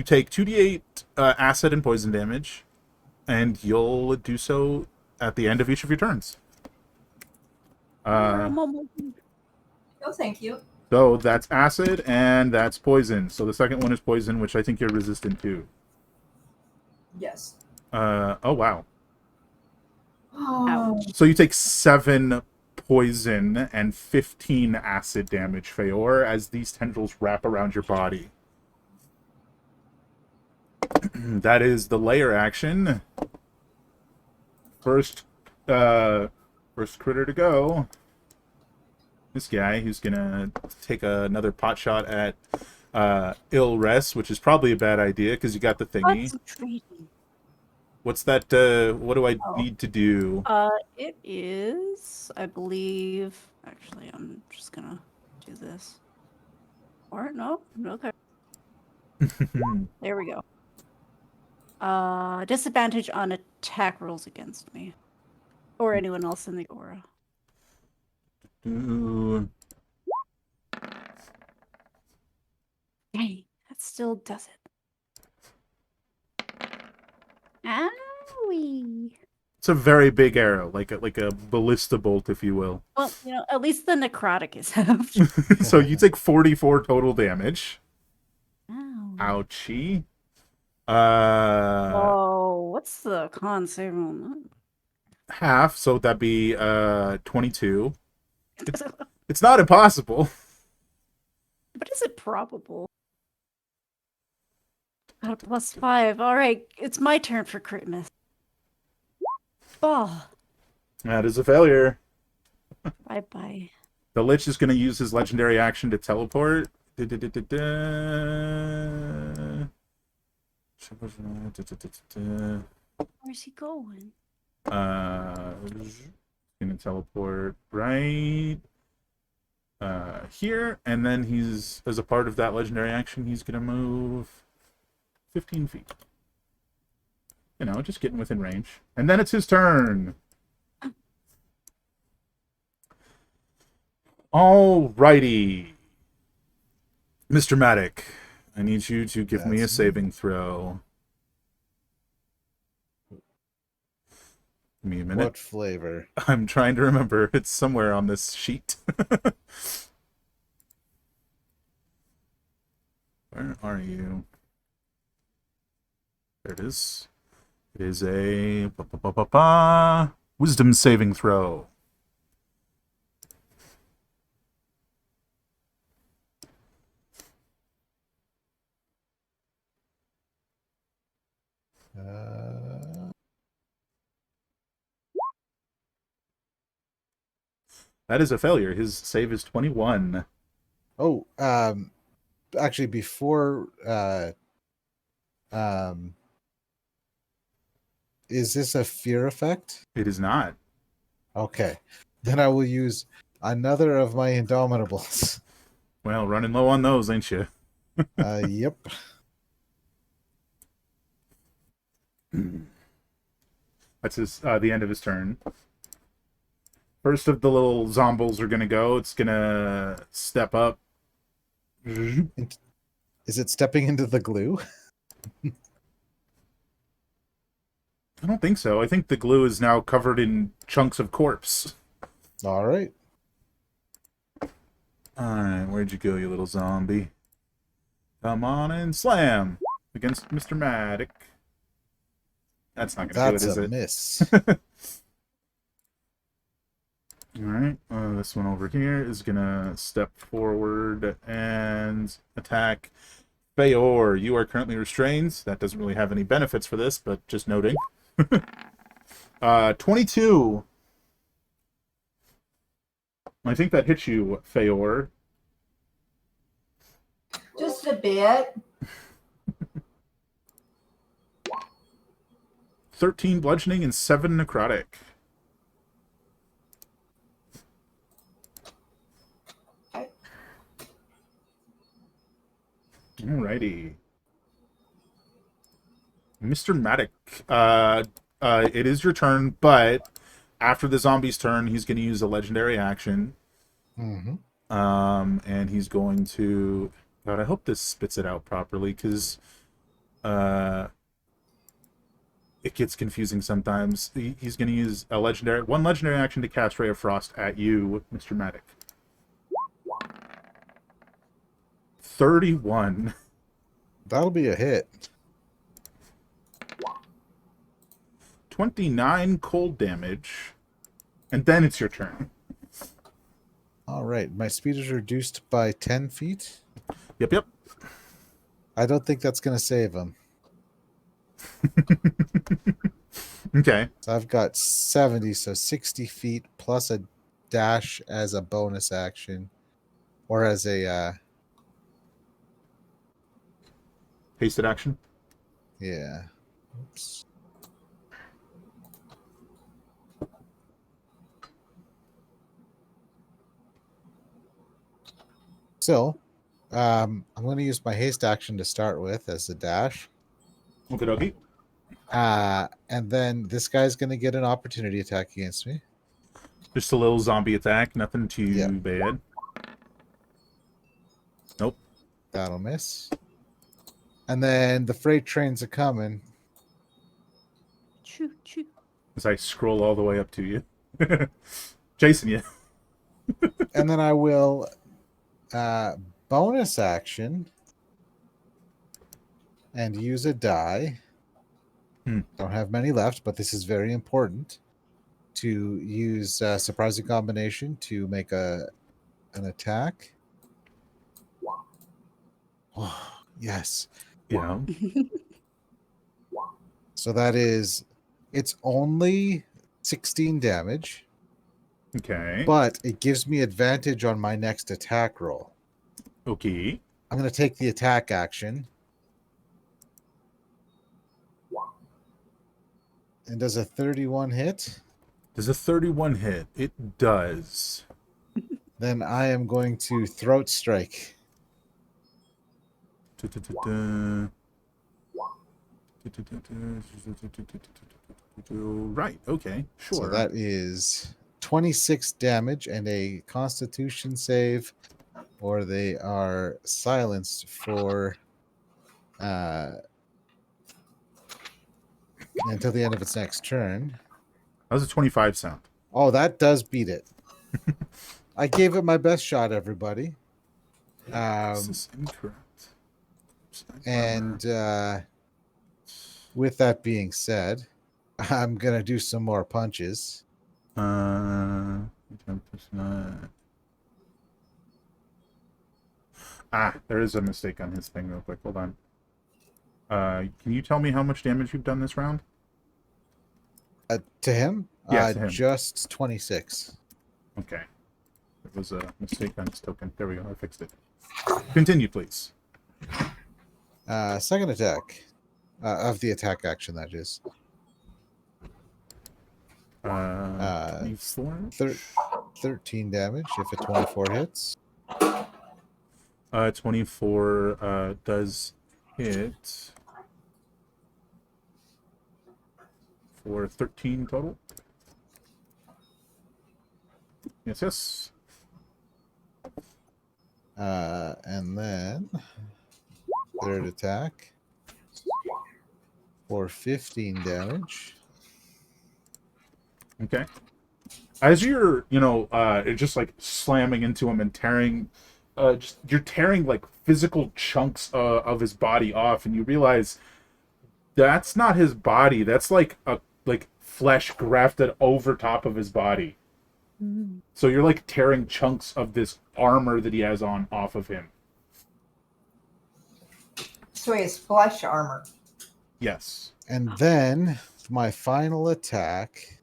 take 2d8 acid and poison damage, and you'll do so at the end of each of your turns. No, thank you. So that's acid and that's poison. So the second one is poison, which I think you're resistant to. Yes. Oh wow. Oh, So you take 7 poison and 15 acid damage, Feor, as these tendrils wrap around your body. That is the layer action. First critter to go. This guy who's gonna take another pot shot at Ilres, which is probably a bad idea because you got the thingy. Concentrating. What's that? What do I need to do? It is, I believe. Actually, I'm just gonna do this. Or no, okay. There we go. Disadvantage on attack rolls against me, or anyone else in the aura. Ooh. Dang, that still does it. Owie. It's a very big arrow, like a ballista bolt, if you will. Well, at least the necrotic is halved. So you take 44 total damage. Ow. Ouchie. Oh, what's the con save on Half, so that'd be 22. that? It's not impossible. But is it probable? Got a +5. All right, it's my turn for crit miss. Oh, That is a failure. bye bye. The Lich is going to use his legendary action to teleport. Where's he going? Gonna teleport right here, and then he's, as a part of that legendary action, he's gonna move 15 feet. You know, just getting within range. And then it's his turn. Alrighty. Mr. Matic, I need you to give me a That's saving throw. Give me a minute. What flavor? I'm trying to remember. It's somewhere on this sheet. Where are you? There it is. It is a wisdom saving throw. That is a failure. His save is 21. Oh, actually, before, is this a fear effect? It is not. Okay, then I will use another of my Indomitables. Well, running low on those, ain't you? Yep. That's his the end of his turn. First of the little zombies are gonna go. It's gonna step up. Is it stepping into the glue? I don't think so. I think the glue is now covered in chunks of corpse. All right. Alright, where'd you go, you little zombie? Come on and slam against Mr. Maddock. That's not gonna do it, That's is a it? miss. Alright, this one over here is gonna step forward and attack Bayor. You are currently restrained. That doesn't really have any benefits for this, but just noting. 22. I think that hits you, Feyor. Just a bit. 13 bludgeoning and 7 necrotic. Okay. Alrighty. Mr. Maddock, it is your turn, but after the zombie's turn, he's going to use a legendary action. Mm-hmm. And he's going to... God, I hope this spits it out properly, because it gets confusing sometimes. He's going to use one legendary action to cast Ray of Frost at you, Mr. Maddock. 31. That'll be a hit. 29 cold damage. And then it's your turn. All right. My speed is reduced by 10 feet. Yep. I don't think that's going to save him. Okay. So I've got 70, so 60 feet plus a dash as a bonus action. Or as a, Hasted action. yeah. Oops. So, I'm going to use my haste action to start with as a dash. Okay, dokie. And then this guy's going to get an opportunity attack against me. Just a little zombie attack. Nothing too Yeah. bad. Nope. That'll miss. And then the freight trains are coming. Choo choo. As I scroll all the way up to you. Chasing you. And then I will bonus action and use a die. Don't have many left, but this is very important to use surprising combination to make an attack. Oh, yes. Yeah. So that is, it's only 16 damage, Okay. but it gives me advantage on my next attack roll. Okay. I'm going to take the attack action. And does a 31 hit? Does a 31 hit? It does. Then I am going to throat strike. Right, okay, sure. So that is 26 damage and a constitution save, or they are silenced for until the end of its next turn. How's a 25 sound? Oh, that does beat it. I gave it my best shot, everybody. This is incorrect. And with that being said, I'm going to do some more punches. There is a mistake on his thing real quick. Hold on. Can you tell me how much damage you've done this round? To him? Yeah, to him. Just 26. Okay. It was a mistake on his token. There we go. I fixed it. Continue, please. Second attack. Of the attack action, that is. 24? 13 damage if a 24 hits. 24 does hit for 13 total. Yes. And then third attack for 15 damage. Okay. As you're, just like slamming into him and tearing, you're tearing like physical chunks of his body off, and you realize that's not his body. That's like flesh grafted over top of his body. Mm. So you're like tearing chunks of this armor that he has on off of him. So he has flesh armor. Yes. And then my final attack,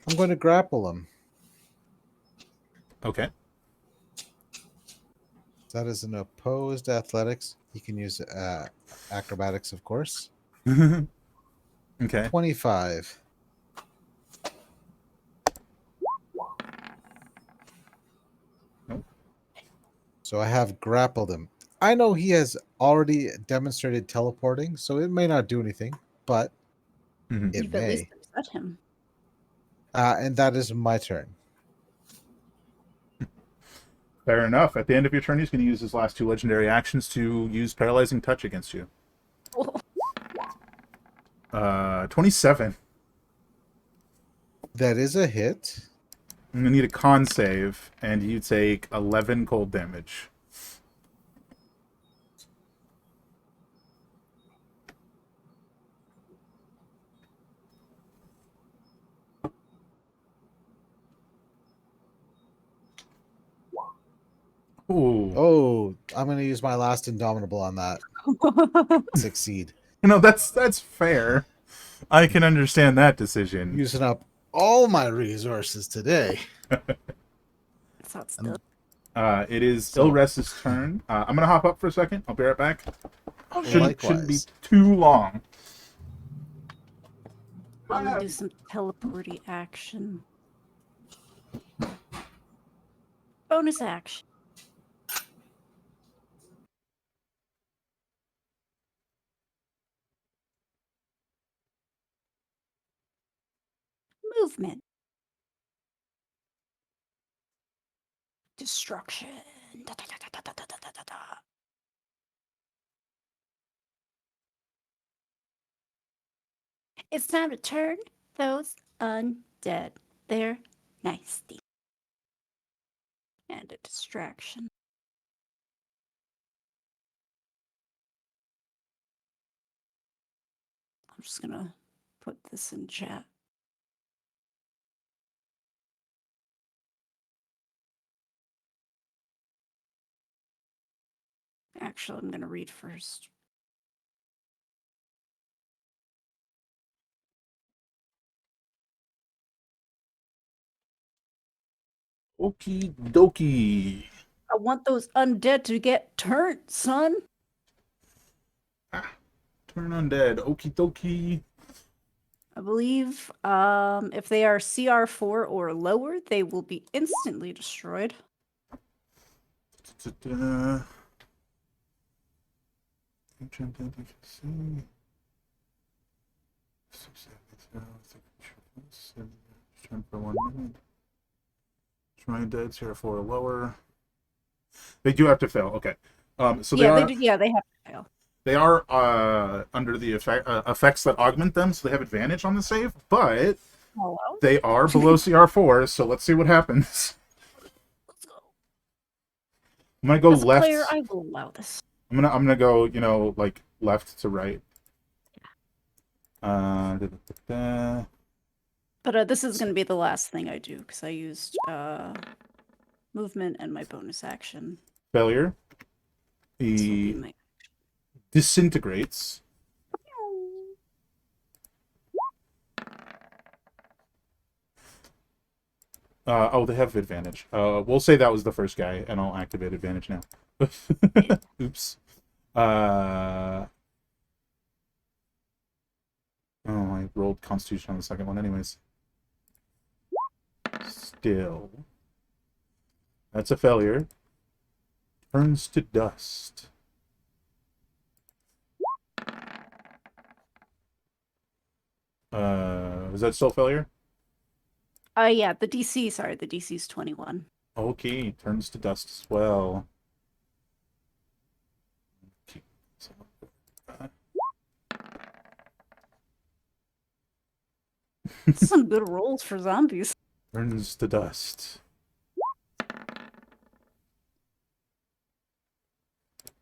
I'm going to grapple him. Okay. That is an opposed athletics. He can use acrobatics, of course. Okay. 25. Nope. So I have grappled him. I know he has already demonstrated teleporting, so it may not do anything, but Mhm. it You've at least may. upset him. And that is my turn. Fair enough. At the end of your turn, he's going to use his last 2 legendary actions to use paralyzing touch against you. 27. That is a hit. I'm going to need a con save, and you take 11 cold damage. Ooh. Oh, I'm going to use my last Indomitable on that. Succeed. That's fair. I can understand that decision. Using up all my resources today. That's not still. It is So- Ilres's turn. I'm going to hop up for a second. I'll be right back. Shouldn't be Likewise. too long. I'm gonna do some teleporty action. Bonus action. Movement. Destruction. Da, da, da, da, da, da, da, da, da. It's time to turn those undead. They're nasty. And a distraction. I'm just gonna put this in chat. Actually, I'm gonna read first. Okie dokie. I want those undead to get turned, son. Turn undead. Okie dokie. I believe if they are CR4 or lower, they will be instantly destroyed. Turn for 1 minute. Try dead, CR4 or lower. They do have to fail. Okay. So They do. Yeah, they have to fail. they are under the effects that augment them, so they have advantage on the save, but Hello. they are below CR4, so let's see what happens. Let's go. I'm gonna go As a left. player, I will allow this. I'm gonna go, like left to right. Da, da, da. But this is going to be the last thing I do because I used movement and my bonus action. Failure. This will be He my... disintegrates. They have advantage. We'll say that was the first guy, and I'll activate advantage now. Oops. Oh, I rolled Constitution on the second one, anyways. Still, that's a failure. Turns to dust. Is that still failure? Yeah, the DC, sorry, the DC is 21. Okay, turns to dust as well. That's some good rolls for zombies. Turns to dust.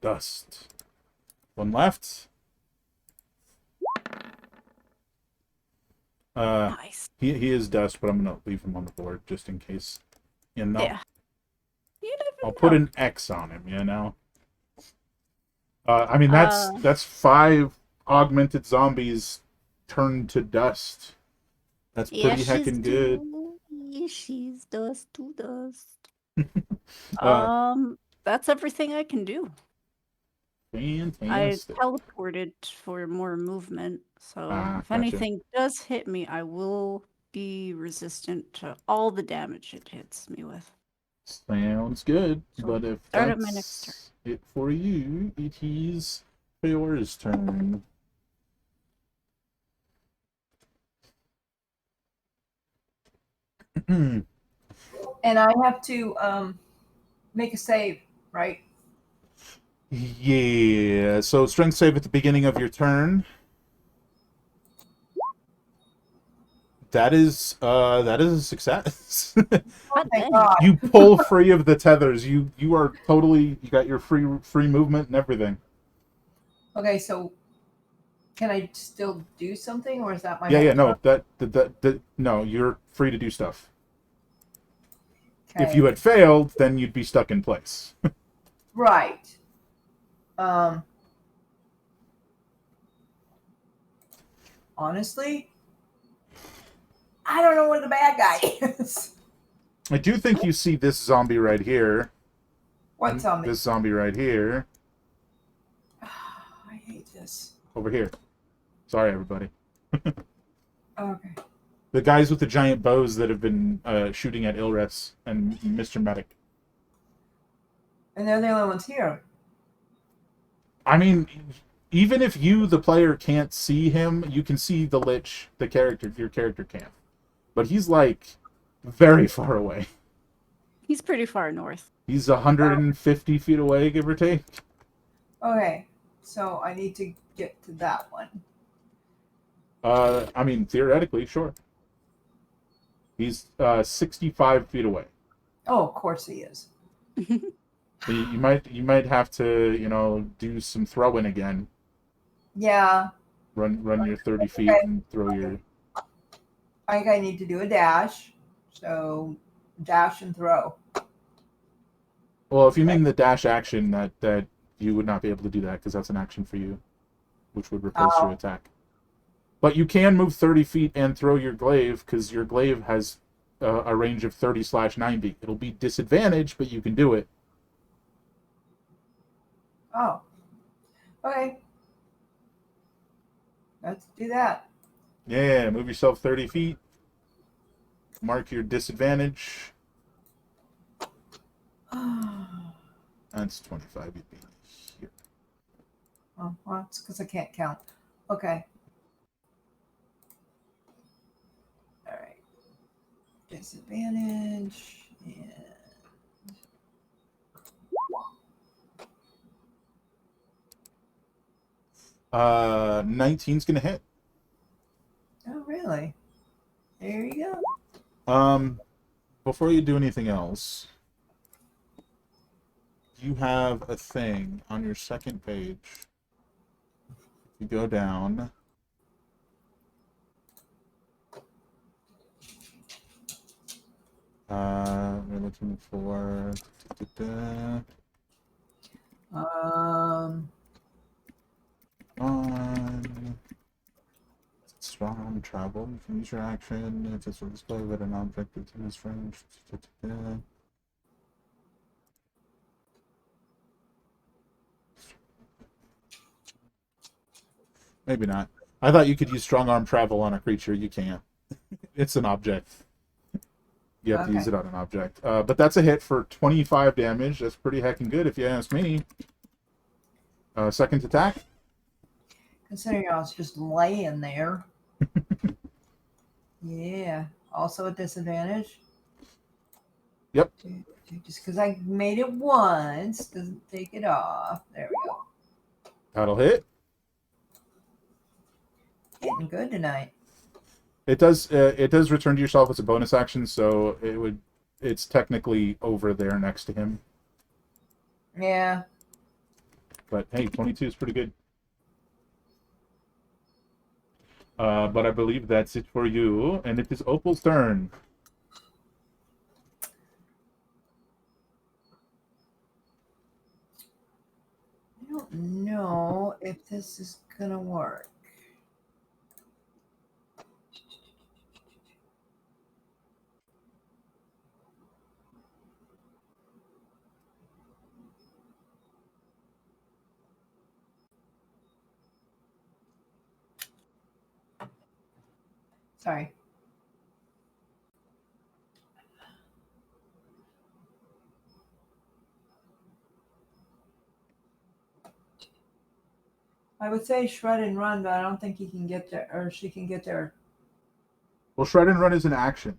Dust. One left. Nice. He is dust, but I'm gonna leave him on the board just in case. You know, Yeah. You I'll never put know. an X on him. You know. I mean Uh, that's 5 augmented zombies turned to dust. That's Yeah, pretty she's heckin' good. yeah, she's dust to dust. Uh, That's everything I can do. I fantastic. teleported for more movement, so Ah, if gotcha. anything does hit me, I will be resistant to all the damage it hits me with. Sounds good. So But if start at my next turn. that's it for you, it is Feor's turn. And I have to make a save, right? Yeah, so strength save at the beginning of your turn. That is a success. Oh, God thank dang. God. You pull free of the tethers. You are totally, you got your free movement and everything. Okay, so can I still do something, or is that my Yeah, whole yeah, turn? no, no, you're free to do stuff. If you Okay, had failed, then you'd be stuck in place. right. Um, honestly, I don't know where the bad guy is. I do think you see this zombie right here, What and zombie? this zombie right here, I hate this. over here. Sorry, everybody. Okay. The guys with the giant bows that have been shooting at Ilres and Mr. Medic. And they're the only ones here. I mean, even if you, the player, can't see him, you can see the lich, the character, your character can. But he's like very far away. He's pretty far north. He's 150 feet away, give or take. Okay, so I need to get to that one. I mean, theoretically, sure. He's 65 feet away. Oh, of course he is. You might have to, do some throwing again. Yeah, Run your 30 feet and throw your. I think I need to do a dash. So dash and throw. Well, if you mean the dash action, that you would not be able to do that because that's an action for you, which would replace your Oh, attack. But you can move 30 feet and throw your glaive because your glaive has a range of 30/90. It'll be disadvantaged, but you can do it. oh. Okay. Let's do that. Yeah, move yourself 30 feet. Mark your disadvantage. Oh, That's 25. You'd be here. well, it's because I can't count. Okay. All right. Disadvantage and 19's gonna hit. oh, really? There you go. Before you do anything else, you have a thing on your second page. If you go down, we're looking for Um. on strong travel. You can use your action to sort of display with an object that's in this range. Maybe not. I thought you could use strong arm travel on a creature. You can't. It's an object. You have to use Okay. it on an object. But that's a hit for 25 damage. That's pretty heckin' good if you ask me. Second attack. Considering I was just laying there. Yeah. Also a disadvantage. Yep. Just because I made it once doesn't take it off. There we go. That'll hit. Getting good tonight. It does return to yourself as a bonus action, so it's technically over there next to him. Yeah. But hey, 22 is pretty good. But I believe that's it for you, and it is Opal's turn. I don't know if this is gonna work. Sorry. I would say shred and run, but I don't think he can get there, or she can get there. Well, shred and run is an action,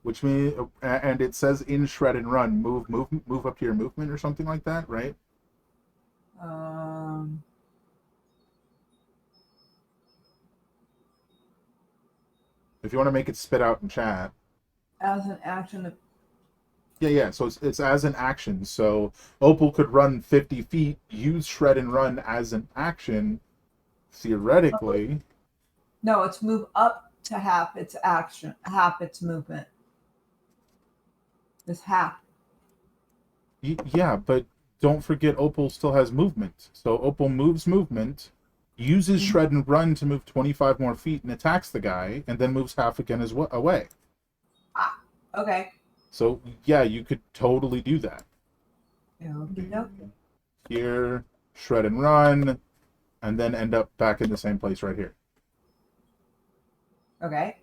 which means, and it says in shred and run, move up to your movement or something like that, right? Um, If you want to make it spit out in chat. as an action, Yeah. So it's as an action. So Opal could run 50 feet, use shred and run as an action, theoretically. no, it's move up to half its action, half its movement. It's half. Yeah, but don't forget Opal still has movement. So Opal moves movement, uses Mhm. shred and run to move 25 more feet and attacks the guy, and then moves half again away. Okay. So yeah, you could totally do that. Okie dokie. Here, shred and run, and then end up back in the same place right here. Okay.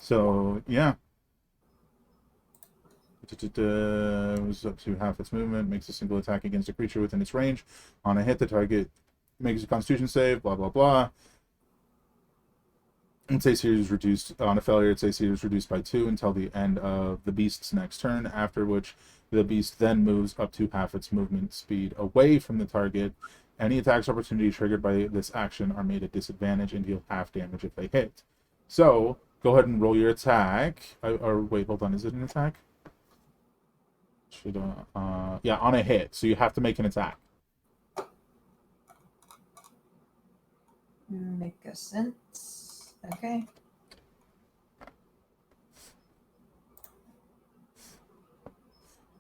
So yeah. Moves up to half its movement, makes a single attack against a creature within its range. On a hit, the target makes a constitution save, blah blah blah. Its AC is reduced on a failure. Its AC is reduced by 2 until the end of the beast's next turn. After which, the beast then moves up to half its movement speed away from the target. Any attacks opportunity triggered by this action are made at disadvantage and deal half damage if they hit. So go ahead and roll your attack. Or wait, hold on. Is it an attack? Should yeah, on a hit. So you have to make an attack. Make a sense. Okay.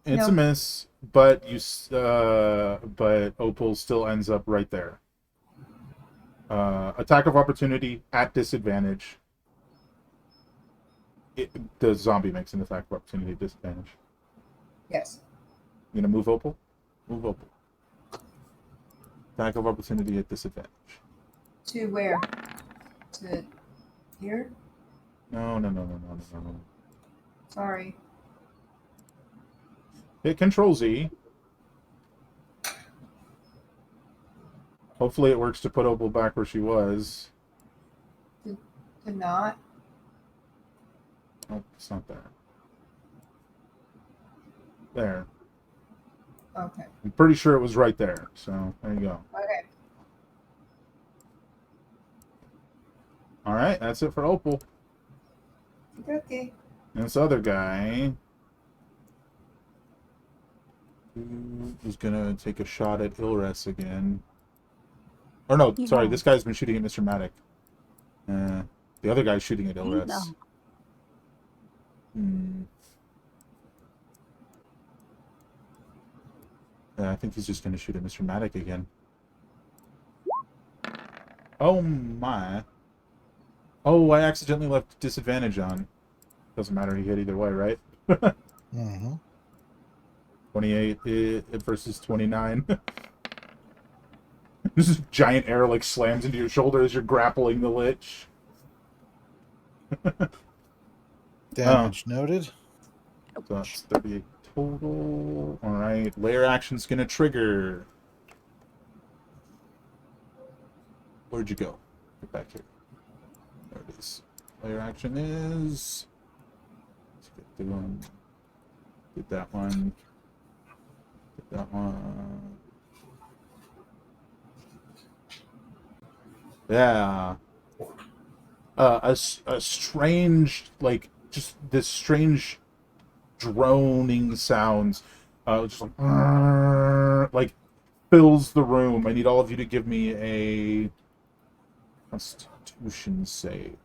It's No. a miss, but but Opal still ends up right there. Attack of opportunity at disadvantage. The zombie makes an attack of opportunity at disadvantage. Yes. You gonna move Opal? Move Opal. Attack of opportunity at disadvantage. To where? To here? No. Sorry. Hit Control Z. Hopefully it works to put Opal back where she was. To not. Oh, it's not there. There. Okay. I'm pretty sure it was right there. So there you go. Okay. All right, that's it for Opal. Okay. And this other guy is gonna take a shot at Ilres again. Or no, sorry, Yeah. this guy's been shooting at Mr. Matic. The other guy's shooting at Ilres. No. I think he's just gonna shoot at Mr. Matic again. Oh my. Oh, I accidentally left disadvantage on. Doesn't matter, he hit either way, right? Mm-hmm. 28 versus 29. This giant arrow like slams into your shoulder as you're grappling the lich. Damage noted. So that's 38 total. Alright, layer action's gonna trigger. Where'd you go? Get back here. There it is. Layer action is... Let's get the one. Get that one. Get that one. Yeah. a strange, like, just this strange droning sounds, just like fills the room. I need all of you to give me a Constitution save.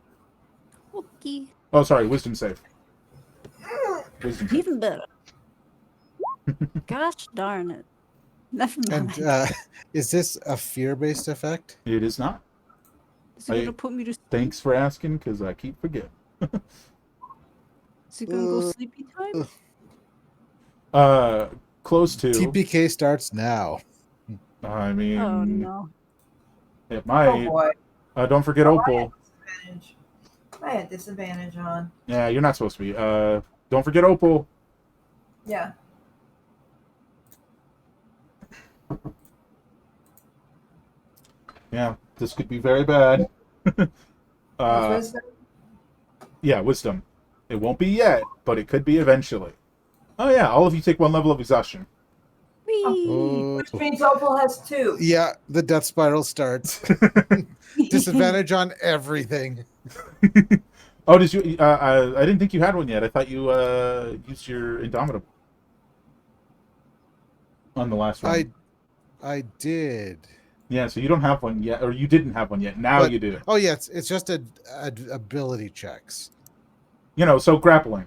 Okay. Oh, sorry, Wisdom save. Wisdom save. Even better. Gosh darn it. Never mind. And is this a fear-based effect? It is not. Is he gonna put me to sleep? Thanks for asking, because I keep forgetting. Is he gonna go sleepy time? Close to. TPK starts now. I mean, Oh no. it Oh might. boy. Don't forget Opal. Disadvantage. I had disadvantage on. Yeah, you're not supposed to be. Don't forget Opal. Yeah. Yeah, this could be very bad. Wisdom? Yeah, Wisdom. It won't be yet, but it could be eventually. Oh yeah, all of you take 1 level of exhaustion. Whee! Oh, Which means Opal has 2. yeah, the death spiral starts. Disadvantage on everything. Oh, did you? I didn't think you had one yet. I thought you used your Indomitable on the last one. I did. Yeah, so you don't have one yet, or you didn't have one yet. Now But- you do. Oh yeah, it's just a ability checks. You know, so grappling.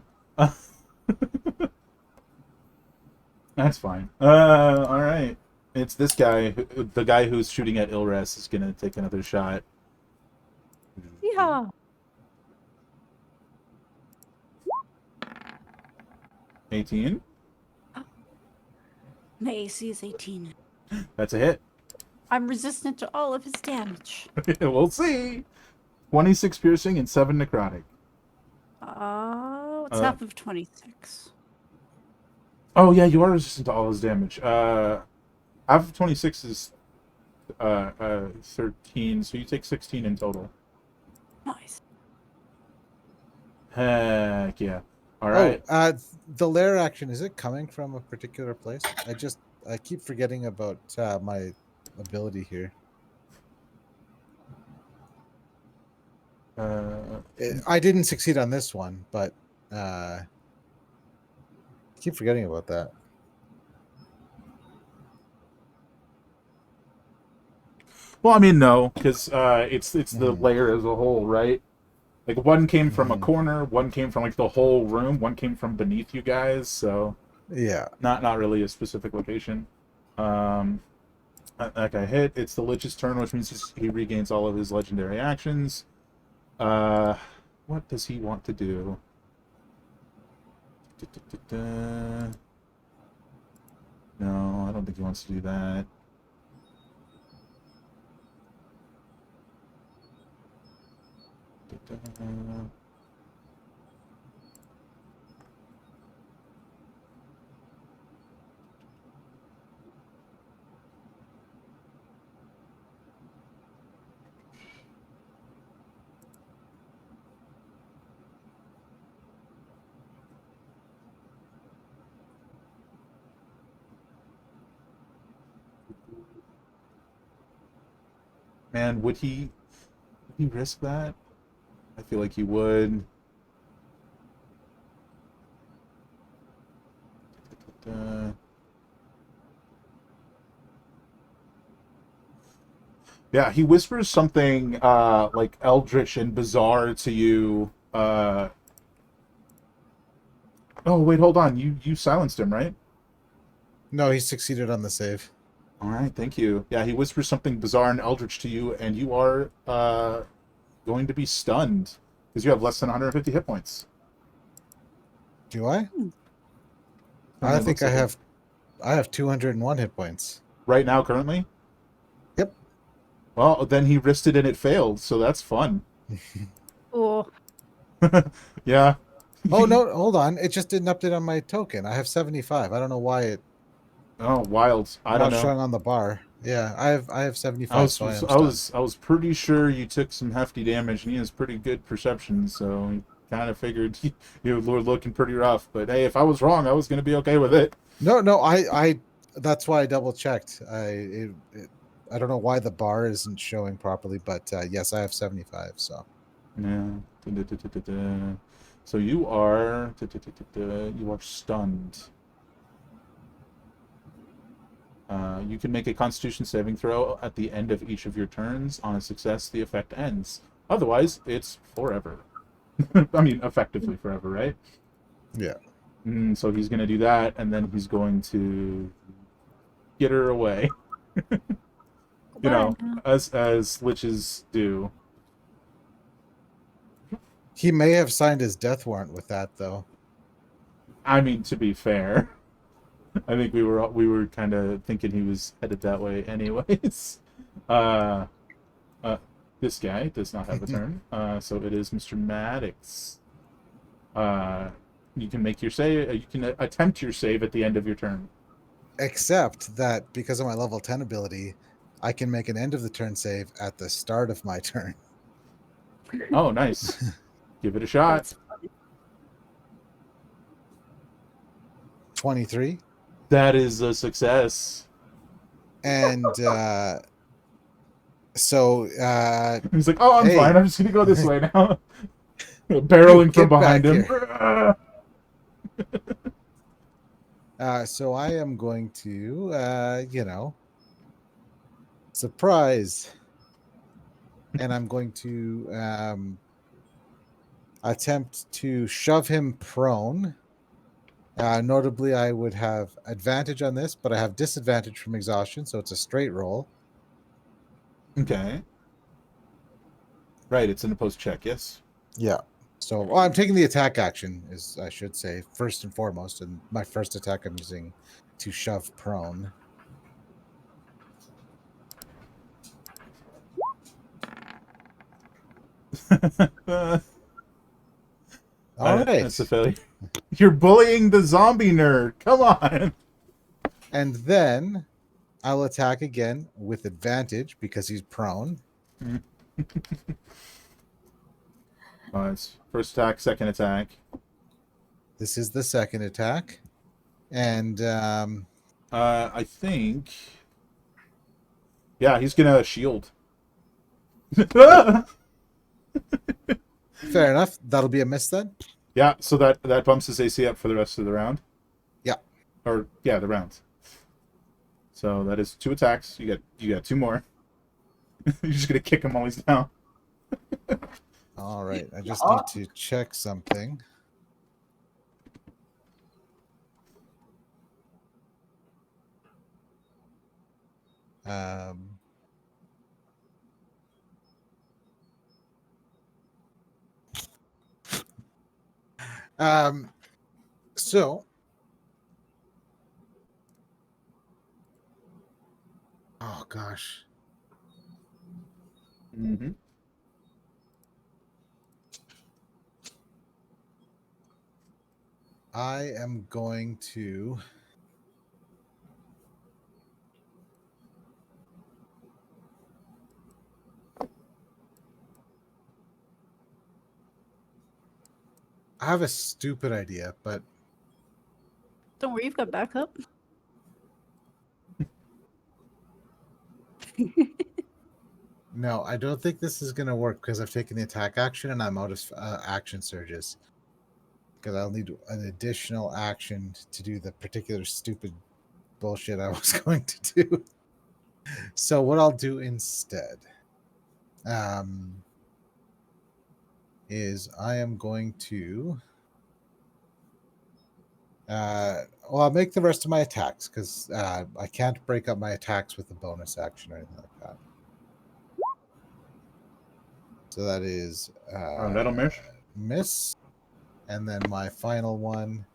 That's fine. All right. It's this guy. The guy who's shooting at Ilres is gonna take another shot. Yeah. 18. My AC is 18. That's a hit. I'm resistant to all of his damage. We'll see. 26 piercing and 7 necrotic. It's half of 26. Oh yeah, you are resistant to all his damage. Half of 26 is 13, so you take 16 in total. Nice. Heck yeah. All right. The lair action, is it coming from a particular place? I keep forgetting about my ability here. I didn't succeed on this one, but I keep forgetting about that. Well, I mean, no, because it's the layer as a whole, right? Like one came from a corner, one came from like the whole room, one came from beneath you guys, so Yeah. not really a specific location. That guy hit. It's the Lich's turn, which means he regains all of his legendary actions. What does he want to do? No, I don't think he wants to do that. Man, would he risk that? I feel like he would. Yeah, he whispers something like eldritch and bizarre to you. Oh wait, hold on. You silenced him, right? No, he succeeded on the save. All right, thank you. Yeah, he whispers something bizarre and eldritch to you, and you are going to be stunned because you have less than 150 hit points. Do I? Currently I think looks I like have 201 hit points. right now, currently. Yep. Well, then he risked it and it failed, so that's fun. Oh, Yeah. Oh no, hold on. It just didn't update on my token. I have 75. I don't know why it Oh, wild. I don't not know. showing on the bar. Yeah, I have 75. I was, so I am I was pretty sure you took some hefty damage, and he has pretty good perception, so he kind of figured you were looking pretty rough. But hey, if I was wrong, I was going to be okay with it. No, I that's why I double checked. I don't know why the bar isn't showing properly, but yes, I have 75. So Yeah. So you are stunned. You can make a Constitution saving throw at the end of each of your turns. On a success, the effect ends. Otherwise, it's forever. I mean, effectively forever, right? Yeah. So he's going to do that, and then he's going to get her away. You Goodbye know, now. as liches do. He may have signed his death warrant with that, though. I mean, to be fair, I think we were kind of thinking he was headed that way, anyways. Uh, this guy does not have a turn, so it is Mr. Maddox. You can make your save. You can attempt your save at the end of your turn. Except that because of my level 10 ability, I can make an end of the turn save at the start of my turn. Oh, nice. Give it a shot. That's funny. 23. That is a success. And He's like, "Oh, I'm hey. fine. I'm just gonna go this way now." Barreling from Get back behind him. So I am going to, surprise. And I'm going to attempt to shove him prone. Notably, I would have advantage on this, but I have disadvantage from exhaustion, so it's a straight roll. Okay. Right, it's an opposed check, yes? Yeah. So I'm taking the attack action, is I should say, first and foremost. And my first attack I'm using to shove prone. All right. That's a failure. You're bullying the zombie nerd. Come on. And then I'll attack again with advantage because he's prone. It's first attack, second attack. This is the second attack. And I think. Yeah, he's gonna shield. fair enough. That'll be a miss then. Yeah, so that bumps his AC up for the rest of the round. Yeah. Or yeah, the round. So that is 2 attacks. You got 2 more. You're just gonna kick him while he's down. All right. I just need to check something. So oh gosh. Mm-hmm. I am going to I have a stupid idea, but Don't worry, you've got backup. no, I don't think this is going to work because I've taken the attack action and I'm out of action surges. Because I'll need an additional action to do the particular stupid bullshit I was going to do. So what I'll do instead is I am going to I'll make the rest of my attacks because I can't break up my attacks with a bonus action or anything like that. So that is that'll miss. Miss. And then my final one.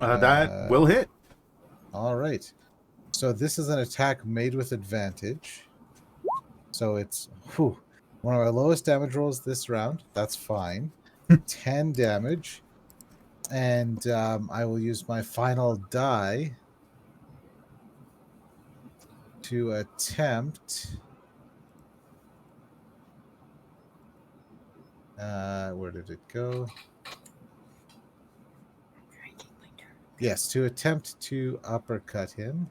That will hit. All right. So this is an attack made with advantage. So it's one of our lowest damage rolls this round. That's fine. 10 damage. And I will use my final die to attempt. Where did it go? Yes, to attempt to uppercut him.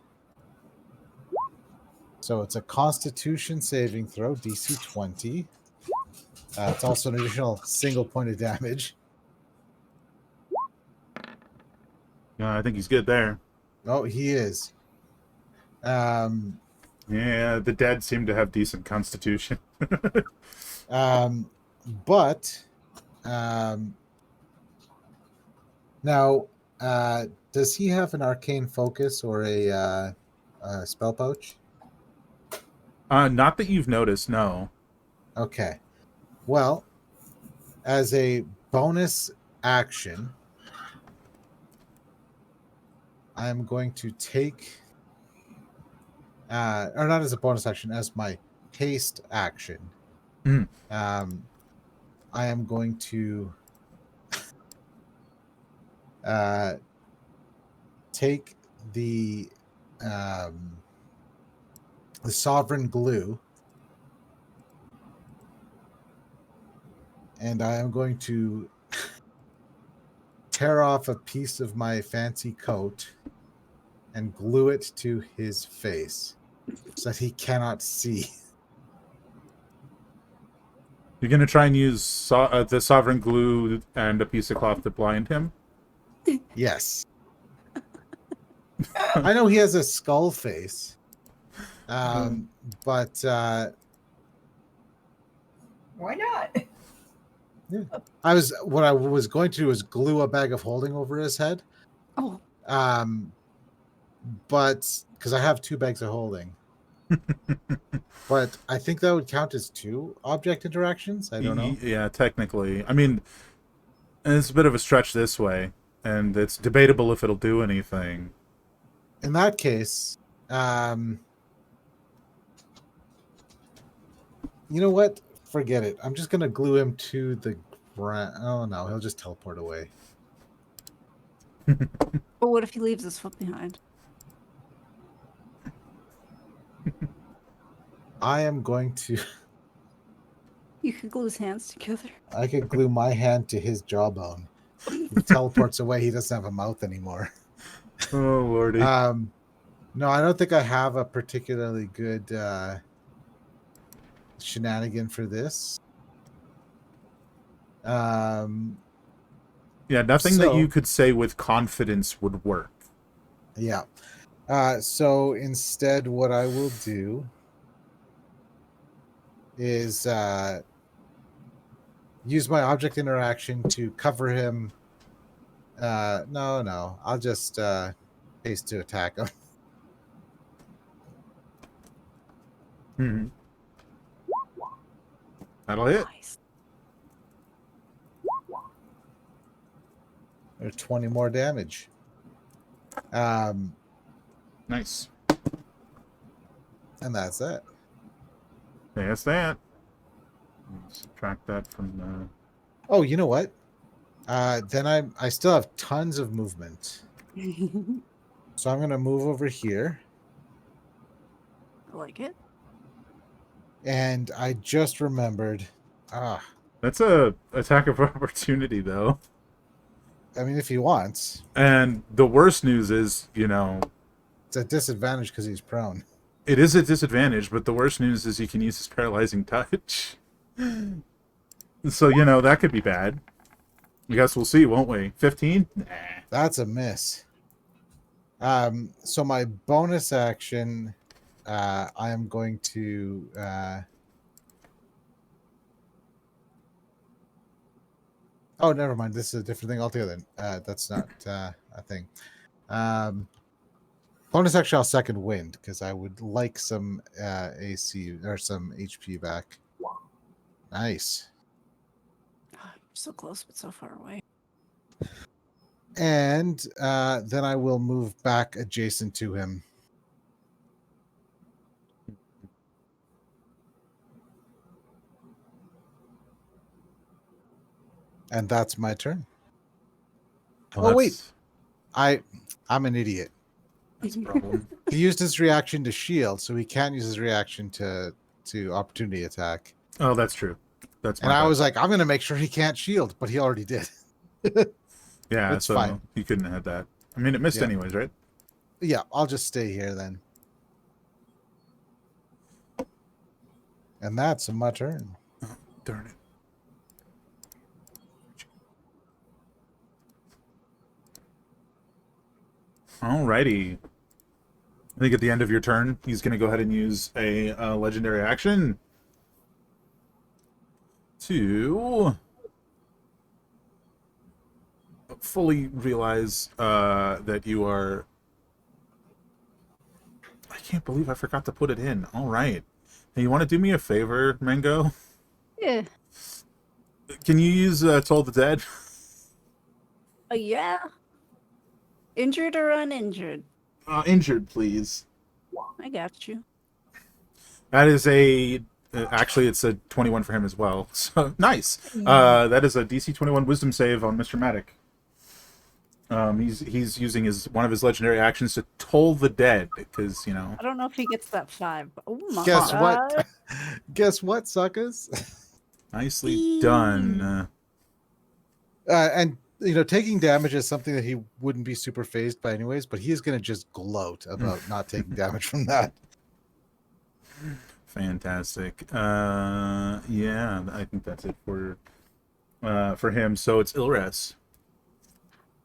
So it's a Constitution saving throw, DC 20. It's also an additional single point of damage. I think he's good there. Oh, he is. Um, Yeah, the dead seem to have decent constitution. but now, does he have an arcane focus or a spell pouch? Not that you've noticed, no. Okay. Well, as a bonus action, I'm going to take, or not as a bonus action, as my haste action. Mm. I am going to take the sovereign glue, and I am going to tear off a piece of my fancy coat and glue it to his face so that he cannot see. You're going to try and use the sovereign glue and a piece of cloth to blind him? Yes. I know he has a skull face, but Why not? what I was going to do was glue a bag of holding over his head. Oh, But because I have 2 bags of holding. But I think that would count as 2 object interactions. I don't know. Yeah, technically. I mean, it's a bit of a stretch this way, and it's debatable if it'll do anything. In that case, you know what? Forget it. I'm just gonna glue him to the ground. Oh no, he'll just teleport away. but what if he leaves his foot behind? I am going to. You could glue his hands together. I could glue my hand to his jawbone. He teleports away. He doesn't have a mouth anymore. Oh, lordy. No, I don't think I have a particularly good shenanigan for this. Yeah, nothing that you could say with confidence would work. Yeah. So instead, what I will do is use my object interaction to cover him. No. I'll just haste to attack him. Mm-hmm. That'll hit. Nice. Or 20 more damage. Nice. And that's it. That's that. Subtract that from. Oh, you know what? Then I still have tons of movement. So I'm gonna move over here. I like it. And I just remembered. That's a attack of opportunity, though. I mean, if he wants. And the worst news is, It's a disadvantage because he's prone. it is a disadvantage, but the worst news is he can use his paralyzing touch. So, that could be bad. I guess we'll see, won't we? 15? Nah. That's a miss. So my bonus action, I am going to oh, never mind. This is a different thing altogether. That's not a thing. Bonus action, I'll second wind because I would like some AC or some HP back. Nice. Oh, you're so close, but so far away. And then I will move back adjacent to him. And that's my turn. Well, Oh, wait. I'm an idiot. That's a problem. He used his reaction to shield, so he can't use his reaction to opportunity attack. Oh, that's true. That's my And I bad. was like, I'm going to make sure he can't shield, but he already did. Yeah, it's so fine. you couldn't have had that. I mean, it missed Yeah. anyways, right? Yeah, I'll just stay here then. And that's my turn. Oh, darn it. Alrighty. I think at the end of your turn, he's going to go ahead and use a legendary action to fully realize that you are... I can't believe I forgot to put it in. All right. Hey, you want to do me a favor, Mango? Yeah. Can you use Toll the Dead? Yeah. Injured or uninjured? Injured, please. I got you. That is a... actually, it's a 21 for him as well. So, nice. Yeah. That is a DC 21 Wisdom save on Mr. Matic. He's using one of his legendary actions to toll the dead, because, you know... I don't know if he gets that 5. But oh my Guess god. what? Guess what, suckers? Nicely done. And taking damage is something that he wouldn't be super phased by anyways, but he is going to just gloat about not taking damage from that. Fantastic. Yeah, I think that's it for him. So it's Ilres.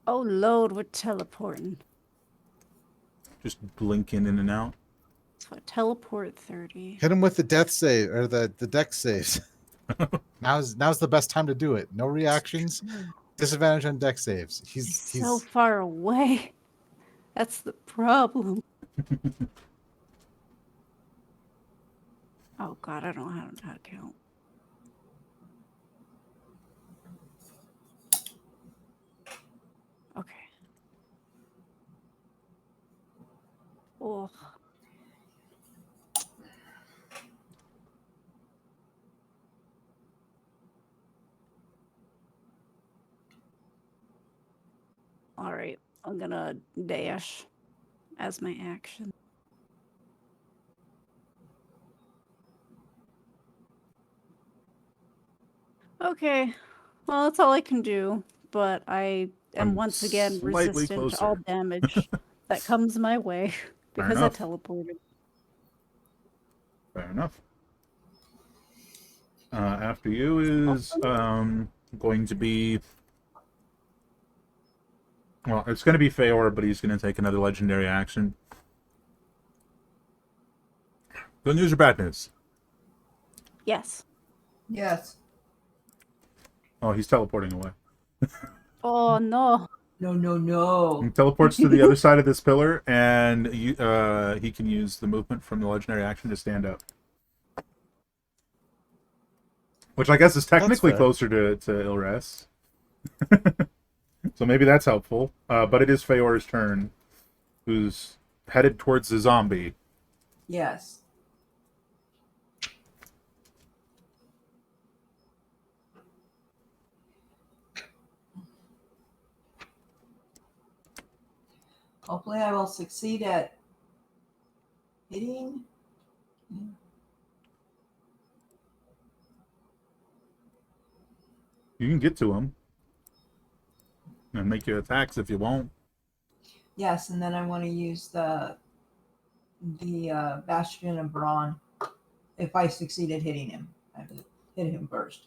Oh lord, we're teleporting. Just blinking in and out. So I teleport 30. Hit him with the death save or the dex saves. Now's the best time to do it. No reactions. Disadvantage on dex saves. He's so far away. That's the problem. Oh god, I don't know how to count. Okay. Oh. All right, I'm gonna dash as my action. Okay, well, that's all I can do, but I am I'm once again slightly resistant to all closer. damage that comes my way because I enough. teleported. Fair enough. After you is going to be... Well, it's going to be Feor, but he's going to take another legendary action. Good news or bad news? Yes. Yes. Oh, he's teleporting away. Oh no. No, no, no. He teleports to the other side of this pillar, and he can use the movement from the legendary action to stand up. Which I guess is technically fair. closer to Ilres. So maybe that's helpful. But it is Feor's turn, who's headed towards the zombie. Yes. Hopefully I will succeed at hitting. You can get to him and make your attacks if you won't. Yes, and then I want to use the Bastion of Brawn. If I succeed at hitting him, I have to hit him first.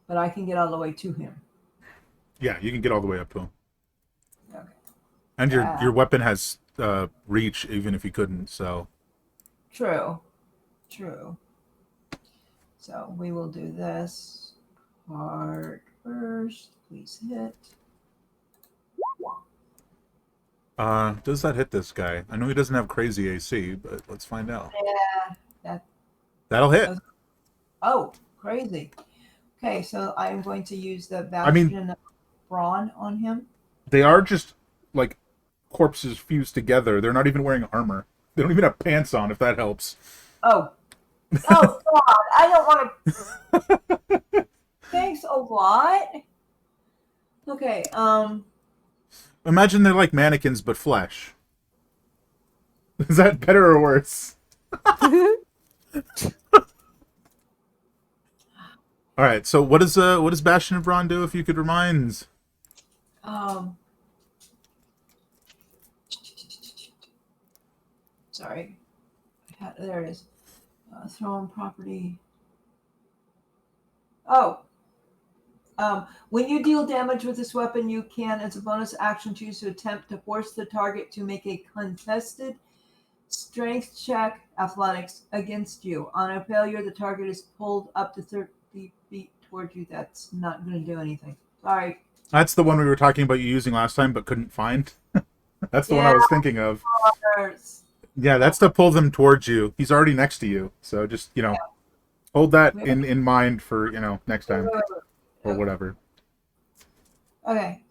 But I can get all the way to him. Yeah, you can get all the way up to him. Okay. And your weapon has reach, even if you couldn't. So True. So we will do this part first. Please hit. does that hit this guy? I know he doesn't have crazy AC, but let's find out. Yeah. That'll hit. Oh, crazy. Okay, so I'm going to use the Bastion of Brawn on him. They are just like corpses fused together. They're not even wearing armor. They don't even have pants on, if that helps. Oh God! I don't want to. Thanks a lot. Okay. Imagine they're like mannequins but flesh. Is that better or worse? All right. So what does Bastion of Brawn do? If you could remind. Sorry, I There it is. Throw on property. Oh. When you deal damage with this weapon, you can, as a bonus action, choose to attempt to force the target to make a contested strength check, athletics, against you. On a failure, the target is pulled up to 30 feet towards you. That's not going to do anything. Sorry. That's the one we were talking about you using last time but couldn't find. That's the one I was thinking of. Yeah, that's to pull them towards you. He's already next to you. So just, hold that in mind for, next time. Or whatever. Okay.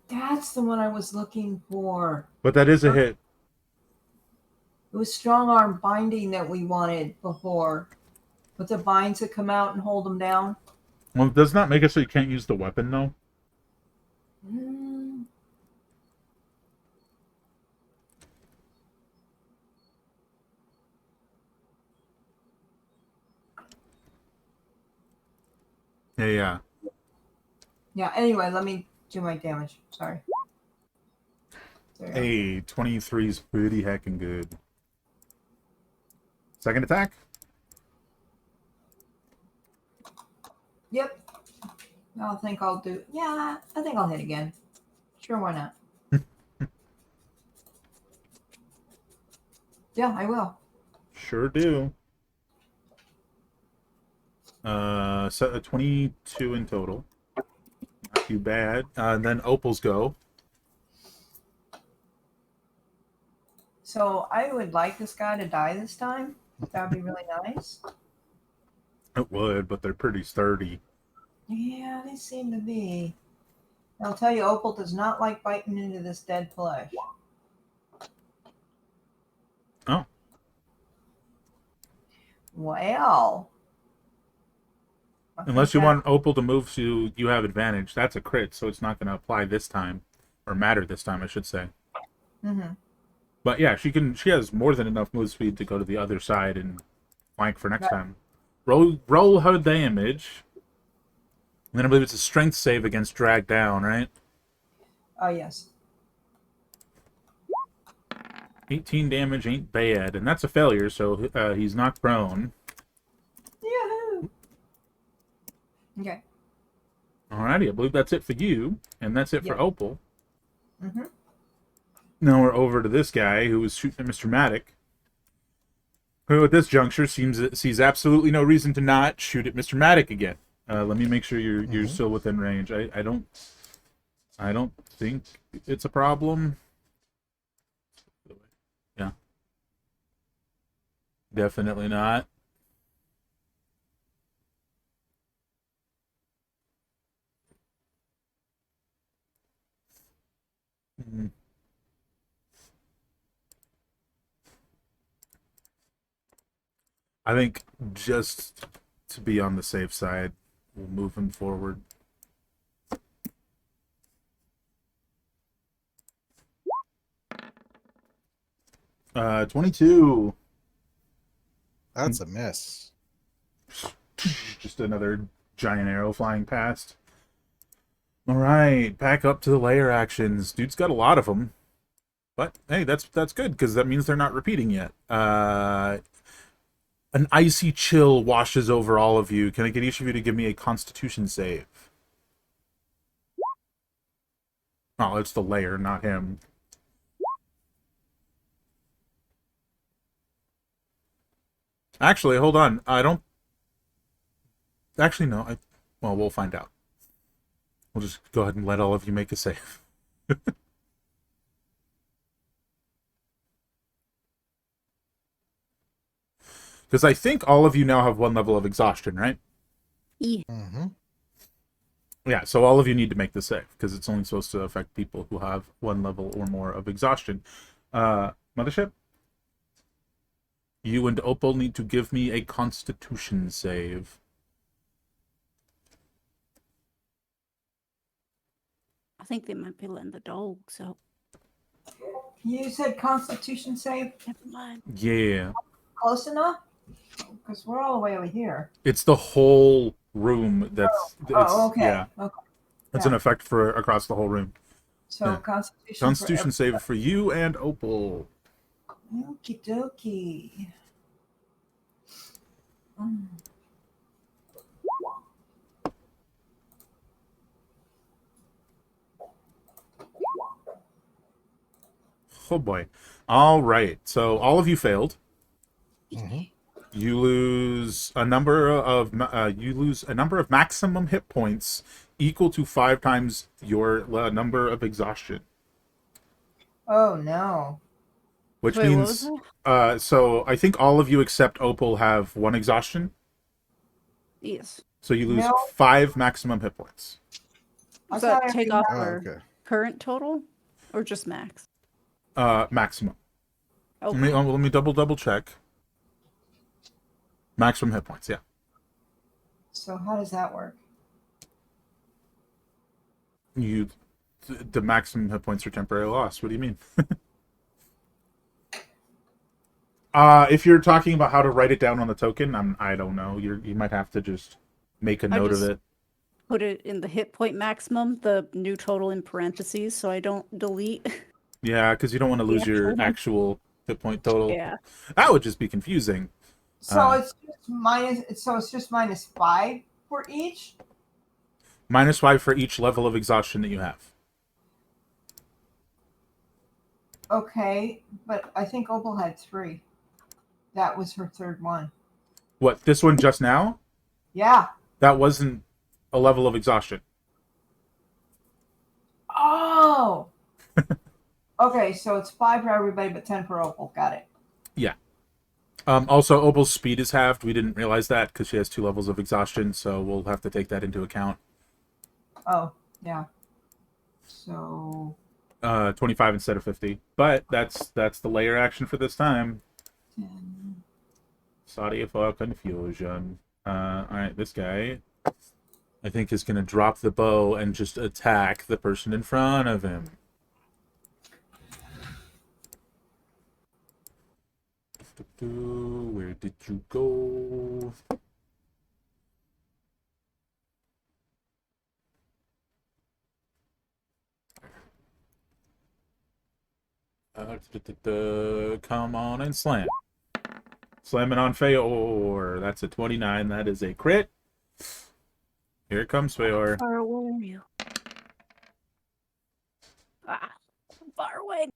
That's the one I was looking for. But that is a hit. It was strong arm binding that we wanted before. With the binds that come out and hold them down. Well, does not make it so you can't use the weapon, though? Yeah. Yeah, anyway, let me do my damage. Sorry. Hey, 23 is pretty heckin' good. Second attack? Yep. I think I'll do... Yeah, I think I'll hit again. Sure, why not? Yeah, I will. Sure do. So 22 in total. Not too bad. Then Opal's go. So I would like this guy to die this time. That would be really nice. It would, but they're pretty sturdy. Yeah, they seem to be. I'll tell you, Opal does not like biting into this dead flesh. Oh. Well. Unless you want Opal to move so you have advantage. That's a crit, so it's not going to apply this time. Or matter this time, I should say. Mm-hmm. But yeah, she has more than enough move speed to go to the other side and flank for next time. Roll her damage. And then I believe it's a strength save against drag down, right? Oh, yes. 18 damage ain't bad, and that's a failure, so he's knocked prone. Yahoo! Okay. Alrighty, I believe that's it for you, and that's it for Opal. Mm-hmm. Now we're over to this guy who was shooting at Mr. Maddock, who at this juncture sees absolutely no reason to not shoot at Mr. Maddock again. Let me make sure you're still within range. I don't think it's a problem. Yeah. Definitely not. Mm-hmm. I think just to be on the safe side, we'll move him forward. Uh, 22. That's a miss. Just another giant arrow flying past. All right, back up to the layer actions. Dude's got a lot of them, but hey, that's good because that means they're not repeating yet. An icy chill washes over all of you. Can I get each of you to give me a Constitution save? Oh, it's the layer, not him. Actually, hold on. I don't... Actually, no. Well, we'll find out. We'll just go ahead and let all of you make a save. Because I think all of you now have one level of exhaustion, right? Yeah. Mm-hmm. Yeah, so all of you need to make the save, because it's only supposed to affect people who have one level or more of exhaustion. Mothership? You and Opal need to give me a Constitution save. I think they might be letting the dog, so You said Constitution save? never mind. Yeah. Close enough? Because we're all the way over here. It's the whole room that's... okay. Yeah. Okay. It's an effect for across the whole room. So Yeah. Constitution. Constitution save for you and Opal. Okie dokie. Mm. Oh boy. All right. So all of you failed. Hmm. You lose a number of maximum hit points equal to 5 times your number of exhaustion, Oh no. which Wait, what was means so I think all of you except Opal have 1 exhaustion, that? Yes. so you lose No, 5 maximum hit points. I Does that thought I take already off Oh, our okay. current total or just max? Maximum. Okay. Let me double check. Maximum hit points. Yeah. So how does that work? You the maximum hit points are temporary loss. What do you mean? If you're talking about how to write it down on the token, I don't know. You might have to just make a I note of just it. put it in the hit point maximum, the new total in parentheses, so I don't delete. Yeah, because you don't want to the lose your actual one. actual hit point total. Yeah. That would just be confusing. So it's just -5 for each? -5 for each level of exhaustion that you have. Okay, but I think Opal had 3. That was her third one. What, this one just now? Yeah. That wasn't a level of exhaustion. Oh. Okay, so it's 5 for everybody, but 10 for Opal. Got it. Yeah. Also, Opal's speed is halved. We didn't realize that because she has 2 levels of exhaustion, so we'll have to take that into account. Oh, yeah. So 25 instead of 50. But that's the layer action for this time. 10. Sorry for confusion. Alright, this guy, I think, is going to drop the bow and just attack the person in front of him. Where did you go? Come on and slam. Slamming on Feor. That's a 29. That is a crit. Here comes Feor. Far away are you? Ah, far away.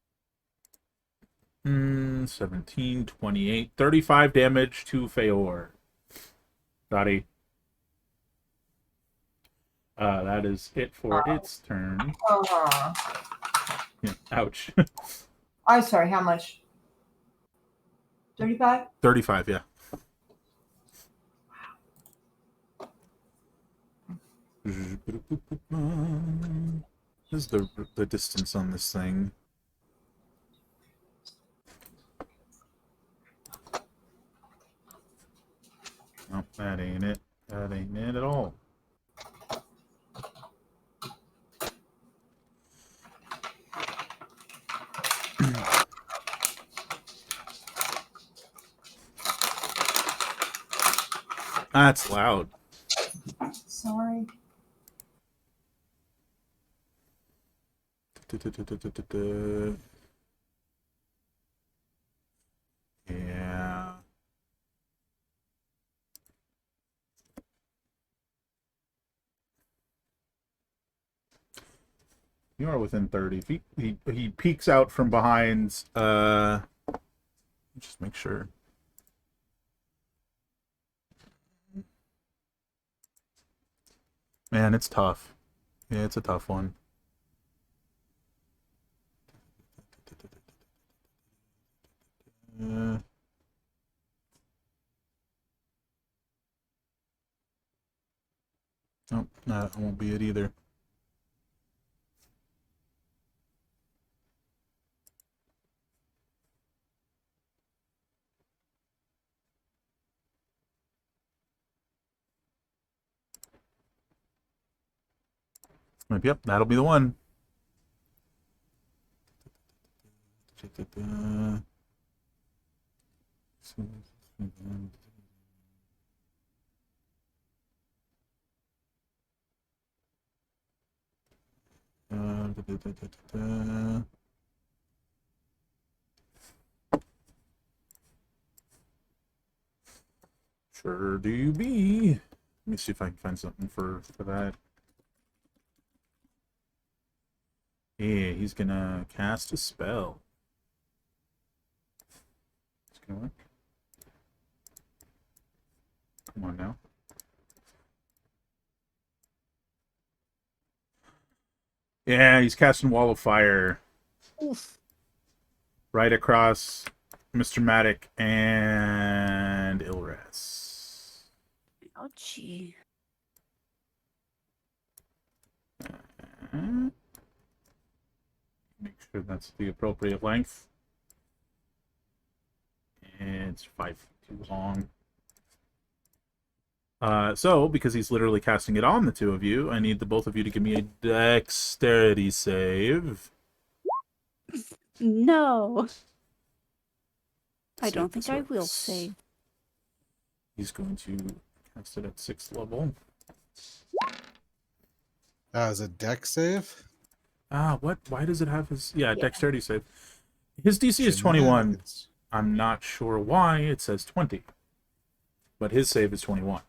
17, 28, 35 damage to Feor. Dottie. That is it for its turn. Yeah, ouch. I'm sorry, how much? 35? 35, yeah. This is the distance on this thing. No, that ain't it. That ain't it at all. That's loud. Sorry. Yeah. You are within 30 feet. He peeks out from behind. Just make sure. Man, it's tough. Yeah, it's a tough one. Uh, nope, that won't be it either. Yep, that'll be the one. Sure do you be. Let me see if I can find something for that. Yeah, he's gonna cast a spell. It's gonna work. Come on now. Yeah, he's casting Wall of Fire. Oof. Right across Mr. Matic and Ilres. Ouchie. Make sure that's the appropriate length. It's 5 feet too long. So, because he's literally casting it on the two of you, I need the both of you to give me a dexterity save. No. I See don't if think this I will works. save. He's going to cast it at 6th level. As a deck save? What? Why does it have his... Yeah, Yeah. dexterity save. His DC is 21. Shenanigans. I'm not sure why it says 20. But his save is 21.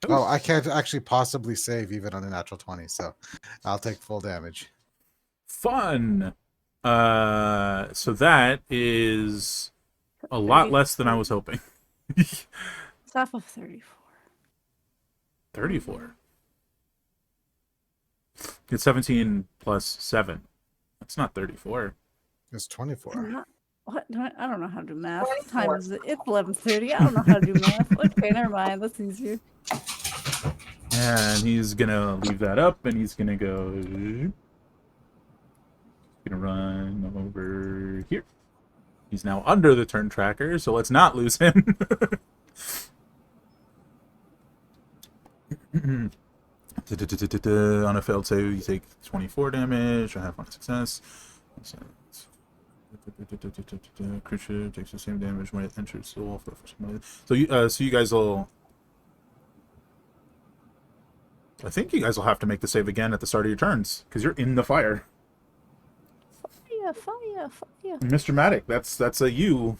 Oh, I can't actually possibly save even on a natural 20, so I'll take full damage. Fun! So that is a lot less than I was hoping. It's off of 34. 34. It's 17 plus 7. That's not 34. It's 24. What? I don't know how to do math. 24. Time is it? It's 11:30. I don't know how to do math. Okay, never mind. That's easier. And he's gonna leave that up, and he's gonna go... Gonna run over here. He's now under the turn tracker, so let's not lose him. On a failed save, you take 24 damage. I have one success. Creature takes the same damage when it enters the wall for the first time. So you guys will... I think you guys will have to make the save again at the start of your turns, because you're in the fire. Fire. Mr. Matic, that's a you.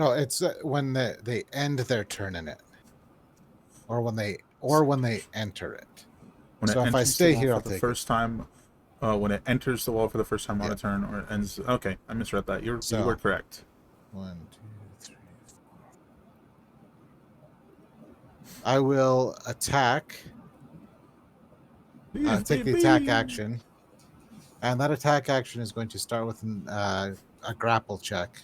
No, it's when they end their turn in it, or when they enter it. When So it if I enters stay the wall here, for I'll the take first time, when it enters the wall for the first time on Yeah. a turn, or ends. Okay, I misread that. You So- were correct. 1, 2, 3, 4. I will attack. Take the attack action, and that attack action is going to start with a grapple check.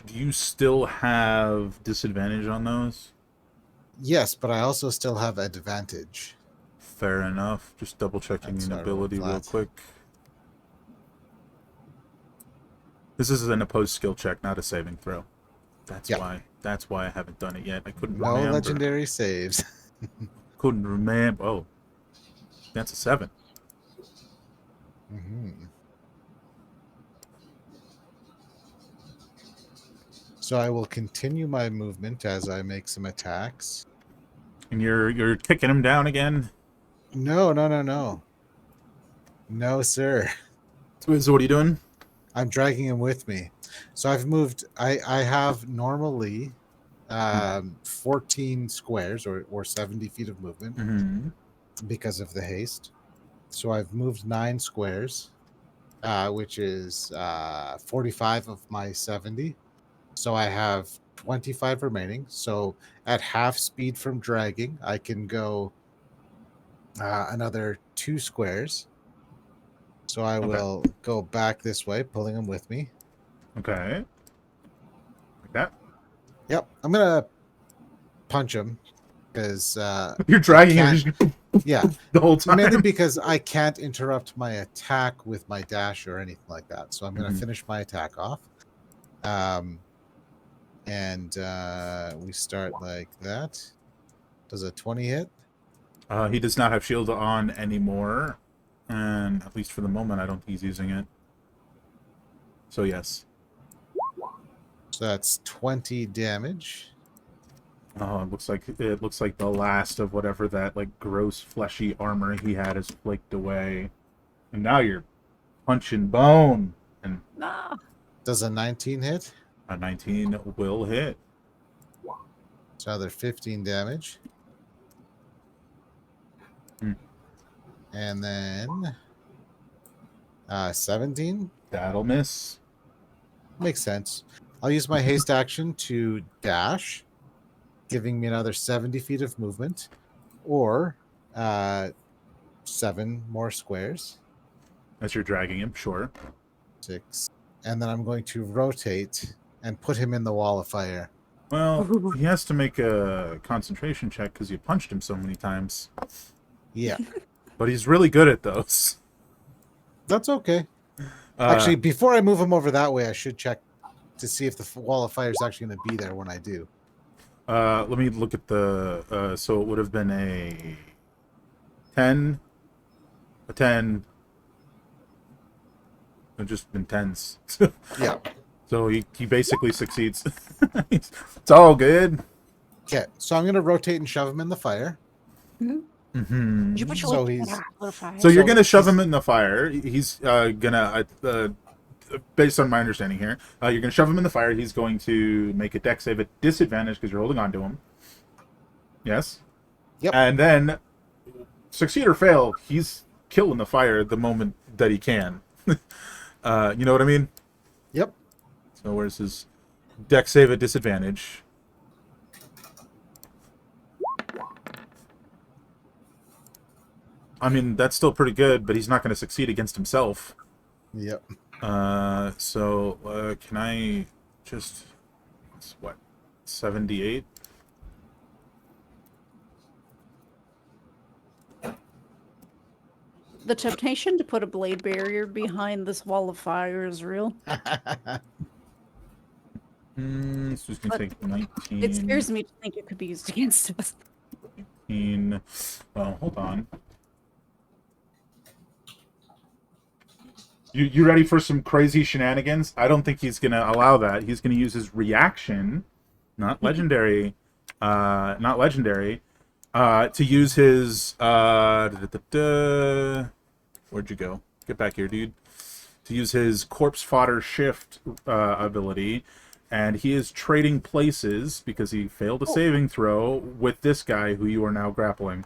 Do you still have disadvantage on those? Yes, but I also still have advantage. Fair enough. Just double checking That's an not rolled ability real flat. quick. This is an opposed skill check, not a saving throw. That's Yep. why. That's why I haven't done it yet. I couldn't No remember. legendary saves. Couldn't remember. Oh, that's a 7. Mm-hmm. So I will continue my movement as I make some attacks. And you're kicking him down again. No, sir. So what are you doing? I'm dragging him with me. So I've moved. I have normally 14 squares or 70 feet of movement Mm-hmm. because of the haste. So I've moved 9 squares, which is 45 of my 70. So I have 25 remaining. So at half speed from dragging, I can go another 2 squares. So I will go back this way, pulling him with me. Okay. Like that. Yep, I'm gonna punch him because You're dragging him can't- yeah, the whole time. mainly because I can't interrupt my attack with my dash or anything like that. So I'm gonna Mhm. finish my attack off. And we start like that. Does a 20 hit? He does not have shield on anymore, and at least for the moment, I don't think he's using it. So yes. So that's 20 damage. Oh, it looks like the last of whatever that like gross fleshy armor he had is flaked away, and now you're punching bone. And Nah. Does a 19 hit? A 19 will hit. So another 15 damage. Hmm. And then 17? That'll miss. Makes sense. I'll use my haste action to dash, giving me another 70 feet of movement, or 7 more squares. As you're dragging him, sure. 6. And then I'm going to rotate and put him in the wall of fire. Well, he has to make a concentration check because you punched him so many times. Yeah, But he's really good at those. that's okay. Uh, Actually, before I move him over that way, I should check to see if the wall of fire is actually going to be there when I do. let me look at the... so it would have been a 10, a 10. It's just been 10s. Yeah. So he basically succeeds. It's all good. Okay, so I'm going to rotate and shove him in the fire. Mm-hmm. Did you put your So leg he's- in the fire? So you're So gonna shove he's- him in the fire. He's gonna, based on my understanding here, you're gonna shove him in the fire. He's going to make a dex save at disadvantage because you're holding on to him. Yes. Yep. And then, succeed or fail, he's killing the fire the moment that he can. You know what I mean? Yep. So where's his dex save at disadvantage? I mean, that's still pretty good, but he's not going to succeed against himself. Yep. So can I just... It's what? 78? The temptation to put a blade barrier behind this wall of fire is real. So it's going to But take 19... It scares me to think it could be used against us. 19... Well, hold on. You ready for some crazy shenanigans? I don't think he's going to allow that. He's going to use his reaction, not legendary, to use his, where'd you go? Get back here, dude. To use his corpse fodder shift ability, and he is trading places because he failed a saving throw with this guy who you are now grappling.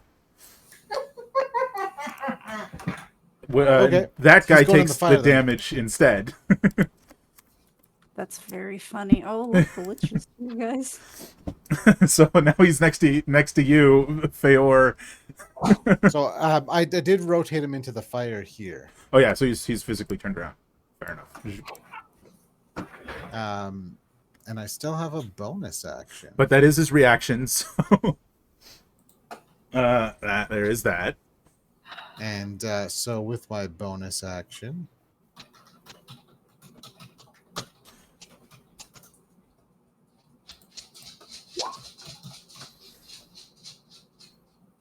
Okay. That guy He's going in takes the fire the then. damage instead. That's very funny. Oh, look, the lich is you guys. So now he's next to you, Feor. So I did rotate him into the fire here. Oh yeah, so he's physically turned around. Fair enough. And I still have a bonus action. But that is his reaction. So there is that. And so with my bonus action,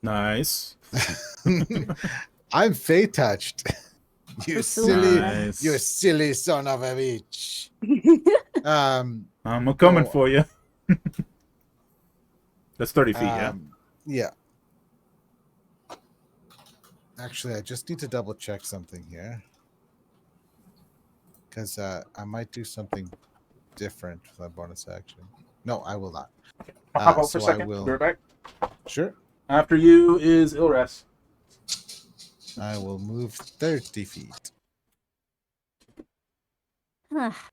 Nice. I'm fey touched. You Priscilla. Nice. you silly son of a bitch. I'm coming Oh. for you. That's 30 feet, yeah. Yeah. Actually, I just need to double check something here. Because I might do something different with my bonus action. No, I will not. I'll hop out so for a second. I will- Be right back. Sure. After you is Ilres. I will move 30 feet. Ah,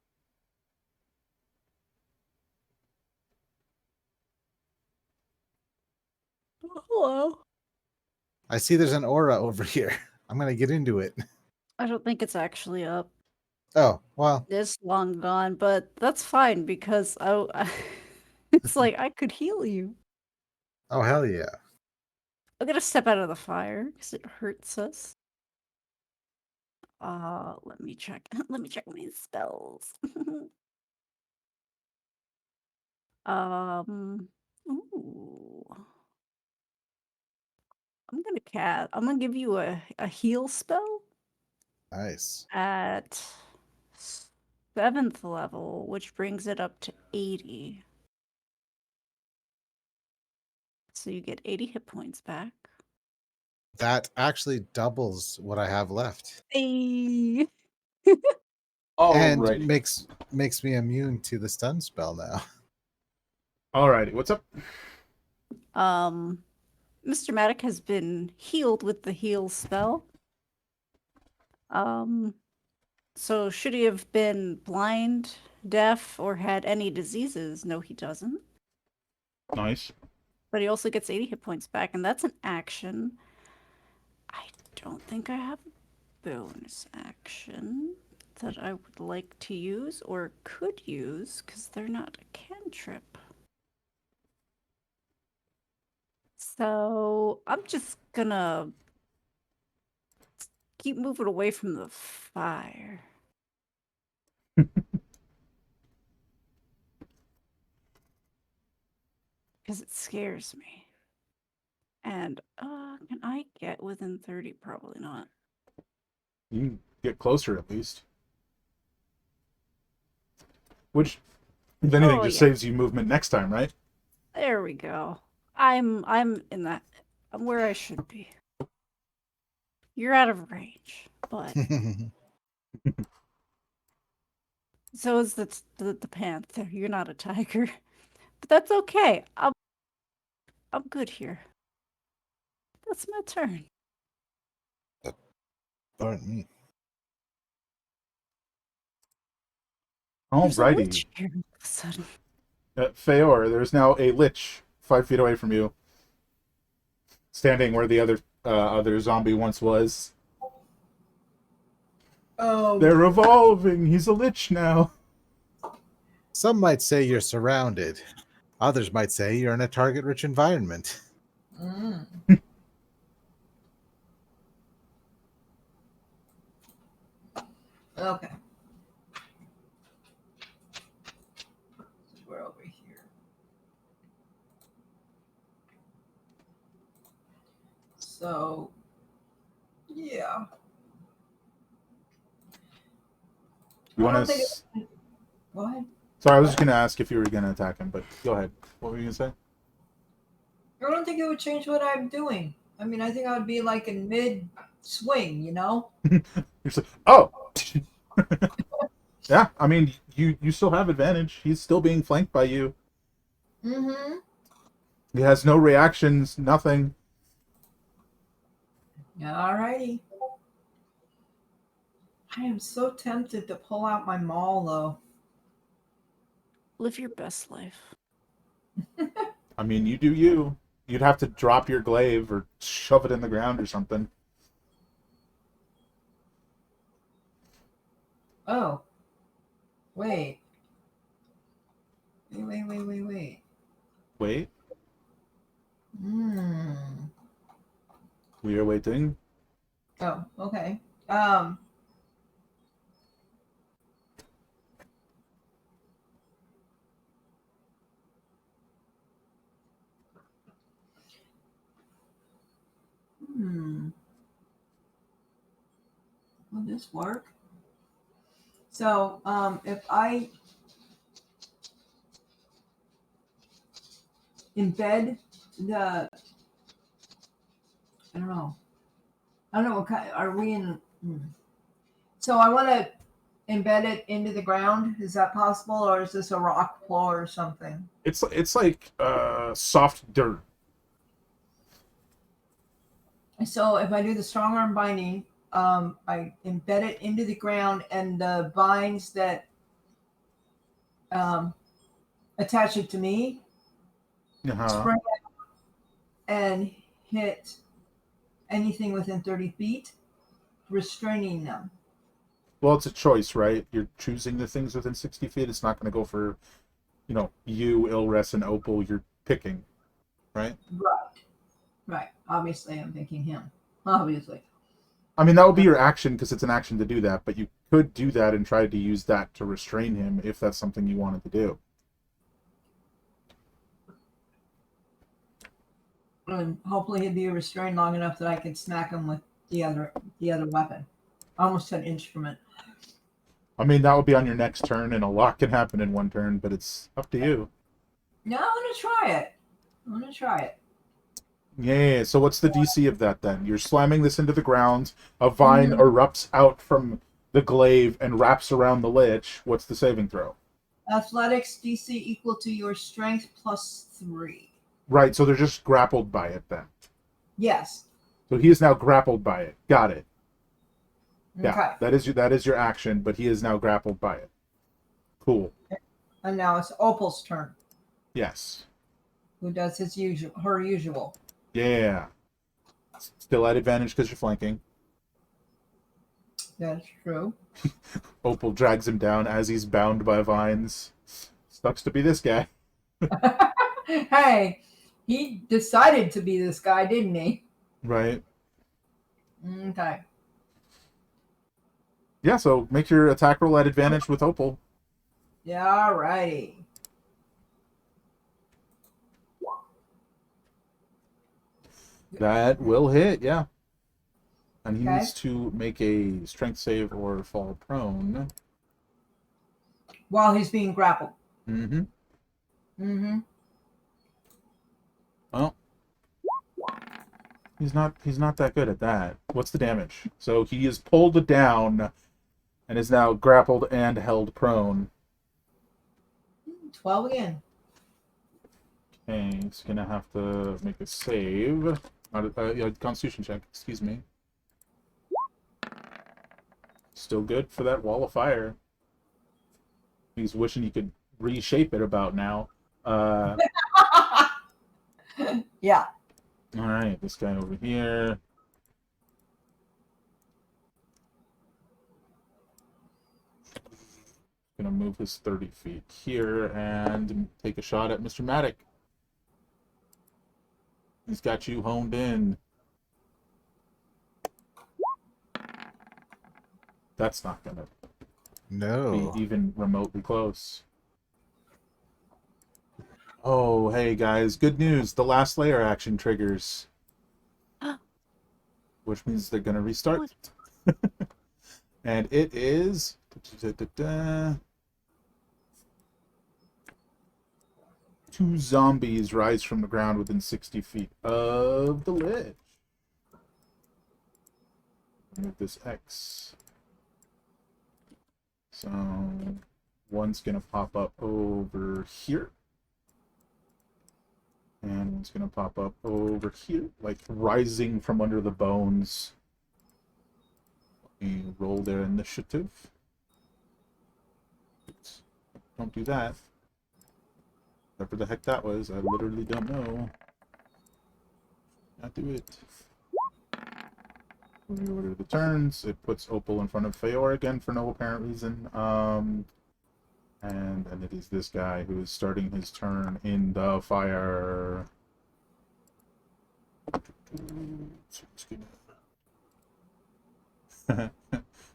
hello. I see there's an aura over here. I'm going to get into it. I don't think it's actually up. Oh, well, It's long gone, but that's fine because it's like I could heal you. oh, hell yeah. I'm gonna step out of the fire because it hurts us. Let me check. Let me check my spells. Ooh. I'm gonna give you a heal spell Nice. at 7th level, which brings it up to 80. So you get 80 hit points back. That actually doubles what I have left. Hey. And Alrighty. makes me immune to the stun spell now. Alrighty. What's up? Mr. Maddock has been healed with the heal spell. So should he have been blind, deaf, or had any diseases? No, he doesn't. Nice. But he also gets 80 hit points back, and that's an action. I don't think I have a bonus action that I would like to use or could use because they're not a cantrip. So I'm just gonna keep moving away from the fire. Because it scares me. And can I get within 30? Probably not. You can get closer at least. Which, if anything, Oh, just yeah. saves you movement next time, right? There we go. I'm in that. I'm where I should be. You're out of range, but so is the panther. You're not a tiger, but that's okay. I'm good here. That's my turn. Pardon me. There's a Alrighty. witch here all of a sudden. Feor, there's now a lich 5 feet away from you, standing where the other zombie once was. Oh, They're evolving. He's a lich now. Some might say you're surrounded. Others might say you're in a target-rich environment. mm. Okay. We're over here. So, yeah. You I want don't to? think Go ahead. Sorry, I was just gonna ask if you were gonna attack him, but go ahead. What were you gonna say? I don't think it would change what I'm doing. I mean, I think I would be like in mid swing, you know? You're just like, oh. Yeah, I mean, you still have advantage. He's still being flanked by you. Mm-hmm. He has no reactions, nothing. Alrighty. I am so tempted to pull out my maul, though. Live your best life. I mean, you do you. You'd have to drop your glaive or shove it in the ground or something. Oh. Wait. Wait. Wait, Hmm. we are waiting. Oh, okay. Will this work? So, if I embed the, I don't know what kind, are we in, so I want to embed it into the ground. Is that possible, or is this a rock floor or something? It's like soft dirt. So if I do the strong arm binding, I embed it into the ground, and the binds that attach it to me spray out and hit anything within 30 feet, restraining them. Well, it's a choice, right? You're choosing the things within 60 feet. It's not going to go for, you, Ilres, and Opal. You're picking, right? Right. Obviously, I'm thinking him. Obviously. I mean, that would be your action because it's an action to do that, but you could do that and try to use that to restrain him if that's something you wanted to do. And hopefully he'd be restrained long enough that I could smack him with the other weapon. I almost said instrument. I mean, that would be on your next turn, and a lot can happen in one turn, but it's up to you. No, I'm gonna try it. Yeah, so what's the DC of that then? You're slamming this into the ground, a vine erupts out from the glaive and wraps around the lich, what's the saving throw? Athletics DC equal to your strength +3. Right, so they're just grappled by it then. Yes. So he is now grappled by it. Got it. Yeah, Okay. that is your action, but he is now grappled by it. Cool. And now it's Opal's turn, Yes. who does her usual. Yeah. Still at advantage because you're flanking. That's true. Opal drags him down as he's bound by vines. Sucks to be this guy. Hey, he decided to be this guy, didn't he? Right. Okay. Yeah, so make your attack roll at advantage with Opal. Yeah, alrighty. That will hit, yeah. And he Okay. needs to make a strength save or fall prone. While he's being grappled. Mm-hmm. Mm-hmm. Well, he's not that good at that. What's the damage? So he is pulled down and is now grappled and held prone. 12 again. Okay, he's gonna have to make a save. Constitution check, excuse me. Still good for that wall of fire. He's wishing he could reshape it about now. Yeah. Alright, this guy over here. Gonna move his 30 feet here and take a shot at Mr. Maddock. He's got you honed in. That's not gonna No. be even remotely close. Oh, hey guys, good news. The last layer action triggers. Which means they're gonna restart. And it is... Two zombies rise from the ground within 60 feet of the lich. Move this X. So one's gonna pop up over here. And one's gonna pop up over here, like rising from under the bones. Let me roll their initiative. Oops. Don't do that. Whatever the heck that was, I literally don't know. Not do it. Reorder the turns. It puts Opal in front of Feor again for no apparent reason. And then it is this guy who is starting his turn in the fire.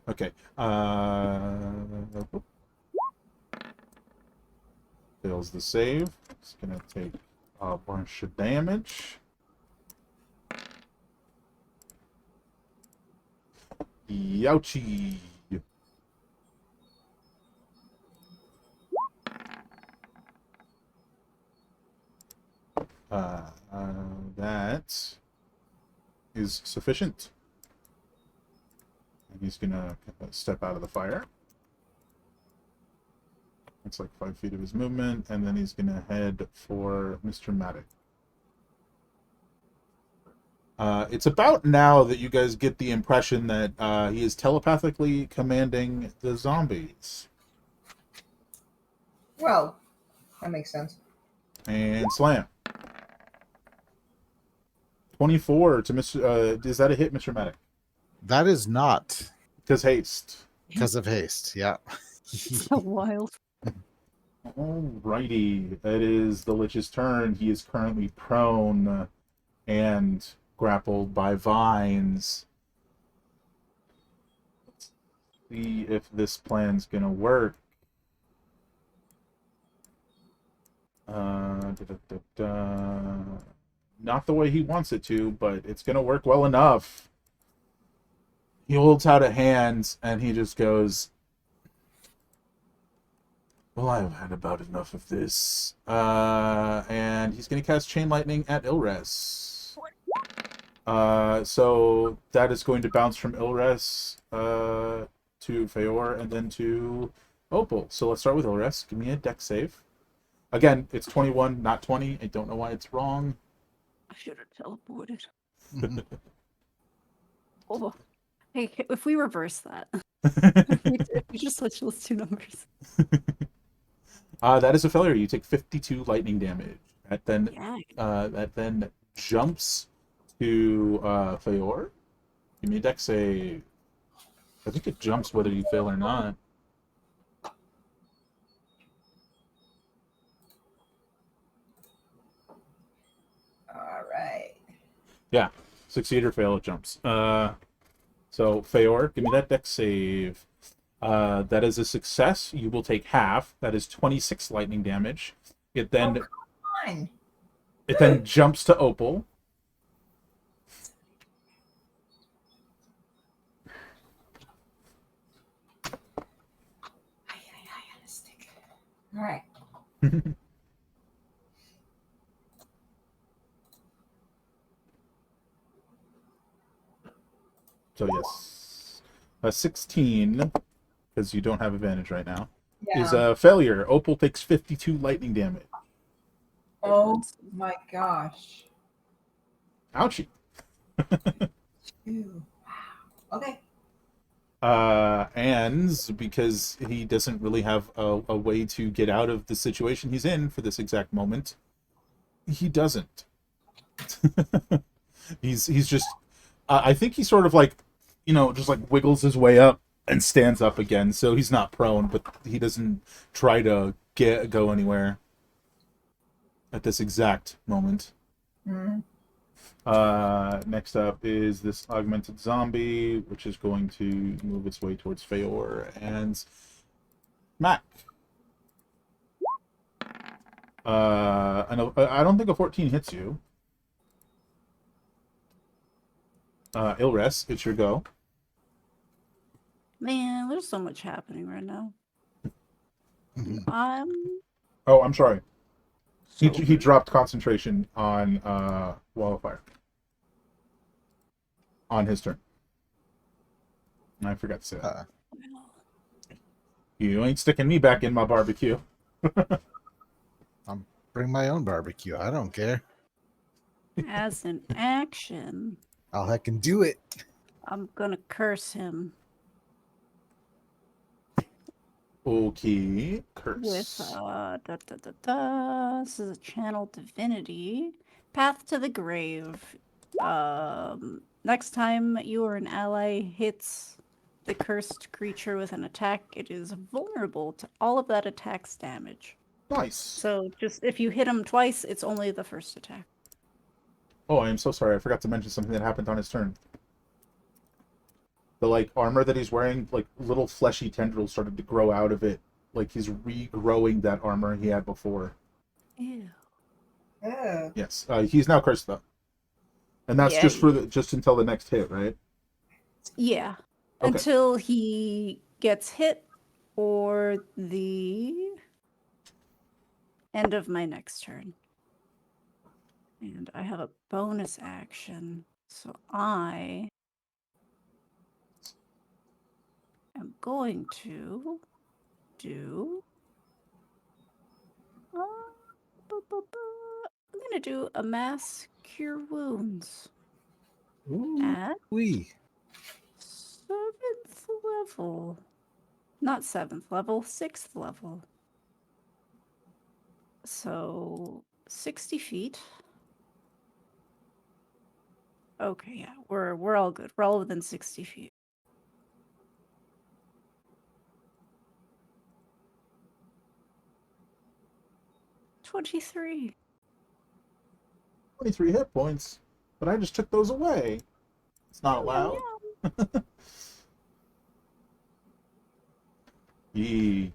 Okay. Fails the save. It's gonna take a bunch of damage. Youchie. That is sufficient. And he's gonna step out of the fire. It's like 5 feet of his movement, and then he's gonna head for Mr. Maddock. It's about now that you guys get the impression that he is telepathically commanding the zombies. Well, that makes sense. And slam. 24 to Mr. Is that a hit, Mr. Maddock? That is not Because haste. because of haste. Yeah. So wild. Alrighty. It is the Lich's turn. He is currently prone and grappled by vines. Let's see if this plan's gonna work. Not the way he wants it to, but it's gonna work well enough. He holds out a hand and he just goes, well, I've had about enough of this. And he's going to cast Chain Lightning at Ilres. So that is going to bounce from Ilres to Feyor, and then to Opal. So let's start with Ilres. Give me a deck save. Again, it's 21, not 20. I don't know why it's wrong. I should have teleported. Mhm. Oh, hey, if we reverse that, if we just switch those two numbers. That is a failure. You take 52 lightning damage. Yeah. That then jumps to Feyor. Give me a deck save. I think it jumps whether you fail or not. All right. Yeah, succeed or fail, it jumps. So Feyor, give me that deck save. That is a success. You will take half. That is 26 lightning damage. It then Fine. jumps to Opal. I had a stick. All right. So yes, a 16 because you don't have advantage right now is Yeah. a failure. Opal takes 52 lightning damage. Oh my gosh. Ouchie. Ew. Wow. Okay. And because he doesn't really have a way to get out of the situation he's in for this exact moment, he doesn't. he's just I think he sort of like, just like wiggles his way up and stands up again, so he's not prone, but he doesn't try to go anywhere at this exact moment. Mm. Next up is this augmented zombie, which is going to move its way towards Feyor and Mac. I don't think a 14 hits you. Ilres, it's your go. Man, there's so much happening right now. Mhm. I'm Oh, I'm sorry. He so dropped concentration on Wall of Fire on his turn. I forgot to say that. Uh, You ain't sticking me back in my barbecue. bring my own barbecue. I don't care. as an action. I'll heckin' do it. I'm gonna curse him Okay, curse. with This is a channel divinity. Path to the grave. Next time you or an ally hits the cursed creature with an attack, it is vulnerable to all of that attack's damage. Nice. So just if you hit him twice, it's only the first attack. Oh, I am so sorry. I forgot to mention something that happened on his turn. The armor that he's wearing, little fleshy tendrils started to grow out of it. Like he's regrowing that armor he had before. Ew. Oh. Yes, he's now cursed though, and that's Yeah, just for just until the next hit, right? Yeah. Okay. Until he gets hit or the end of my next turn. And I have a bonus action. So I am going to do. I'm going to do a mass cure wounds Ooh, at wee. 7th level. Not 7th level, 6th level. So 60 feet. Okay, yeah, we're all good. We're all within 60 feet. $23. 23 hit points, but I just took those away. It's not allowed. Yee.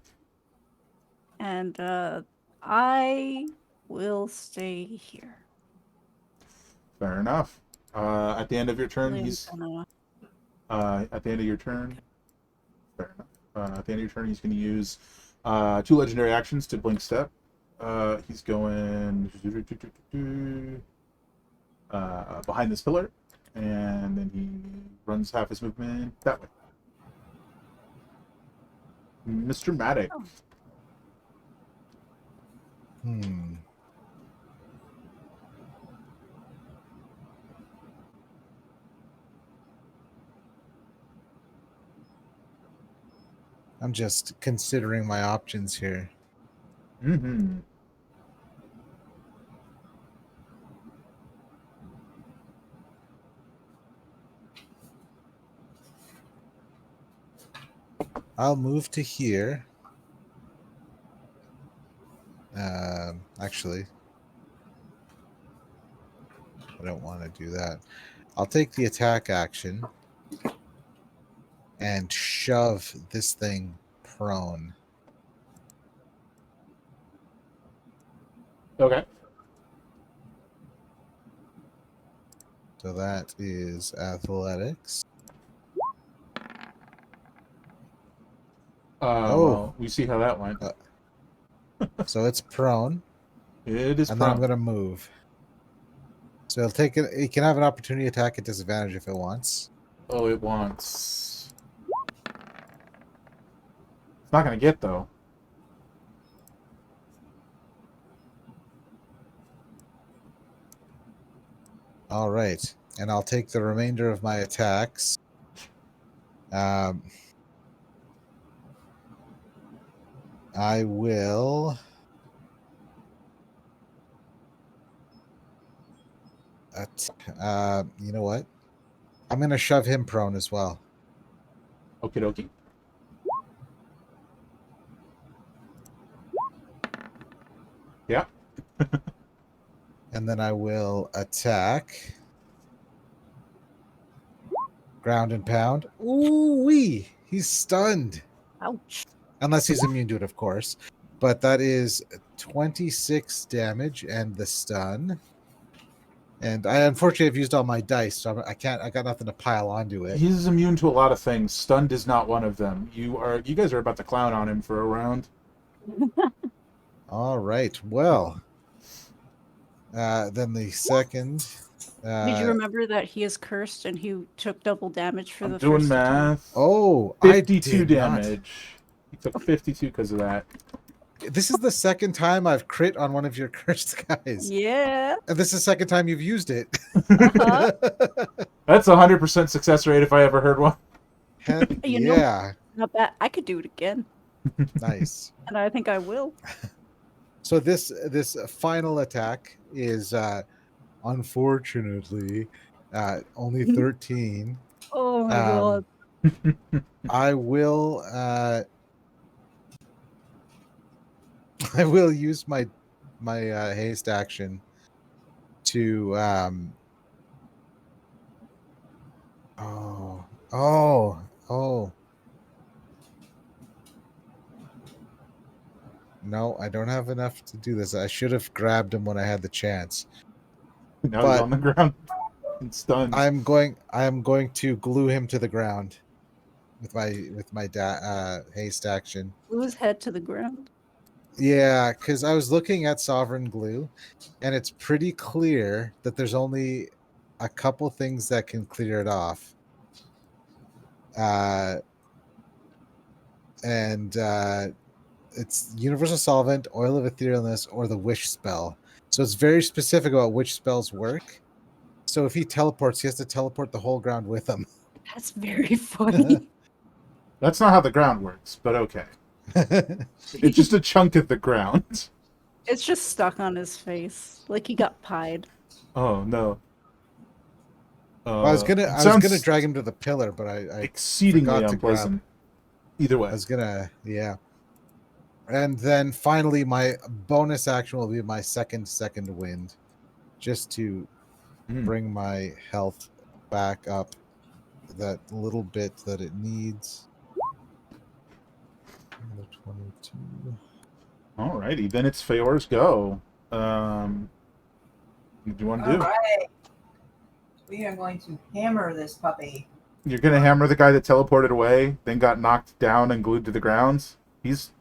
And I will stay here. Fair enough. At the end of your turn, Liam's he's gonna- at the end of your turn. Fair enough. At the end of your turn, he's going to use 2 legendary actions to blink step. He's going behind this pillar, and then he runs half his movement that way. Mr. Maddox. Oh. I'm just considering my options here. Mm-hmm. I'll move to here. Actually, I don't want to do that. I'll take the attack action and shove this thing prone. Okay. So that is athletics. Well, we see how that went. So it's prone, It is and then I'm prone. going to move. So it'll take it. It can have an opportunity attack at disadvantage if it wants. Oh, it wants. It's not going to get, though. All right, and I'll take the remainder of my attacks. I will. You know what? I'm going to shove him prone as well. Okie dokie. Yeah. And then I will attack. Ground and pound. Ooh wee! He's stunned. Ouch. Unless he's immune to it, of course. But that is 26 damage and the stun. And I unfortunately have used all my dice, so I got nothing to pile onto it. He's immune to a lot of things. Stunned is not one of them. You guys are about to clown on him for a round. All right. Well, then the second. Did you remember that he is cursed and he took double damage for I'm the doing first attack? math. Oh, 52 I did not. damage. He took 52 because of that. This is the second time I've crit on one of your cursed guys. Yeah. And this is the second time you've used it. Uh-huh. That's a 100% success rate if I ever heard one. Heck You know- yeah. Not bad. I could do it again. Nice. And I think I will. So this final attack is unfortunately only 13. Oh my god. I will I will use my haste action to oh. No, I don't have enough to do this. I should have grabbed him when I had the chance. Now he's on the ground and stunned. I am going to glue him to the ground with my haste action. Glue his head to the ground. Yeah, because I was looking at Sovereign Glue, and it's pretty clear that there's only a couple things that can clear it off. It's Universal Solvent, Oil of Etherealness, or the Wish spell. So it's very specific about which spells work. So if he teleports, he has to teleport the whole ground with him. That's very funny. That's not how the ground works, but okay. It's just a chunk of the ground. It's just stuck on his face. Like he got pied. Oh, no. I was gonna drag him to the pillar, but I exceedingly forgot to unpleasant. Either way. I was gonna, yeah. And then finally, my bonus action will be my second wind, just to bring my health back up that little bit that it needs. 22. Alrighty, then it's Feor's go. What do you want to do? All right. We are going to hammer this puppy. You're gonna hammer the guy that teleported away, then got knocked down and glued to the ground. He's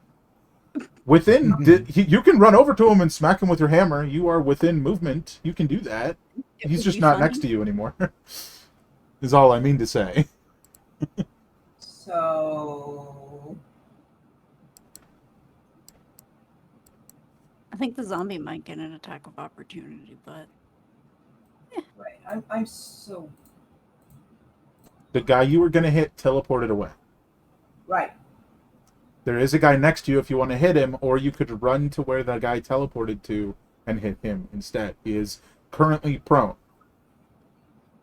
within. You can run over to him and smack him with your hammer. You are within movement. You can do that. It He's would just be not funny. next to you anymore. Is all I mean to say. So think the zombie might get an attack of opportunity, but Right. I'm so The guy you were going to hit teleported away. right. There is a guy next to you if you want to hit him, or you could run to where the guy teleported to and hit him instead. He is currently prone.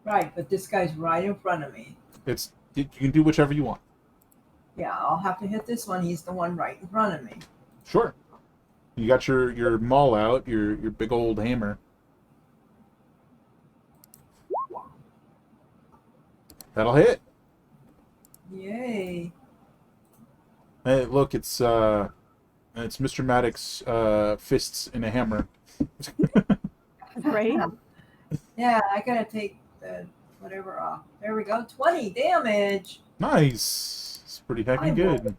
Right, but this guy's right in front of me. You can do whichever you want. Yeah, I'll have to hit this one. He's the one right in front of me. Sure. You got your maul out, your big old hammer. That'll hit. Yay. Hey, look, it's Mr. Maddox's fists in a hammer. right? Yeah, I gotta take the whatever off. There we go. 20 damage. Nice. It's pretty I heckin' will- good.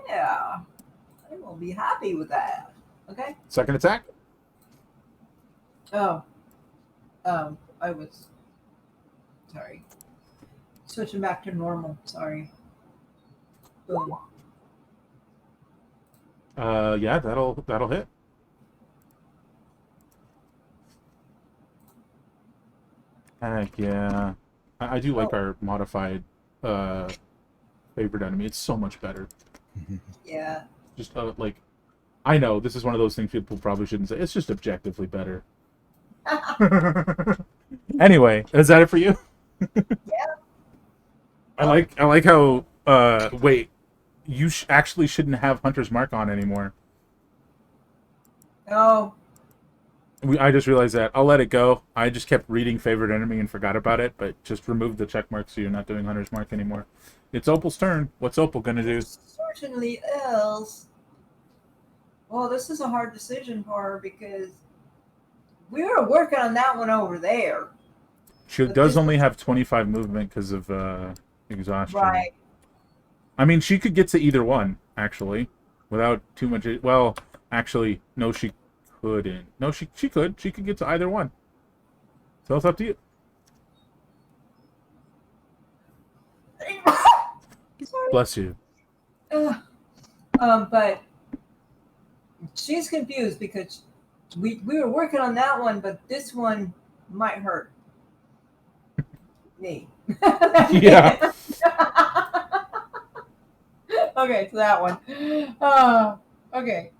Yeah. I will be happy with that. Okay. Second attack. Oh. I was sorry. Switching back to normal. Sorry. Boom. Yeah, that'll hit. Heck yeah. I do like our modified favorite enemy. It's so much better. Yeah. Just like, I know this is one of those things people probably shouldn't say. It's just objectively better. Anyway, is that it for you? Yeah. I like how wait, you actually shouldn't have Hunter's Mark on anymore. Oh. I just realized that. I'll let it go. I just kept reading favorite enemy and forgot about it, but just remove the check mark so you're not doing Hunter's Mark anymore. It's Opal's turn. What's Opal gonna do? Certainly else. Well, this is a hard decision for her because we were working on that one over there. She But does this only have 25 movement because of exhaustion. Right. I mean, she could get to either one, actually, without too much... Well, actually, no, she couldn't. No, she could. She could get to either one. So it's up to you. Bless you. But she's confused because we were working on that one, but this one might hurt me. Yeah. Okay, so that one. Okay.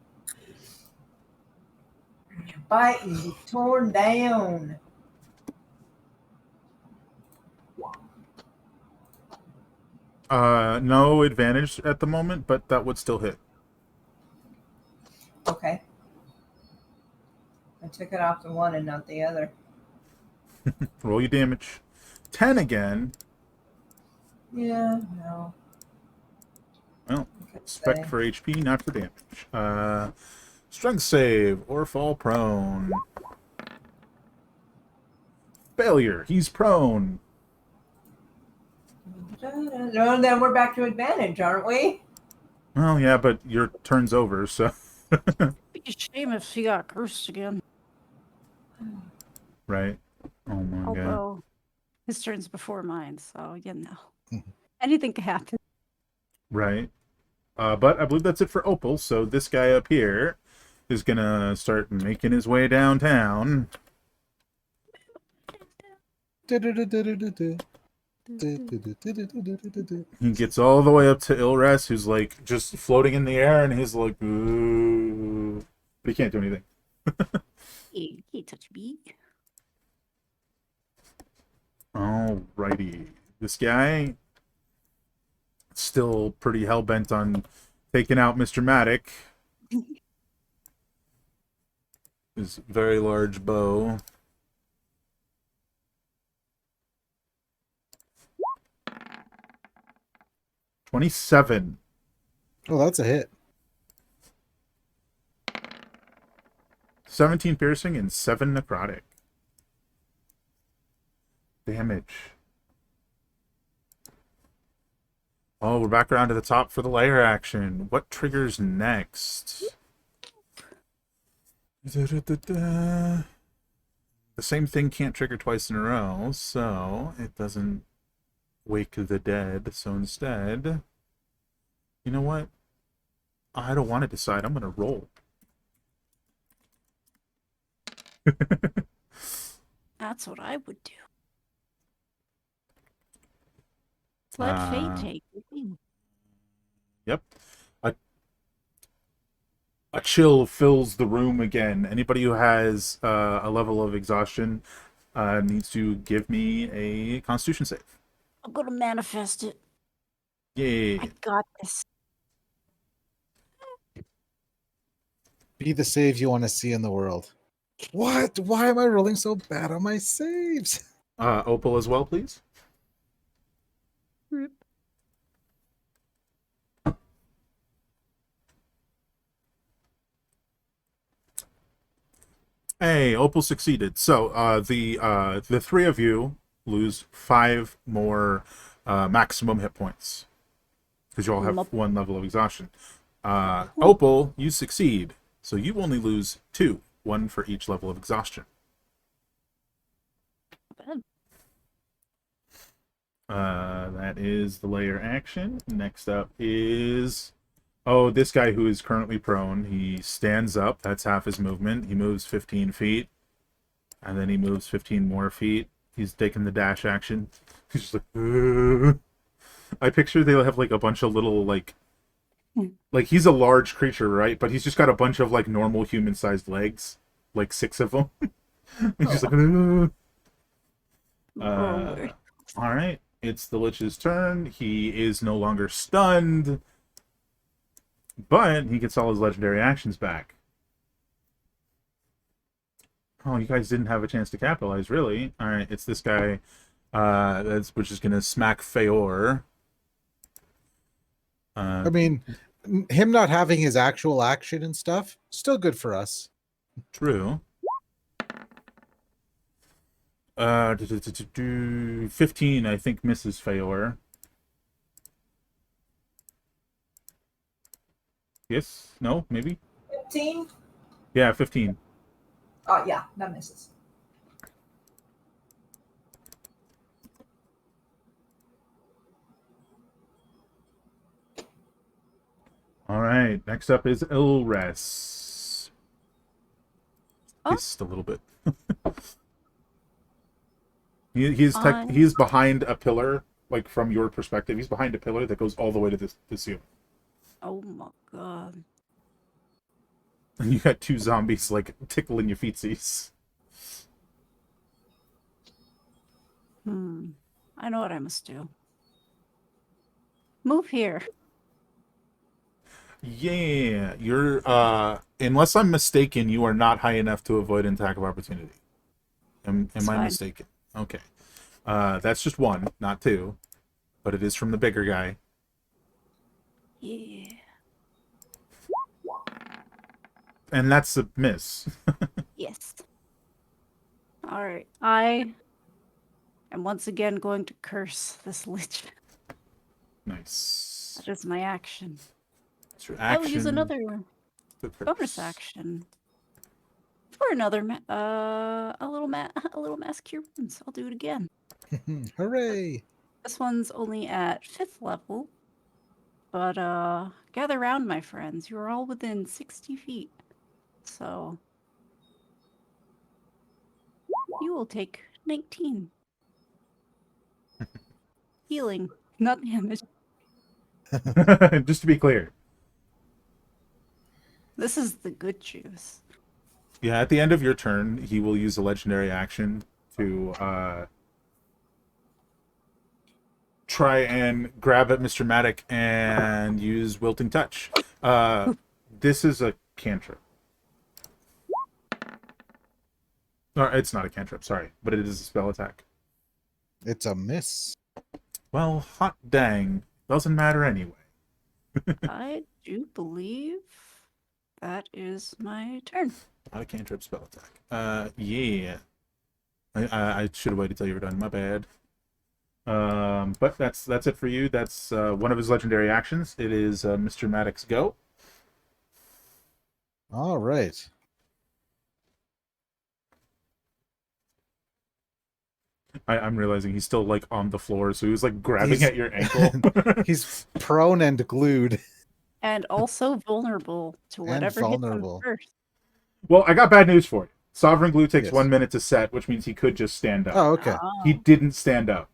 Bite and be torn down. No advantage at the moment, but that would still hit. Okay. I took it off the one and not the other. Roll your damage. 10 again. Yeah, no. Well, Okay, spec for HP, not for damage. Strength save or fall prone. Failure. He's prone. No, then we're back to advantage, aren't we? Well, yeah, but your turn's over, so... Be a shame if she got cursed again. Right. Oh my god. Although his turn's before mine, so you know. Anything can happen. Right. But I believe that's it for Opal, so this guy up here is gonna start making his way downtown. He gets all the way up to Ilres, who's like just floating in the air, and he's like, ooh. But he can't do anything. He can't touch me. Alrighty. This guy still pretty hell-bent on taking out Mr. Maddox. His very large bow. $27. Oh, that's a hit. 17 piercing and 7 necrotic. Damage. Oh, we're back around to the top for the layer action. What triggers next? The same thing can't trigger twice in a row, so it doesn't wake the dead. So instead, you know what? I don't want to decide. I'm going to roll. That's what I would do. Let fate take me. Yep. A chill fills the room again. Anybody who has a level of exhaustion needs to give me a Constitution save. I'm gonna manifest it. Yay. I got this. Be the save you want to see in the world. What? Why am I rolling so bad on my saves? Opal as well, please. Rip. Hey, Opal succeeded. So the three of you lose 5 more maximum hit points because you all have Mup. 1 level of exhaustion. Opal, you succeed, so you only lose 2, 1 for each level of exhaustion. Bad. That is the layer action. Next up is this guy who is currently prone. He stands up. That's half his movement. He moves 15 feet, and then he moves 15 more feet. He's taking the dash action. He's just like, "Ugh." I picture they'll have like a bunch of little like he's a large creature, right? But he's just got a bunch of like normal human-sized legs, like 6 of them. He's just like, "Ugh." Lord. All right, it's the Lich's turn. He is no longer stunned, but he gets all his legendary actions back. Oh, you guys didn't have a chance to capitalize, really. All right, it's this guy. Which is gonna smack Feor. I mean, him not having his actual action and stuff, still good for us. True. 15, I think, misses Feor. Yes? No? Maybe? 15? Yeah, 15. Oh, yeah, that misses. All right. Next up is Ilres. Oh. Hissed a little bit. He's On- he's behind a pillar, like from your perspective. He's behind a pillar that goes all the way to this ceiling. Oh my god. And you got 2 zombies like tickling your feetsies. I know what I must do. Move here. Yeah, you're unless I'm mistaken, you are not high enough to avoid an attack of opportunity. Am I fine. mistaken? Okay. That's just 1, not 2. But it is from the bigger guy. Yeah. And that's a miss. Yes. Alright. I am once again going to curse this lich. Nice. That is my action. It's your I will action. use another to curse. bonus action for another a little mass cure wounds. I'll do it again. Hooray! This one's only at 5th level, but gather round, my friends. You're all within 60 feet, so you will take 19 healing, not damage. Just to be clear. This is the good juice. Yeah, at the end of your turn, he will use a legendary action to try and grab at Mr. Matic and use Wilting Touch. This is a cantrip. Or, it's not a cantrip, sorry, but it is a spell attack. It's a miss. Well, hot dang. Doesn't matter anyway. I do believe that is my turn. Not a cantrip spell attack. Yeah. I should have waited till you were done. My bad. But that's it for you. That's one of his legendary actions. It is Mr. Maddox's go. All right. I'm realizing he's still like on the floor, so he was like grabbing at your ankle. He's prone and glued. And also vulnerable to And whatever hits him vulnerable. first. Well, I got bad news for you. Sovereign Glue takes Yes. 1 minute to set, which means he could just stand up. Oh, okay. He didn't stand up,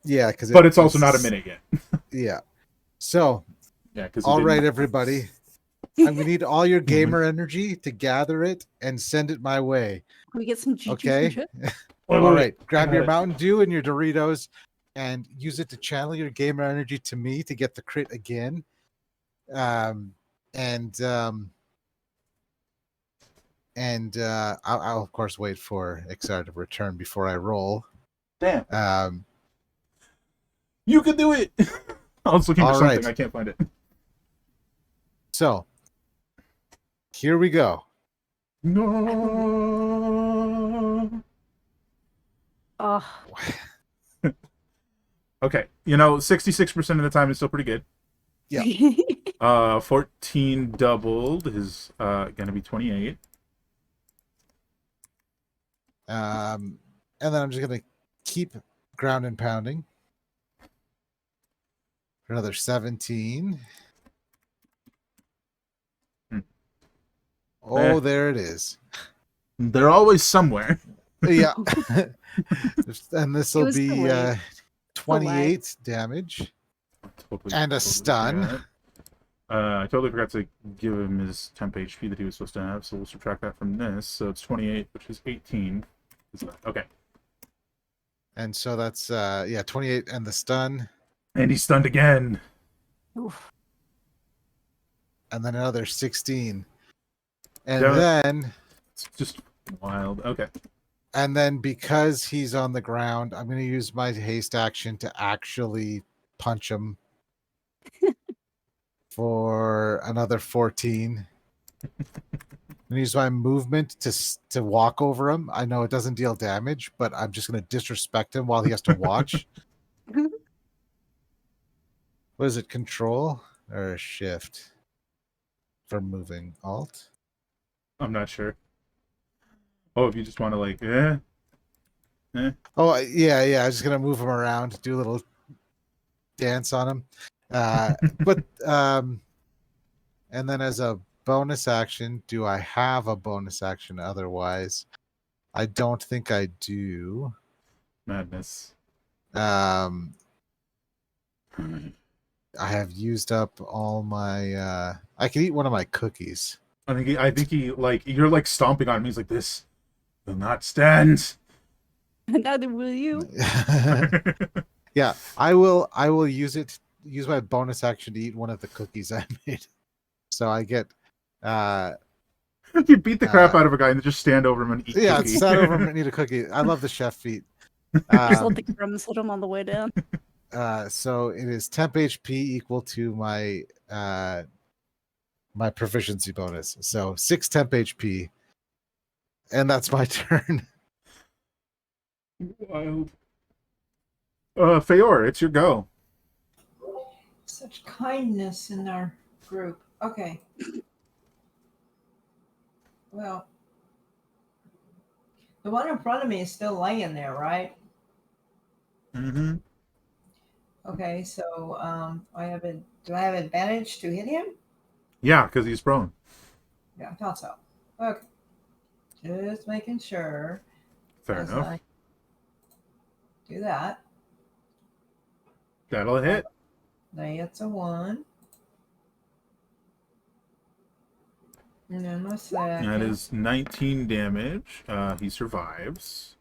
Yeah, because but it's also not a minute yet. Yeah. So, Yeah, because all right, everybody. I'm gonna need all your gamer energy to gather it and send it my way. Can we get some juice Okay. and shit? All right. Grab got your it. Mountain Dew and your Doritos, and use it to channel your gamer energy to me to get the crit again. I'll of course wait for Exar to return before I roll. Damn, Um, you can do it. I was looking for All something. right. I can't find it. so here we go. No. Oh, Okay, 66% of the time is still pretty good. Yeah. 14 doubled is gonna be 28. And then I'm just gonna keep ground and pounding for another 17. Hmm. Oh, there it is. They're always somewhere. Yeah. And this will was be delayed. 28 damage and a stun. forgot. I totally forgot to give him his temp HP that he was supposed to have, so we'll subtract that from this. So it's 28, which is 18. Okay. And so that's 28 and the stun. And he's stunned again. Oof. And then another 16. And Damn it. then It's just wild. Okay. And then because he's on the ground, I'm going to use my haste action to actually punch him for another 14. And use my movement to walk over him. I know it doesn't deal damage, but I'm just going to disrespect him while he has to watch. What is it? Control or shift for moving? Alt? I'm not sure. Oh, if you just want to Oh, yeah. I'm just going to move him around, do a little dance on him. And then as a bonus action, do I have a bonus action otherwise? I don't think I do. Madness. I have used up all my I can eat one of my cookies. I think he you're like stomping on him. He's like, this will not stand. Neither will you. Yeah, I will use my bonus action to eat one of the cookies I made. So I get You beat the crap out of a guy and then just stand over him and eat. yeah, cookie. stand over him and eat a cookie. I love the chef feat. Just let the crumbs hit him on the way down. So it is temp HP equal to my my proficiency bonus. So 6 temp HP. And that's my turn. Wild. Feyor, it's your go. Such kindness in our group. Okay. Well, the one in front of me is still laying there, right? Mm-hmm. Okay, so do I have advantage to hit him? Yeah, because he's prone. Yeah, I thought so. Okay. Just making sure. Fair as enough. I do that. That'll hit. That's a 1. And then my second. That is 19 damage. He survives.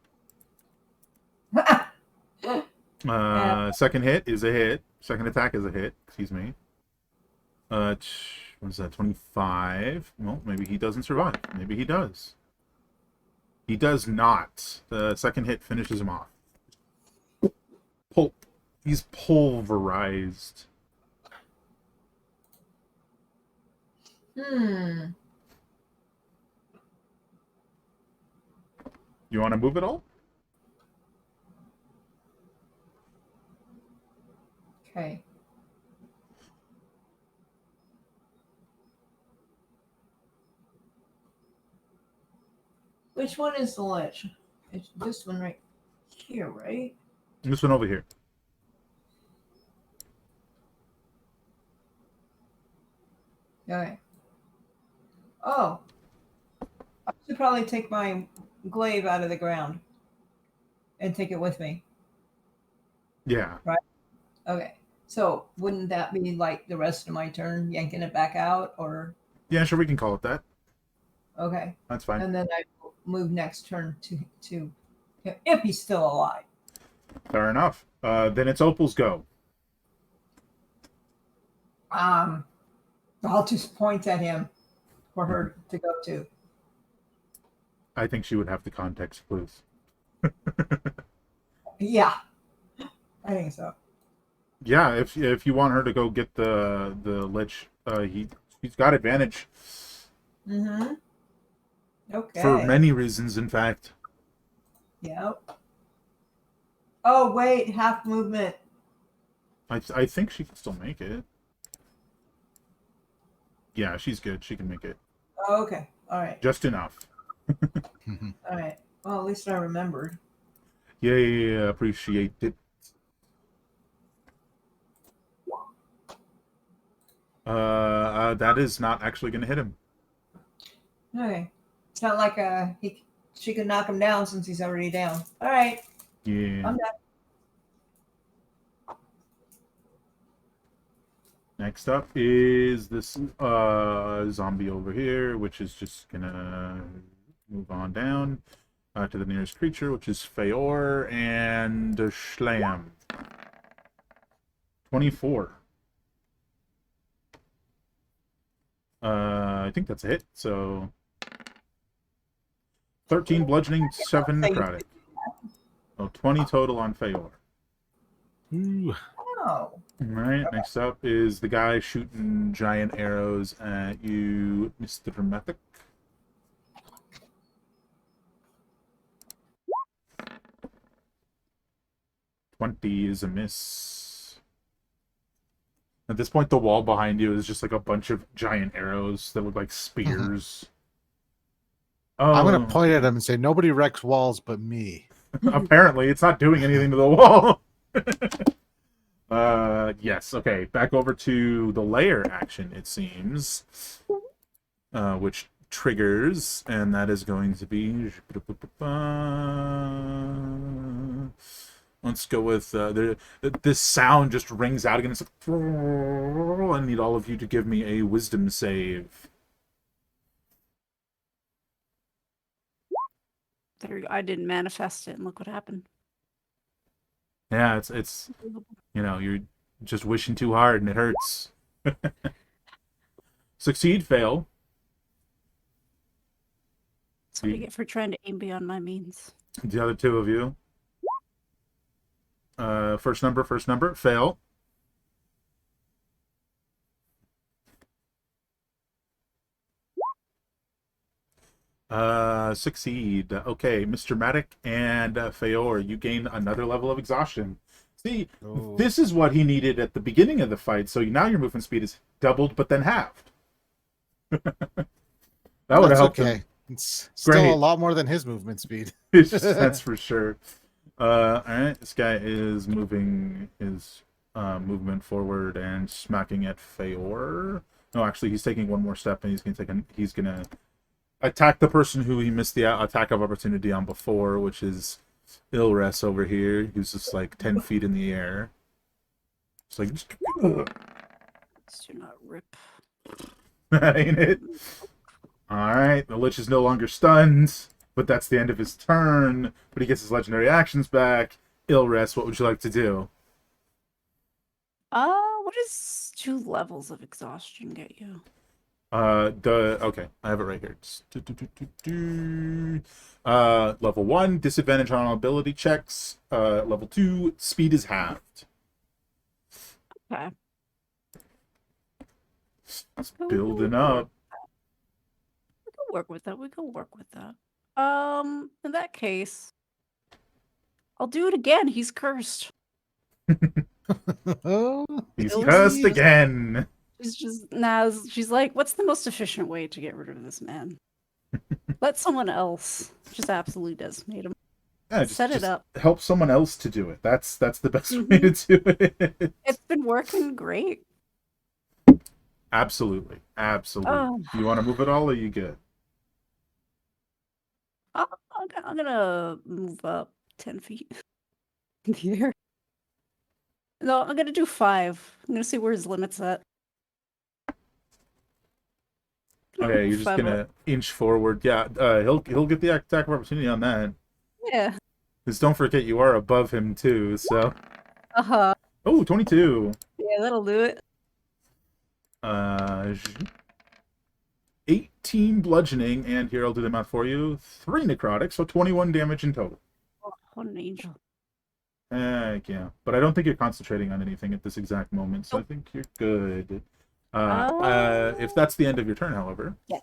Second hit is a hit. Second attack is a hit. Excuse me. What is that? 25. Well, maybe he doesn't survive. Maybe he does. He does not. The second hit finishes him off. He's pulverized. Hmm. You want to move it all? Okay. Which one is the lich? It's this one right here, right? This one over here. Okay. Oh. I was should probably take my glaive out of the ground and take it with me. Yeah. Okay. So wouldn't that be like the rest of my turn, yanking it back out, or Yeah, sure, we can call it that. okay? That's fine. And then I will move next turn to him if he's still alive. Fair enough. Then it's Opal's go. I'll just point at him for her to go to. I think she would have the context clues. Yeah, I think so. Yeah, if you want her to go get the lich, he's got advantage Mm-hmm. Okay. for many reasons. In fact, Yep. Oh wait, half movement. I think she can still make it. Yeah, she's good. She can make it Oh, okay. All right. just enough. All right. Well, at least I remembered. Yeah, appreciate it. That is not actually going to hit him. Okay. It's not like she can knock him down since he's already down. All right. Yeah. I'm done. Next up is this zombie over here, which is just gonna move on down to the nearest creature, which is Feor and Schlam. 24. I think that's a hit. So 13 bludgeoning, 7 necrotic. Oh, 20 total on Feor. Ooh. Oh. Alright, next up is the guy shooting giant arrows at you, Mr. Methic. $20 is a miss. At this point, the wall behind you is just like a bunch of giant arrows that look like spears. Oh, I'm going to point at him and say, nobody wrecks walls but me. apparently, it's not doing anything to the wall. Yes, okay. Back over to the layer action, it seems. Which triggers, and that is going to be... Let's go with... this sound just rings out again. It's like... I need all of you to give me a wisdom save. I didn't manifest it, and look what happened. Yeah, it's you know, you're just wishing too hard and it hurts. Succeed, fail. That's what I get for trying to aim beyond my means. The other two of you. First number, fail. Succeed. Okay, Mr. Matic and Feor, you gain another level of exhaustion. See, this is what he needed at the beginning of the fight, so now your movement speed is doubled, but then halved. That would have helped him. It's still Great. a lot more than his movement speed. That's for sure. Alright, this guy is moving his movement forward and smacking at Feor. No, actually, he's taking one more step, and he's gonna attack the person who he missed the attack of opportunity on before, which is Ilres over here. He's just like 10 feet in the air. It's like, Let's do not rip. that ain't it. Alright, the Lich is no longer stunned, but that's the end of his turn. But he gets his legendary actions back. Ilres, what would you like to do? What does 2 levels of exhaustion get you? Okay, I have it right here. Level 1, disadvantage on ability checks. Level 2, speed is halved. Okay. It's building up. We can work with that. In that case, I'll do it again. He's cursed. He's Ilres cursed is- again. She's like, what's the most efficient way to get rid of this man? Let someone else just absolutely decimate him. Yeah, Set it just up. help someone else to do it. That's the best way to do it. It's been working great. Absolutely. Oh. You want to move it all, or you good? I'm gonna move up 10 feet in the air. No, I'm gonna do 5. I'm gonna see where his limit's at. Okay, you're just 5 up. gonna inch forward. Yeah, he'll get the attack of opportunity on that. Yeah. Because don't forget, you are above him too. So, Uh-huh. oh, 22. Yeah, that'll do it. 18 bludgeoning, and here I'll do the math for you. 3 necrotic, so 21 damage in total. Oh, what an angel. Heck yeah. But I don't think you're concentrating on anything at this exact moment, so I think you're good. If that's the end of your turn, however. Yes.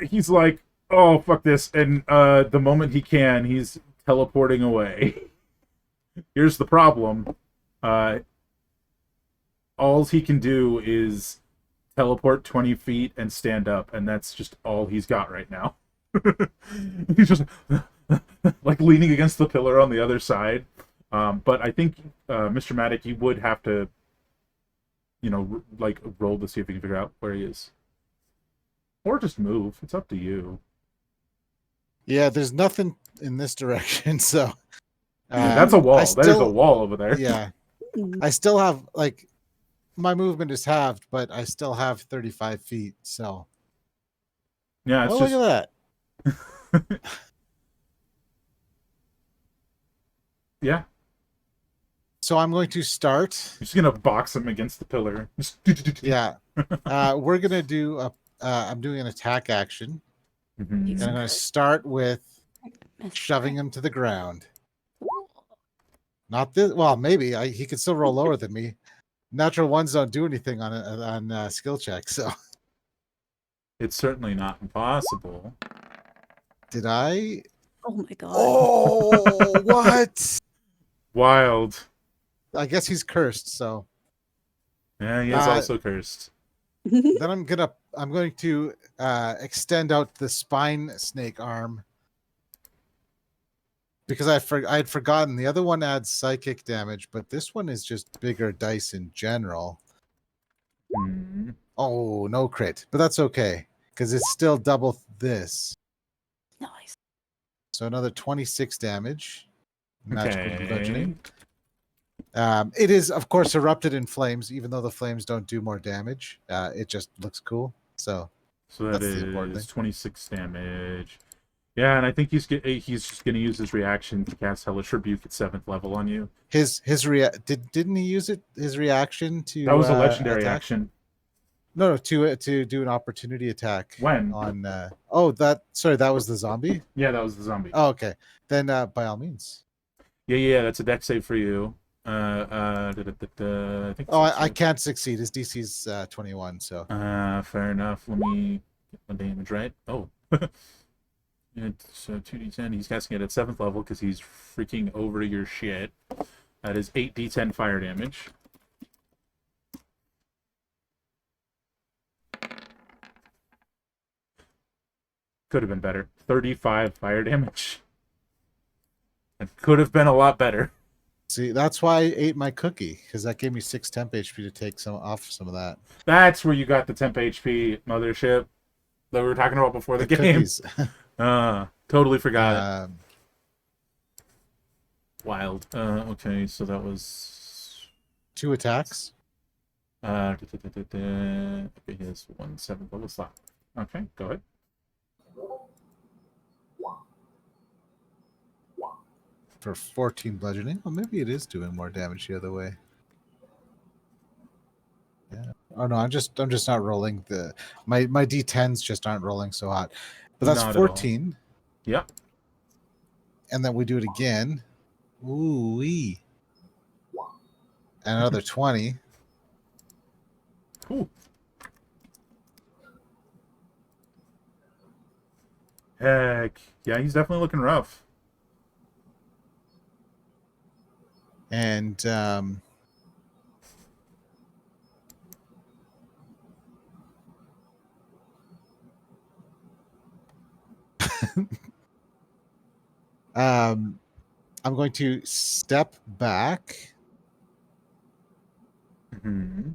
He's like, oh, fuck this. And the moment he can, he's teleporting away. Here's the problem. All he can do is teleport 20 feet and stand up, and that's just all he's got right now. He's just like leaning against the pillar on the other side. But I think, Mr. Matic, you would have to, like roll to see if you can figure out where he is. Or just move. It's up to you. Yeah, there's nothing in this direction, so That's a wall. That is a wall over there. Yeah. I still have my movement is halved, but I still have 35 feet, so Yeah, it's look at that. Yeah. So I'm going to start. You're just gonna box him against the pillar. Yeah. We're gonna do I'm doing an attack action. Mhm. And I'm gonna start with shoving him to the ground. Not this. Well, maybe he could still roll lower than me. Natural ones don't do anything on skill checks. So It's certainly not impossible. did I? Oh my god. Oh, what? Wild. I guess he's cursed. So Yeah, he is also cursed. then I'm going to extend out the spine snake arm because I had forgotten the other one adds psychic damage, but this one is just bigger dice in general. Hmm. Oh, no crit, but that's okay because it's still double this. Nice. So another 26 damage. Magical Okay. bludgeoning. It is, of course, erupted in flames, even though the flames don't do more damage. It just looks cool. So So that's the important is thing. 26 damage. Yeah, and I think he's just going to use his reaction to cast Hellish Rebuke at 7th level on you. Didn't he use his reaction to That was a legendary attack? action. No, to do an opportunity attack. When? On that was the zombie? Yeah, that was the zombie. Oh, okay. Then by all means. Yeah, that's a dex save for you. I think I can't succeed. His DC's 21, so fair enough. Let me get my damage right. Oh. It's 2d10. He's casting it at 7th level because he's freaking over your shit. That is 8d10 fire damage. Could have been better. 35 fire damage. It could have been a lot better. see, that's why I ate my cookie, because that gave me 6 temp HP to take some of that. That's where you got the temp HP, mothership, that we were talking about before the game. Cookies. Totally forgot. Wild. Okay, so that was 2 attacks. okay, he has 1 7th level slot. Okay, go ahead. For 14 bludgeoning. Well, maybe it is doing more damage the other way. Yeah. Oh no, I'm just not rolling my D10s just aren't rolling so hot. But that's Not at all. 14. Yep. And then we do it again. Ooh wee. And another 20. Cool. Heck. Yeah, he's definitely looking rough. And I'm going to step back. Mm-hmm.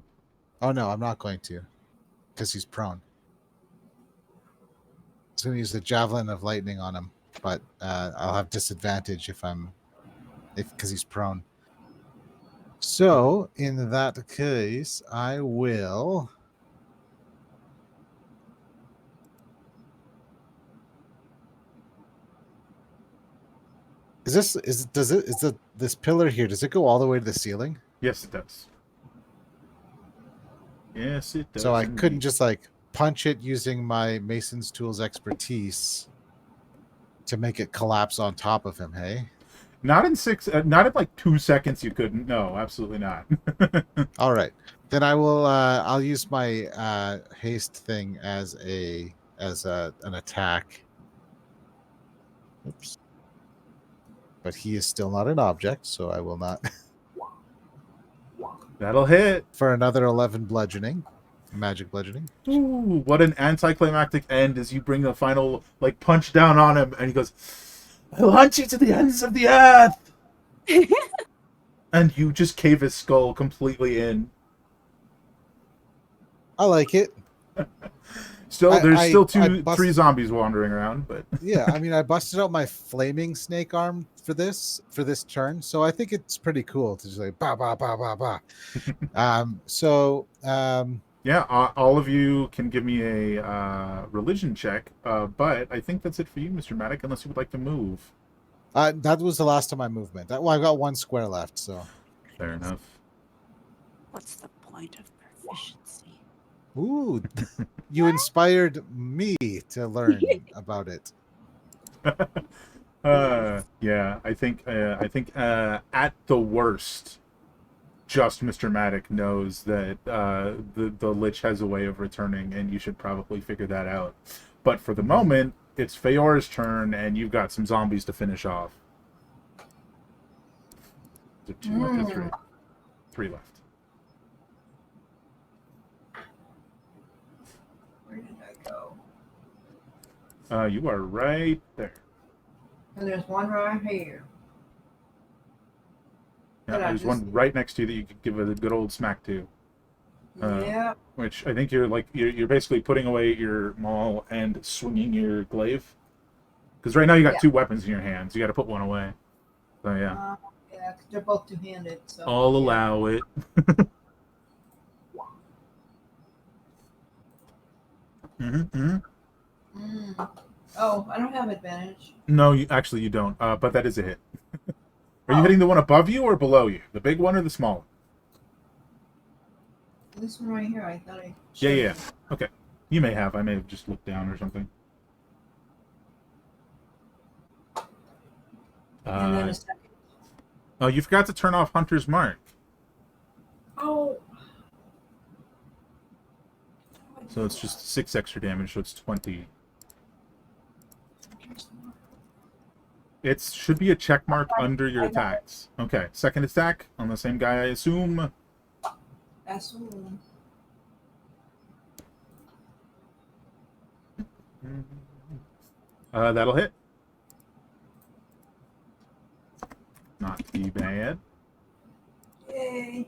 Oh no, I'm not going to, because he's prone. going to use the javelin of lightning on him, but I'll have disadvantage because he's prone. So in that case, I will. This pillar here? Does it go all the way to the ceiling? Yes, it does. Yes, it does. So I indeed. couldn't just like punch it using my Mason's tools expertise to make it collapse on top of him. Hey. Not in not in like 2 seconds. You couldn't. No, absolutely not. All right, then I will. I'll use my haste thing as an attack. Oops. But he is still not an object, so I will not. That'll hit. For another 11 bludgeoning, magic bludgeoning. Ooh, what an anticlimactic end as you bring the final like punch down on him, and he goes, "I'll hunt you to the ends of the earth." And you just cave his skull completely in. I like it. There's still three zombies wandering around, but yeah, I mean, I busted out my flaming snake arm for this turn, so I think it's pretty cool to just like ba ba ba ba ba. Yeah, all of you can give me a religion check, but I think that's it for you, Mr. Maddock, unless you would like to move. That was the last of my movement. I've got 1 square left, so. Fair enough. What's the point of proficiency? Ooh, you inspired me to learn about it. Yeah, I think at the worst, just Mr. Maddock knows that the lich has a way of returning, and you should probably figure that out. But for the moment, it's Feyor's turn, and you've got some zombies to finish off. Is there 2 left or 3? 3 left. Where did I go? You are right there. And there's one right here. Yeah, there's one right next to you that you could give a good old smack to. Yeah. Which I think you're basically putting away your maul and swinging your glaive. Because right now you got 2 weapons in your hands. You got to put one away. So yeah. Yeah, 'cause they're both two-handed. So I'll allow it. Oh, I don't have advantage. No, you don't. But that is a hit. Are you hitting the one above you or below you? The big one or the small one? This one right here, I thought I. Yeah. Okay. You may have. I may have just looked down or something. And then a second. Oh, you forgot to turn off Hunter's Mark. Oh. So it's just 6 extra damage, so it's 20. It should be a check mark under your attacks. Okay, second attack on the same guy, I assume. Assume. That'll hit. Not too bad. Yay.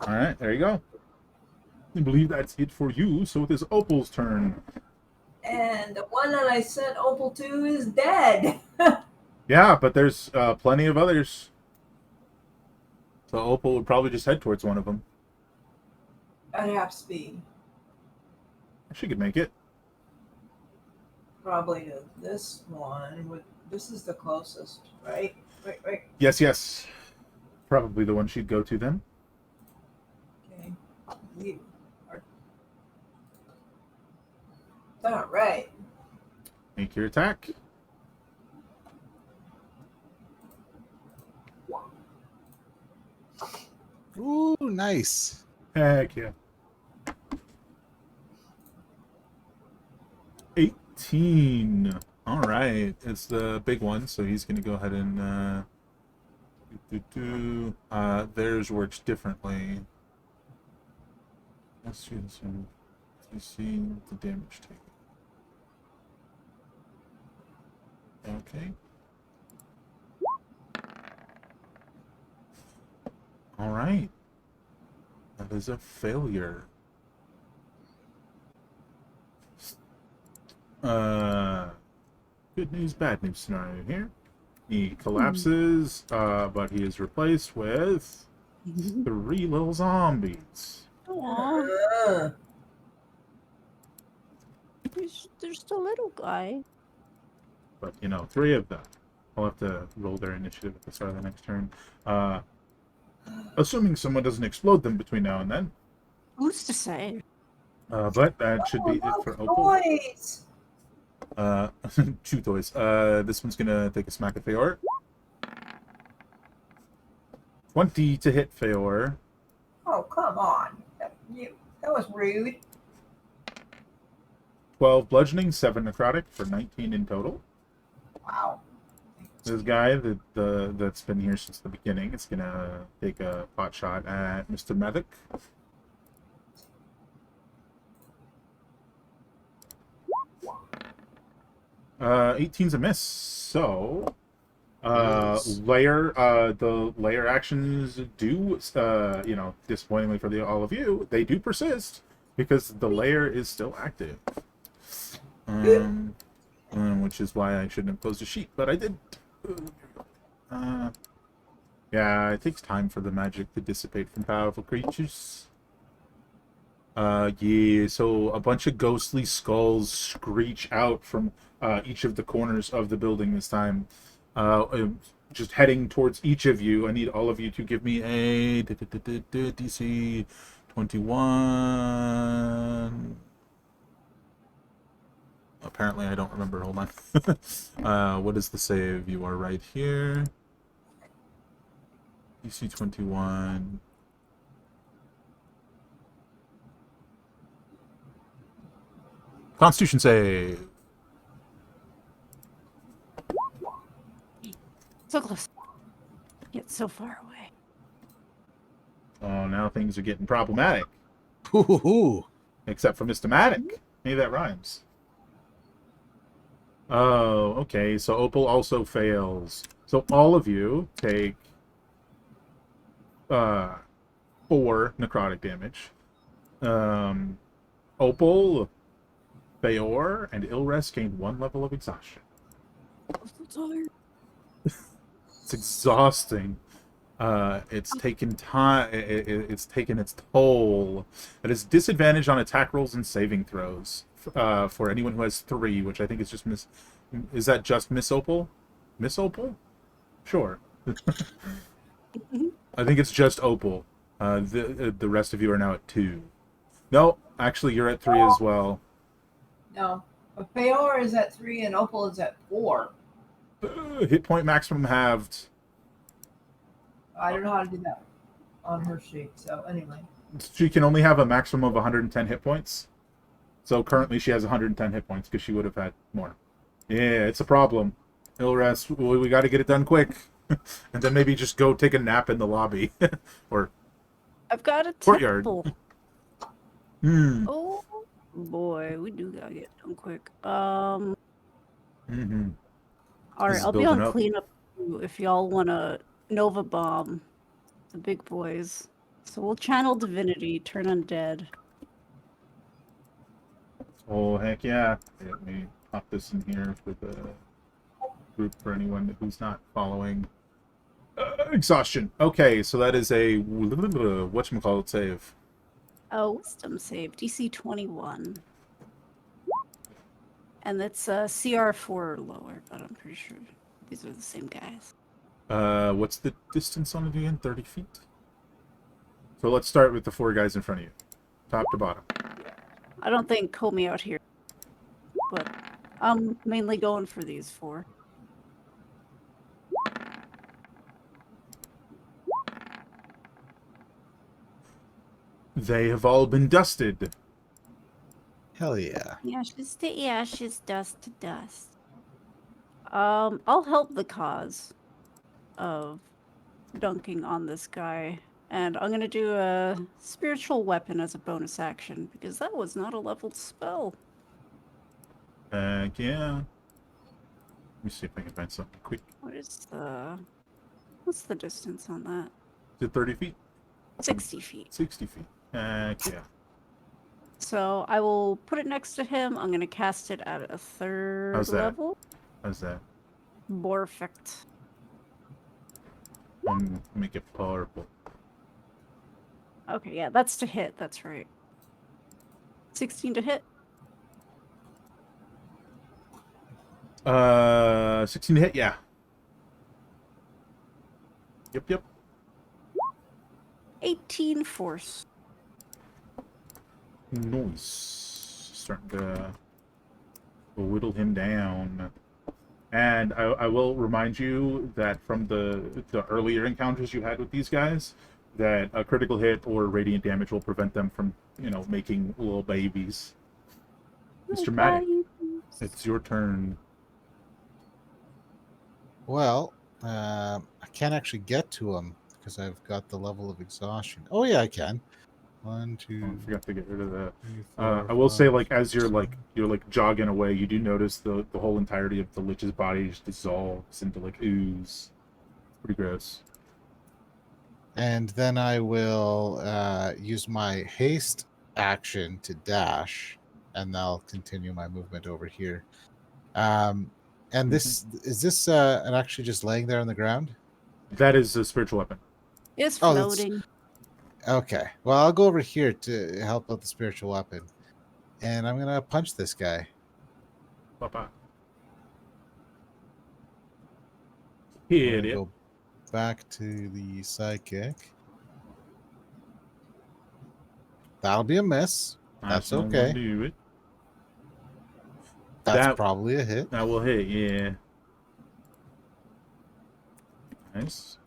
Alright, there you go. I believe that's it for you, so it is Opal's turn. And the one that I sent Opal to is dead. Yeah, but there's plenty of others. So Opal would probably just head towards one of them. At half speed. She could make it. Probably to this one. This is the closest, right? Right. Yes. Probably the one she'd go to then. Okay. You are... All right. Make your attack. Ooh, nice. Heck yeah. 18. All right. It's the big one, so he's going to go ahead and... theirs works differently. Let's see this one. You see the damage taken. Okay. All right. That is a failure. Good news, bad news scenario here. He collapses, but he is replaced with 3 little zombies. Aw, Uh, there's the little guy. But, 3 of them. I'll have to roll their initiative at the start of the next turn. Assuming someone doesn't explode them between now and then. Who's to say? But that should be it for Opal. Boys! 2 toys. This one's gonna take a smack at Feor. 20 to hit Feor. Oh, come on. That was rude. 12 bludgeoning, 7 necrotic for 19 in total. Wow. This guy that's been here since the beginning is gonna take a pot shot at Mr. Medic. Uh, 18's a miss. So, the layer actions do, disappointingly for all of you, they do persist because the layer is still active. Which is why I shouldn't have closed the sheet, but I did. Yeah, it takes time for the magic to dissipate from powerful creatures. Yeah, so a bunch of ghostly skulls screech out from each of the corners of the building this time. Just heading towards each of you. I need all of you to give me a DC 21. Apparently, I don't remember. Hold on. What is the save? You are right here. DC 21. Constitution save. So close. Yet so far away. Oh, now things are getting problematic. Ooh. Except for Mr. Matic. Maybe that rhymes. Oh, okay. So Opal also fails. So all of you take 4 necrotic damage. Opal, Feor, and Ilres gained 1 level of exhaustion. I'm so tired. It's exhausting. It's taken time. It's taken its toll. It is disadvantage on attack rolls and saving throws for anyone who has 3, which I think is just Miss. Is that just Miss Opal? Miss Opal? Sure. I think it's just Opal. The rest of you are now at 2. No, actually, you're at 3 as well. No. But Feor is at 3 and Opal is at 4. Hit point maximum halved. I don't know how to do that on her sheet. So anyway. She can only have a maximum of 110 hit points. So currently she has 110 hit points because she would have had more. Yeah, it's a problem. Ilres, we got to get it done quick. And then maybe just go take a nap in the lobby. Or I've got a courtyard. temple. Oh boy, we do gotta get done quick. Mm-hmm. All This right, is I'll be building on up. cleanup too if y'all wanna Nova Bomb the big boys. So we'll channel divinity, turn undead. Oh, heck yeah. Let me pop this in here for the group for anyone who's not following. Exhaustion. Okay, so that is a whatchamacallit save. Oh, wisdom save, DC 21. And that's CR4 or lower, but I'm pretty sure these are the same guys. What's the distance on it again? 30 feet? So let's start with the 4 guys in front of you. Top to bottom. I don't think call me out here, but I'm mainly going for these 4. They have all been dusted. Hell yeah. Ashes to ashes, dust to dust. I'll help the cause of dunking on this guy, and I'm gonna do a spiritual weapon as a bonus action because that was not a leveled spell. Heck yeah. Let me see if I can find something quick. What's the distance on that? Is it 30 feet? 60 feet. 60 feet. Heck yeah. So I will put it next to him. I'm gonna cast it at a third How's that? level. How's that? Perfect. Make it powerful. Okay, yeah, that's to hit. That's right. 16 to hit. 16 to hit, yeah. Yep. 18 force. Nice. Starting to whittle him down. And I will remind you that from the earlier encounters you had with these guys, that a critical hit or radiant damage will prevent them from, making little babies. Mr. Matic, it's your turn. Well, I can't actually get to him because I've got the level of exhaustion. Oh yeah, I can. 1, Oh, 2, I forgot to get rid of that. 3, 4, I will say, 5, like, as you're 6, jogging away, you do notice the whole entirety of the lich's body just dissolves into like ooze. Pretty gross. and then I will use my haste action to dash, and I'll continue my movement over here. And this is this actually just laying there on the ground? That is a spiritual weapon. It's Oh, that's floating. okay. Well, I'll go over here to help out the spiritual weapon, and I'm gonna punch this guy. Papa. I'm Hit gonna it. go back to the psychic. That'll be a miss. That's Not gonna okay. do it. That's That probably a hit. that will hit. Yeah. Nice.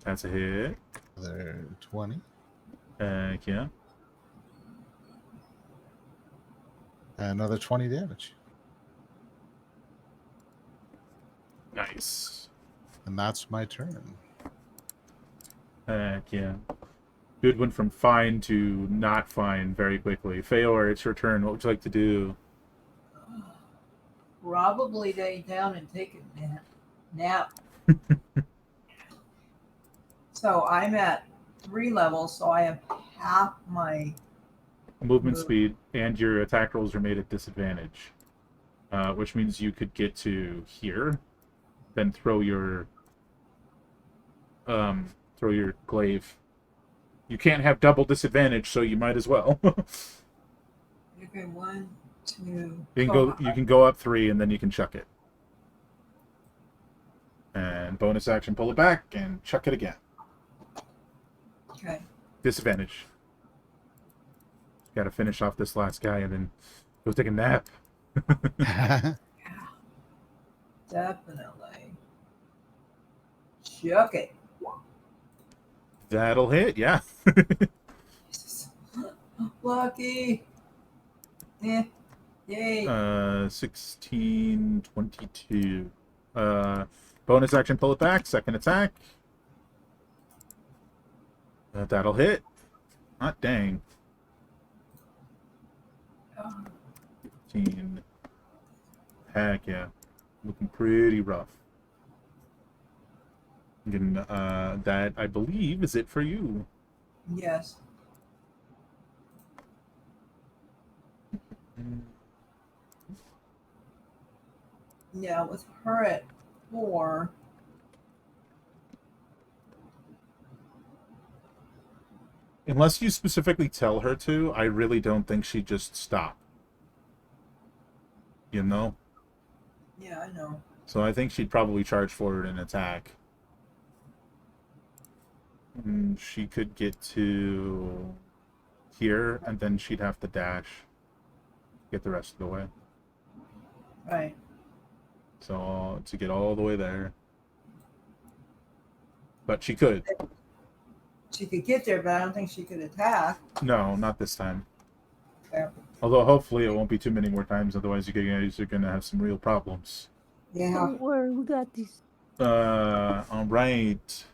That's a hit. Another 20. Yeah. Another 20 damage. Nice. And that's my turn. Yeah. Good went from fine to not fine very quickly. Feor, it's your turn. What would you like to do? Probably lay down and take a nap. So I'm at 3 levels, so I have half my Movement Move. speed and your attack rolls are made at disadvantage, which means you could get to here, then throw your glaive. You can't have double disadvantage, so you might as well. okay, 1, 2. You can go up 3 and then you can chuck it. And bonus action, pull it back and chuck it again. Okay. Disadvantage. Got to finish off this last guy and then go take a nap. Definitely. Chuck it. That'll hit, yeah. Lucky. Yeah. Yay. 16, 22. Bonus action, pull it back. Second attack. That'll hit. Not dang. 15. Heck yeah. Looking pretty rough. And, that, I believe, is it for you. Yes. Yeah, with her at 4. Unless you specifically tell her to, I really don't think she'd just stop. You know? Yeah, I know. So I think she'd probably charge forward and attack. She could get to here, and then she'd have to dash. Get the rest of the way. Right. So, to get all the way there. But she could. She could get there, but I don't think she could attack. No, not this time. Yeah. Although, hopefully, it won't be too many more times, otherwise you guys are going to have some real problems. Yeah. Don't worry, we got this. Alright.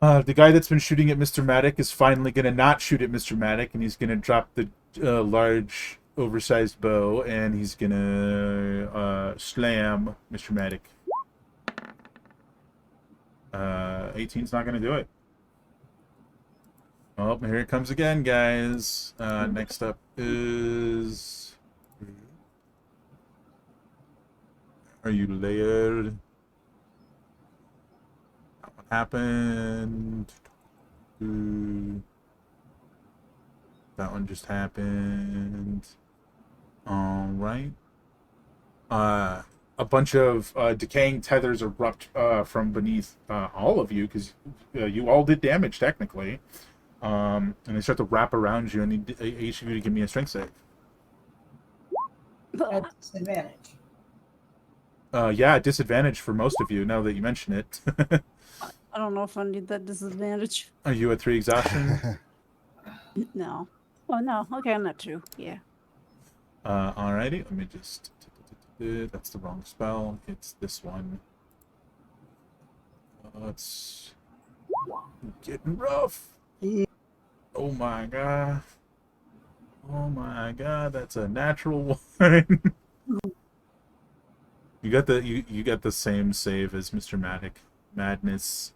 The guy that's been shooting at Mr. Matic is finally going to not shoot at Mr. Matic, and he's going to drop the large, oversized bow, and he's going to slam Mr. Matic. 18's not going to do it. Oh, here it comes again, guys. Next up is... Are you layered? What happened? That one just happened. Alright. A bunch of decaying tethers erupt from beneath all of you, because you all did damage, technically. And they start to wrap around you. I need each of you to give me a strength save. At disadvantage. Yeah, disadvantage for most of you, now that you mention it. I don't know if I need that disadvantage. Are you at 3 exhaustion? No. Oh, no. Okay, I'm at 2. Yeah. Alrighty, let me just... That's the wrong spell. It's this one. It's getting rough. Oh my god. Oh my god, that's a natural one. You got the same save as Mr. Madness.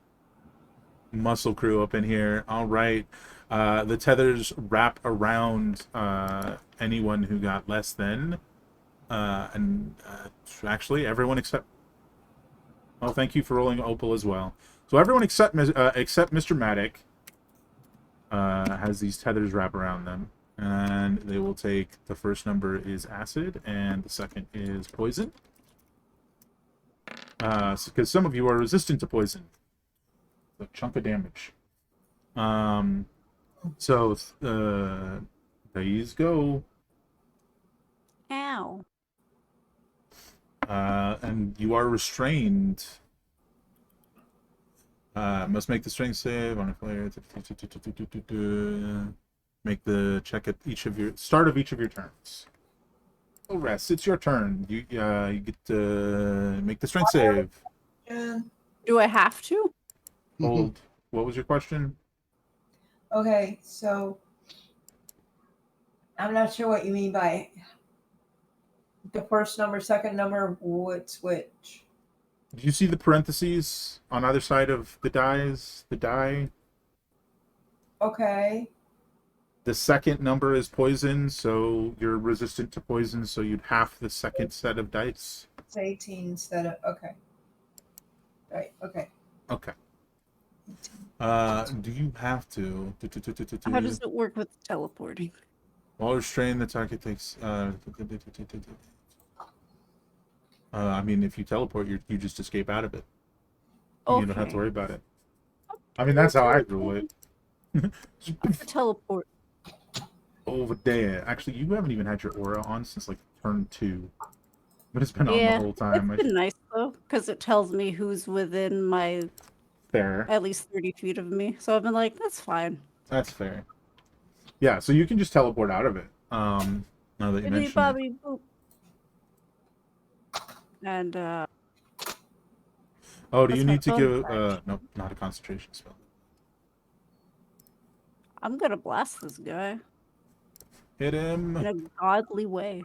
Muscle crew up in here. All right. The tethers wrap around anyone who got less than, actually everyone except. Oh, thank you for rolling Opal as well. So everyone except Mr. Matic has these tethers wrap around them, and they will take, the first number is acid, and the second is poison. Because some of you are resistant to poison. A chunk of damage. So these go. Ow. And you are restrained. Must make the strength save on a player. Make the check at start of each of your turns. Oh, rest. It's your turn. You get to make the strength save. Do I have to? Hold. What was your question? Okay, so I'm not sure what you mean by the first number, second number, what's which? Do you see the parentheses on either side of the dies? The die? Okay. The second number is poison, so you're resistant to poison, so you'd half the second set of dice. It's 18 instead of, okay. Right, okay. Okay. Do you have to? How does it work with teleporting? While restrained, the target takes. I mean, if you teleport, you just escape out of it. Okay. You don't have to worry about it. I mean, that's how I rule it. Teleport. Over there. Actually, you haven't even had your aura on since like turn 2. But it's been on Yeah, the whole time. it's been nice though, because it tells me who's within my Fair. at least 30 feet of me. So I've been like, that's fine. That's fair. Yeah, so you can just teleport out of it. Now that you Bibbidi mention it. Bobby Boop. And Oh, do that's you my need to phone give charge. nope, not a concentration spell. I'm gonna blast this guy Hit him. in a godly way.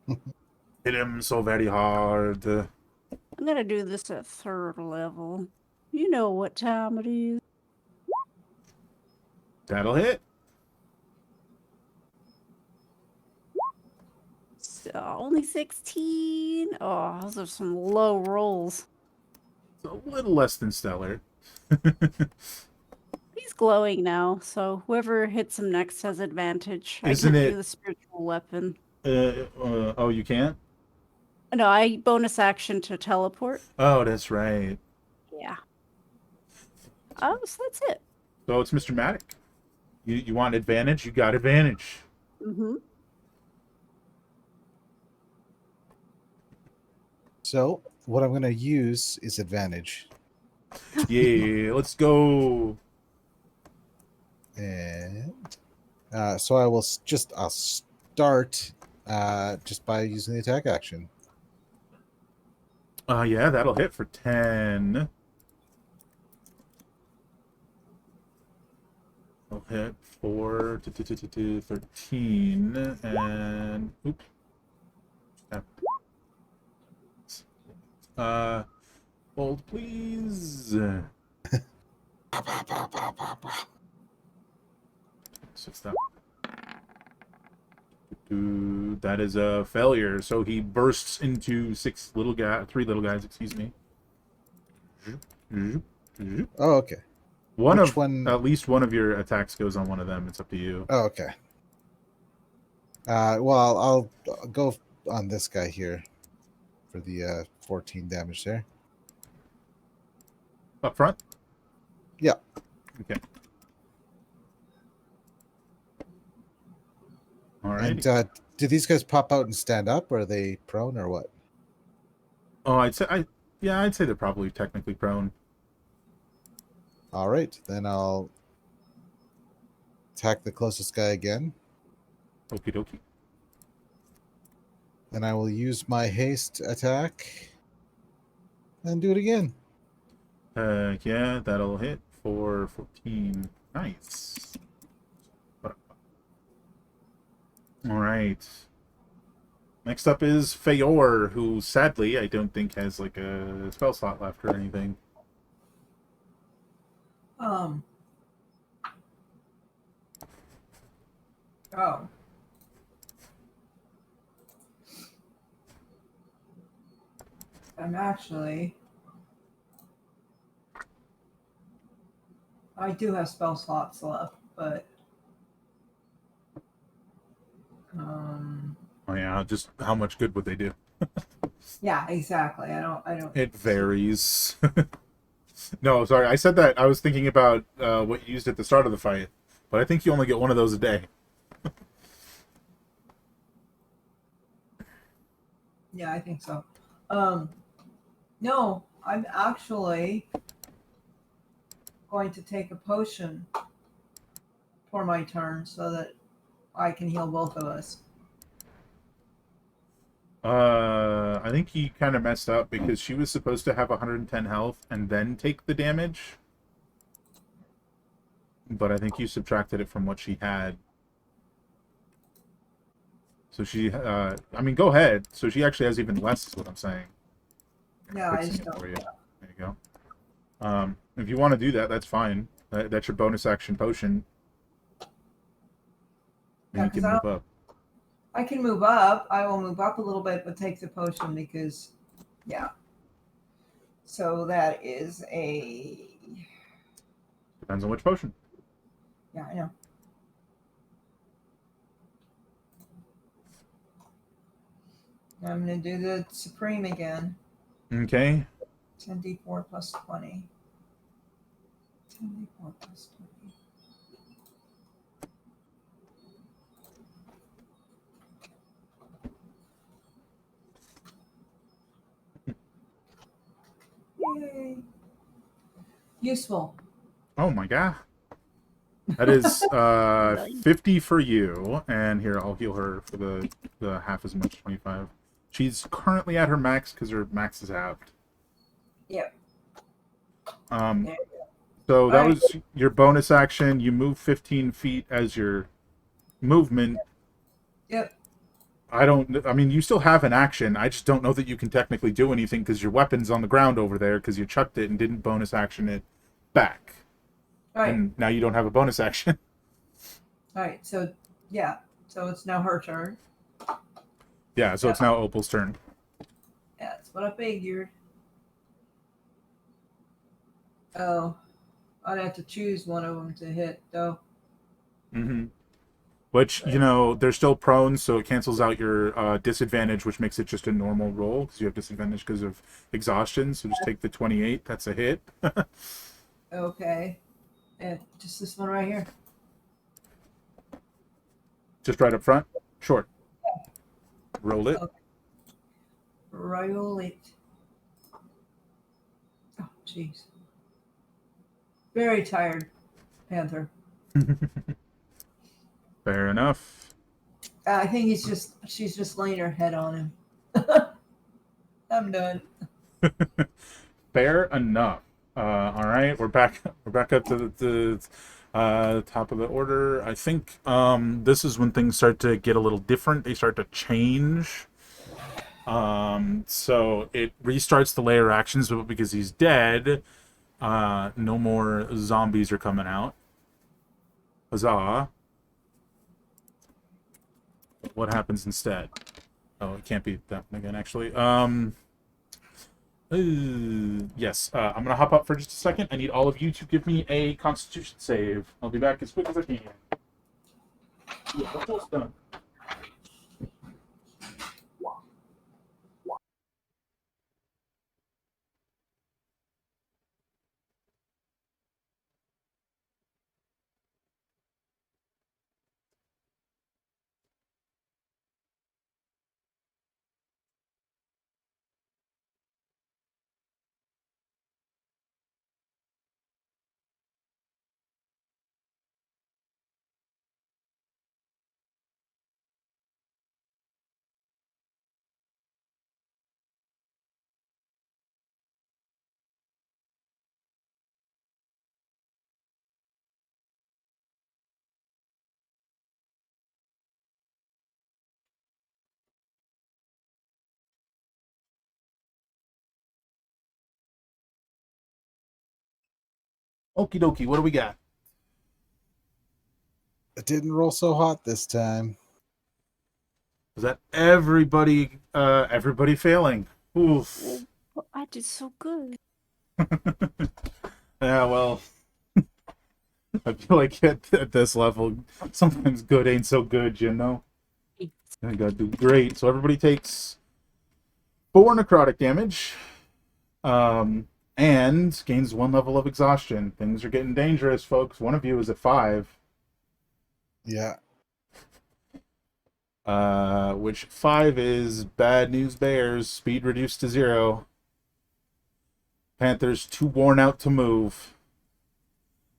Hit him so very hard. I'm gonna do this at 3rd level. You know what time it is. That'll hit. So only 16. Oh, those are some low rolls. It's a little less than stellar. He's glowing now, so whoever hits him next has advantage. Isn't I can't it- do the spiritual weapon. Oh, you can't? No, I bonus action to teleport. Oh, that's right. Yeah. Oh, so that's it. So it's Mr. Matic. You want advantage? You got advantage. Mm-hmm. So what I'm going to use is advantage. Yeah, let's go. And so I will I'll start just by using the attack action. Yeah, that'll hit for 10. I'll hit for 13. And oops. Hold, please. So stop. That is a failure. So he bursts into three little guys. Excuse me. Oh, okay. At one? least one of your attacks goes on one of them. It's up to you. Oh, okay. Well, I'll go on this guy here for the 14 damage there. Up front. Yeah. Okay. All right. And do these guys pop out and stand up, or are they prone, or what? Oh, I'd say they're probably technically prone. All right, then I'll attack the closest guy again. Okie dokie. Then I will use my haste attack and do it again. Yeah, that'll hit for 14. Nice. All right. Next up is Feyor, who sadly I don't think has like a spell slot left or anything. Oh. I do have spell slots left, but Oh yeah, just how much good would they do? yeah, exactly. I don't. It varies. No, sorry, I said that. I was thinking about what you used at the start of the fight, but I think you only get one of those a day. Yeah, I think so. No, I'm actually going to take a potion for my turn so that I can heal both of us. I think he kind of messed up because she was supposed to have 110 health and then take the damage. But I think you subtracted it from what she had. So she, I mean, go ahead. So she actually has even less, is what I'm saying. Yeah, I Fixing just it don't. for you. There you go. If you want to do that, that's fine. That's your bonus action potion. And Yeah, you can 'cause move up. I can move up. I will move up a little bit, but take the potion because, yeah. So that is a. Depends on which potion. Yeah, I know. I'm going to do the Supreme again. Okay. 10d4 plus 20. 10d4 plus 20. Yay. Useful. Oh my god. That is 50 for you. And here, I'll heal her for the half as much, 25. She's currently at her max because her max is halved. Yep. So that Alright. was your bonus action. You move 15 feet as your movement. Yep. I mean, you still have an action. I just don't know that you can technically do anything because your weapon's on the ground over there because you chucked it and didn't bonus action it back. Right. And now you don't have a bonus action. Alright. So, yeah. So it's now her turn. Yeah, so it's now Opal's turn. Yeah, that's what I figured. Oh, I'd have to choose one of them to hit, though. Mm-hmm. Which, you know, they're still prone, so it cancels out your disadvantage, which makes it just a normal roll, because you have disadvantage because of exhaustion, so just take the 28. That's a hit. Okay. And just this one right here. Just right up front? Short. Roll it. Okay. Roll it. Oh, jeez. Very tired, Panther. Fair enough. I think she's just laying her head on him. I'm done. Fair enough. All right, we're back up to the top of the order. I think this is when things start to get a little different. They start to change. So it restarts the layer actions, but because he's dead, No more zombies are coming out. Huzzah. What happens instead? Oh, it can't be that one again, actually. Yes, I'm gonna hop up for just a second. I need all of you to give me a Constitution save. I'll be back as quick as I can. Yeah, almost done. Okie dokie, what do we got? It didn't roll so hot this time. Is that everybody failing? Oof. Well, I did so good. Yeah, well, I feel like at this level, sometimes good ain't so good, you know? I gotta do great. So everybody takes 4 necrotic damage, and gains 1 level of exhaustion. Things are getting dangerous, folks. One of you is at 5. Yeah. Which 5 is bad news bears, speed reduced to 0. Panthers too worn out to move.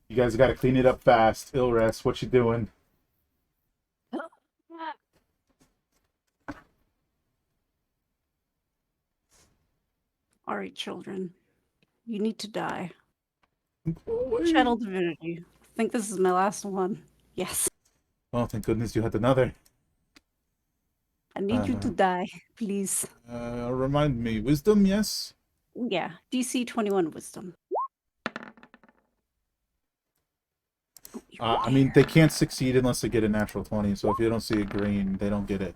You guys got to clean it up fast. Ilres, what you doing? All right, children. You need to die. Oh, Channel divinity. I think this is my last one. Yes. oh, thank goodness you had another. I need you to die, please. Remind me, wisdom, yes? Yeah. DC 21 wisdom. I mean, they can't succeed unless they get a natural 20, so if you don't see a green, they don't get it.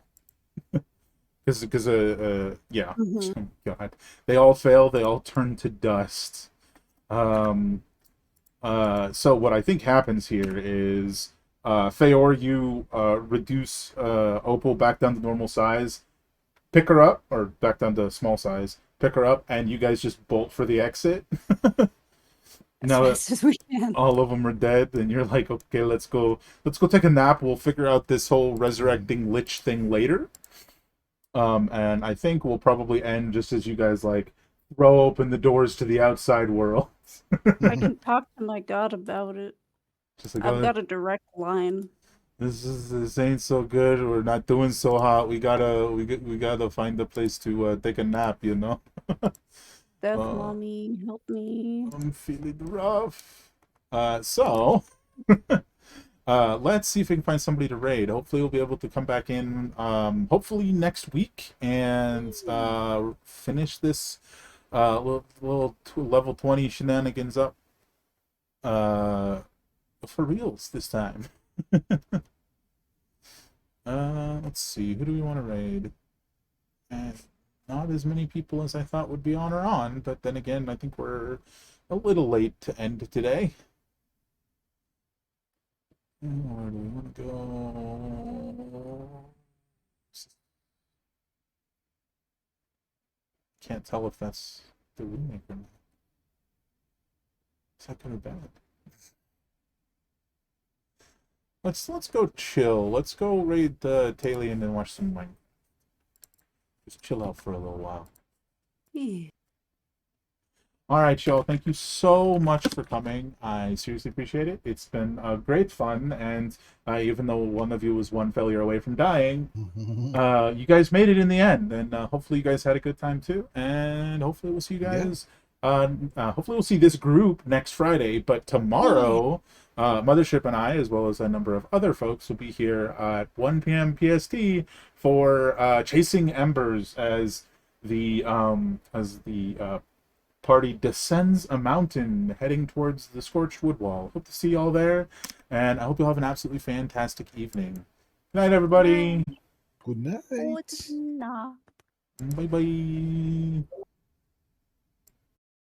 Because, yeah. Mhm. God. They all fail, they all turn to dust. So what I think happens here is, Feor, you reduce Opal back down to normal size, pick her up, or back down to small size, pick her up, and you guys just bolt for the exit. As Now that fast as we can. all of them are dead, and you're like, okay, let's go take a nap. We'll figure out this whole resurrecting lich thing later. And I think we'll probably end just as you guys like throw open the doors to the outside world. I can talk to my god about it. Just like, I've oh, got a direct line. this ain't so good. We're not doing so hot. We gotta find a place to take a nap. You know. Death Uh, mommy, help me. I'm feeling rough. So let's see if we can find somebody to raid. Hopefully we'll be able to come back in hopefully next week and finish this little level 20 shenanigans up for reals this time. Let's see, who do we want to raid? And not as many people as I thought would be on or on, but then again, I think we're a little late to end today. Where do we want to go? Can't tell if that's the remake or not. Is that good or bad? Let's go chill. Let's go raid the Talion and watch some Minecraft. Just chill out for a little while. Yeah. All right, y'all. Thank you so much for coming. I seriously appreciate it. It's been great fun, and even though one of you was one failure away from dying, you guys made it in the end, and hopefully you guys had a good time too. And hopefully we'll see you guys. Hopefully we'll see this group next Friday. But tomorrow, Mothership and I, as well as a number of other folks, will be here at 1 p.m. PST for Chasing Embers as the party descends a mountain heading towards the Scorched Wood Wall. Hope to see y'all there, and I hope you'll have an absolutely fantastic evening. Good night, everybody. Good night. Good night. Bye bye.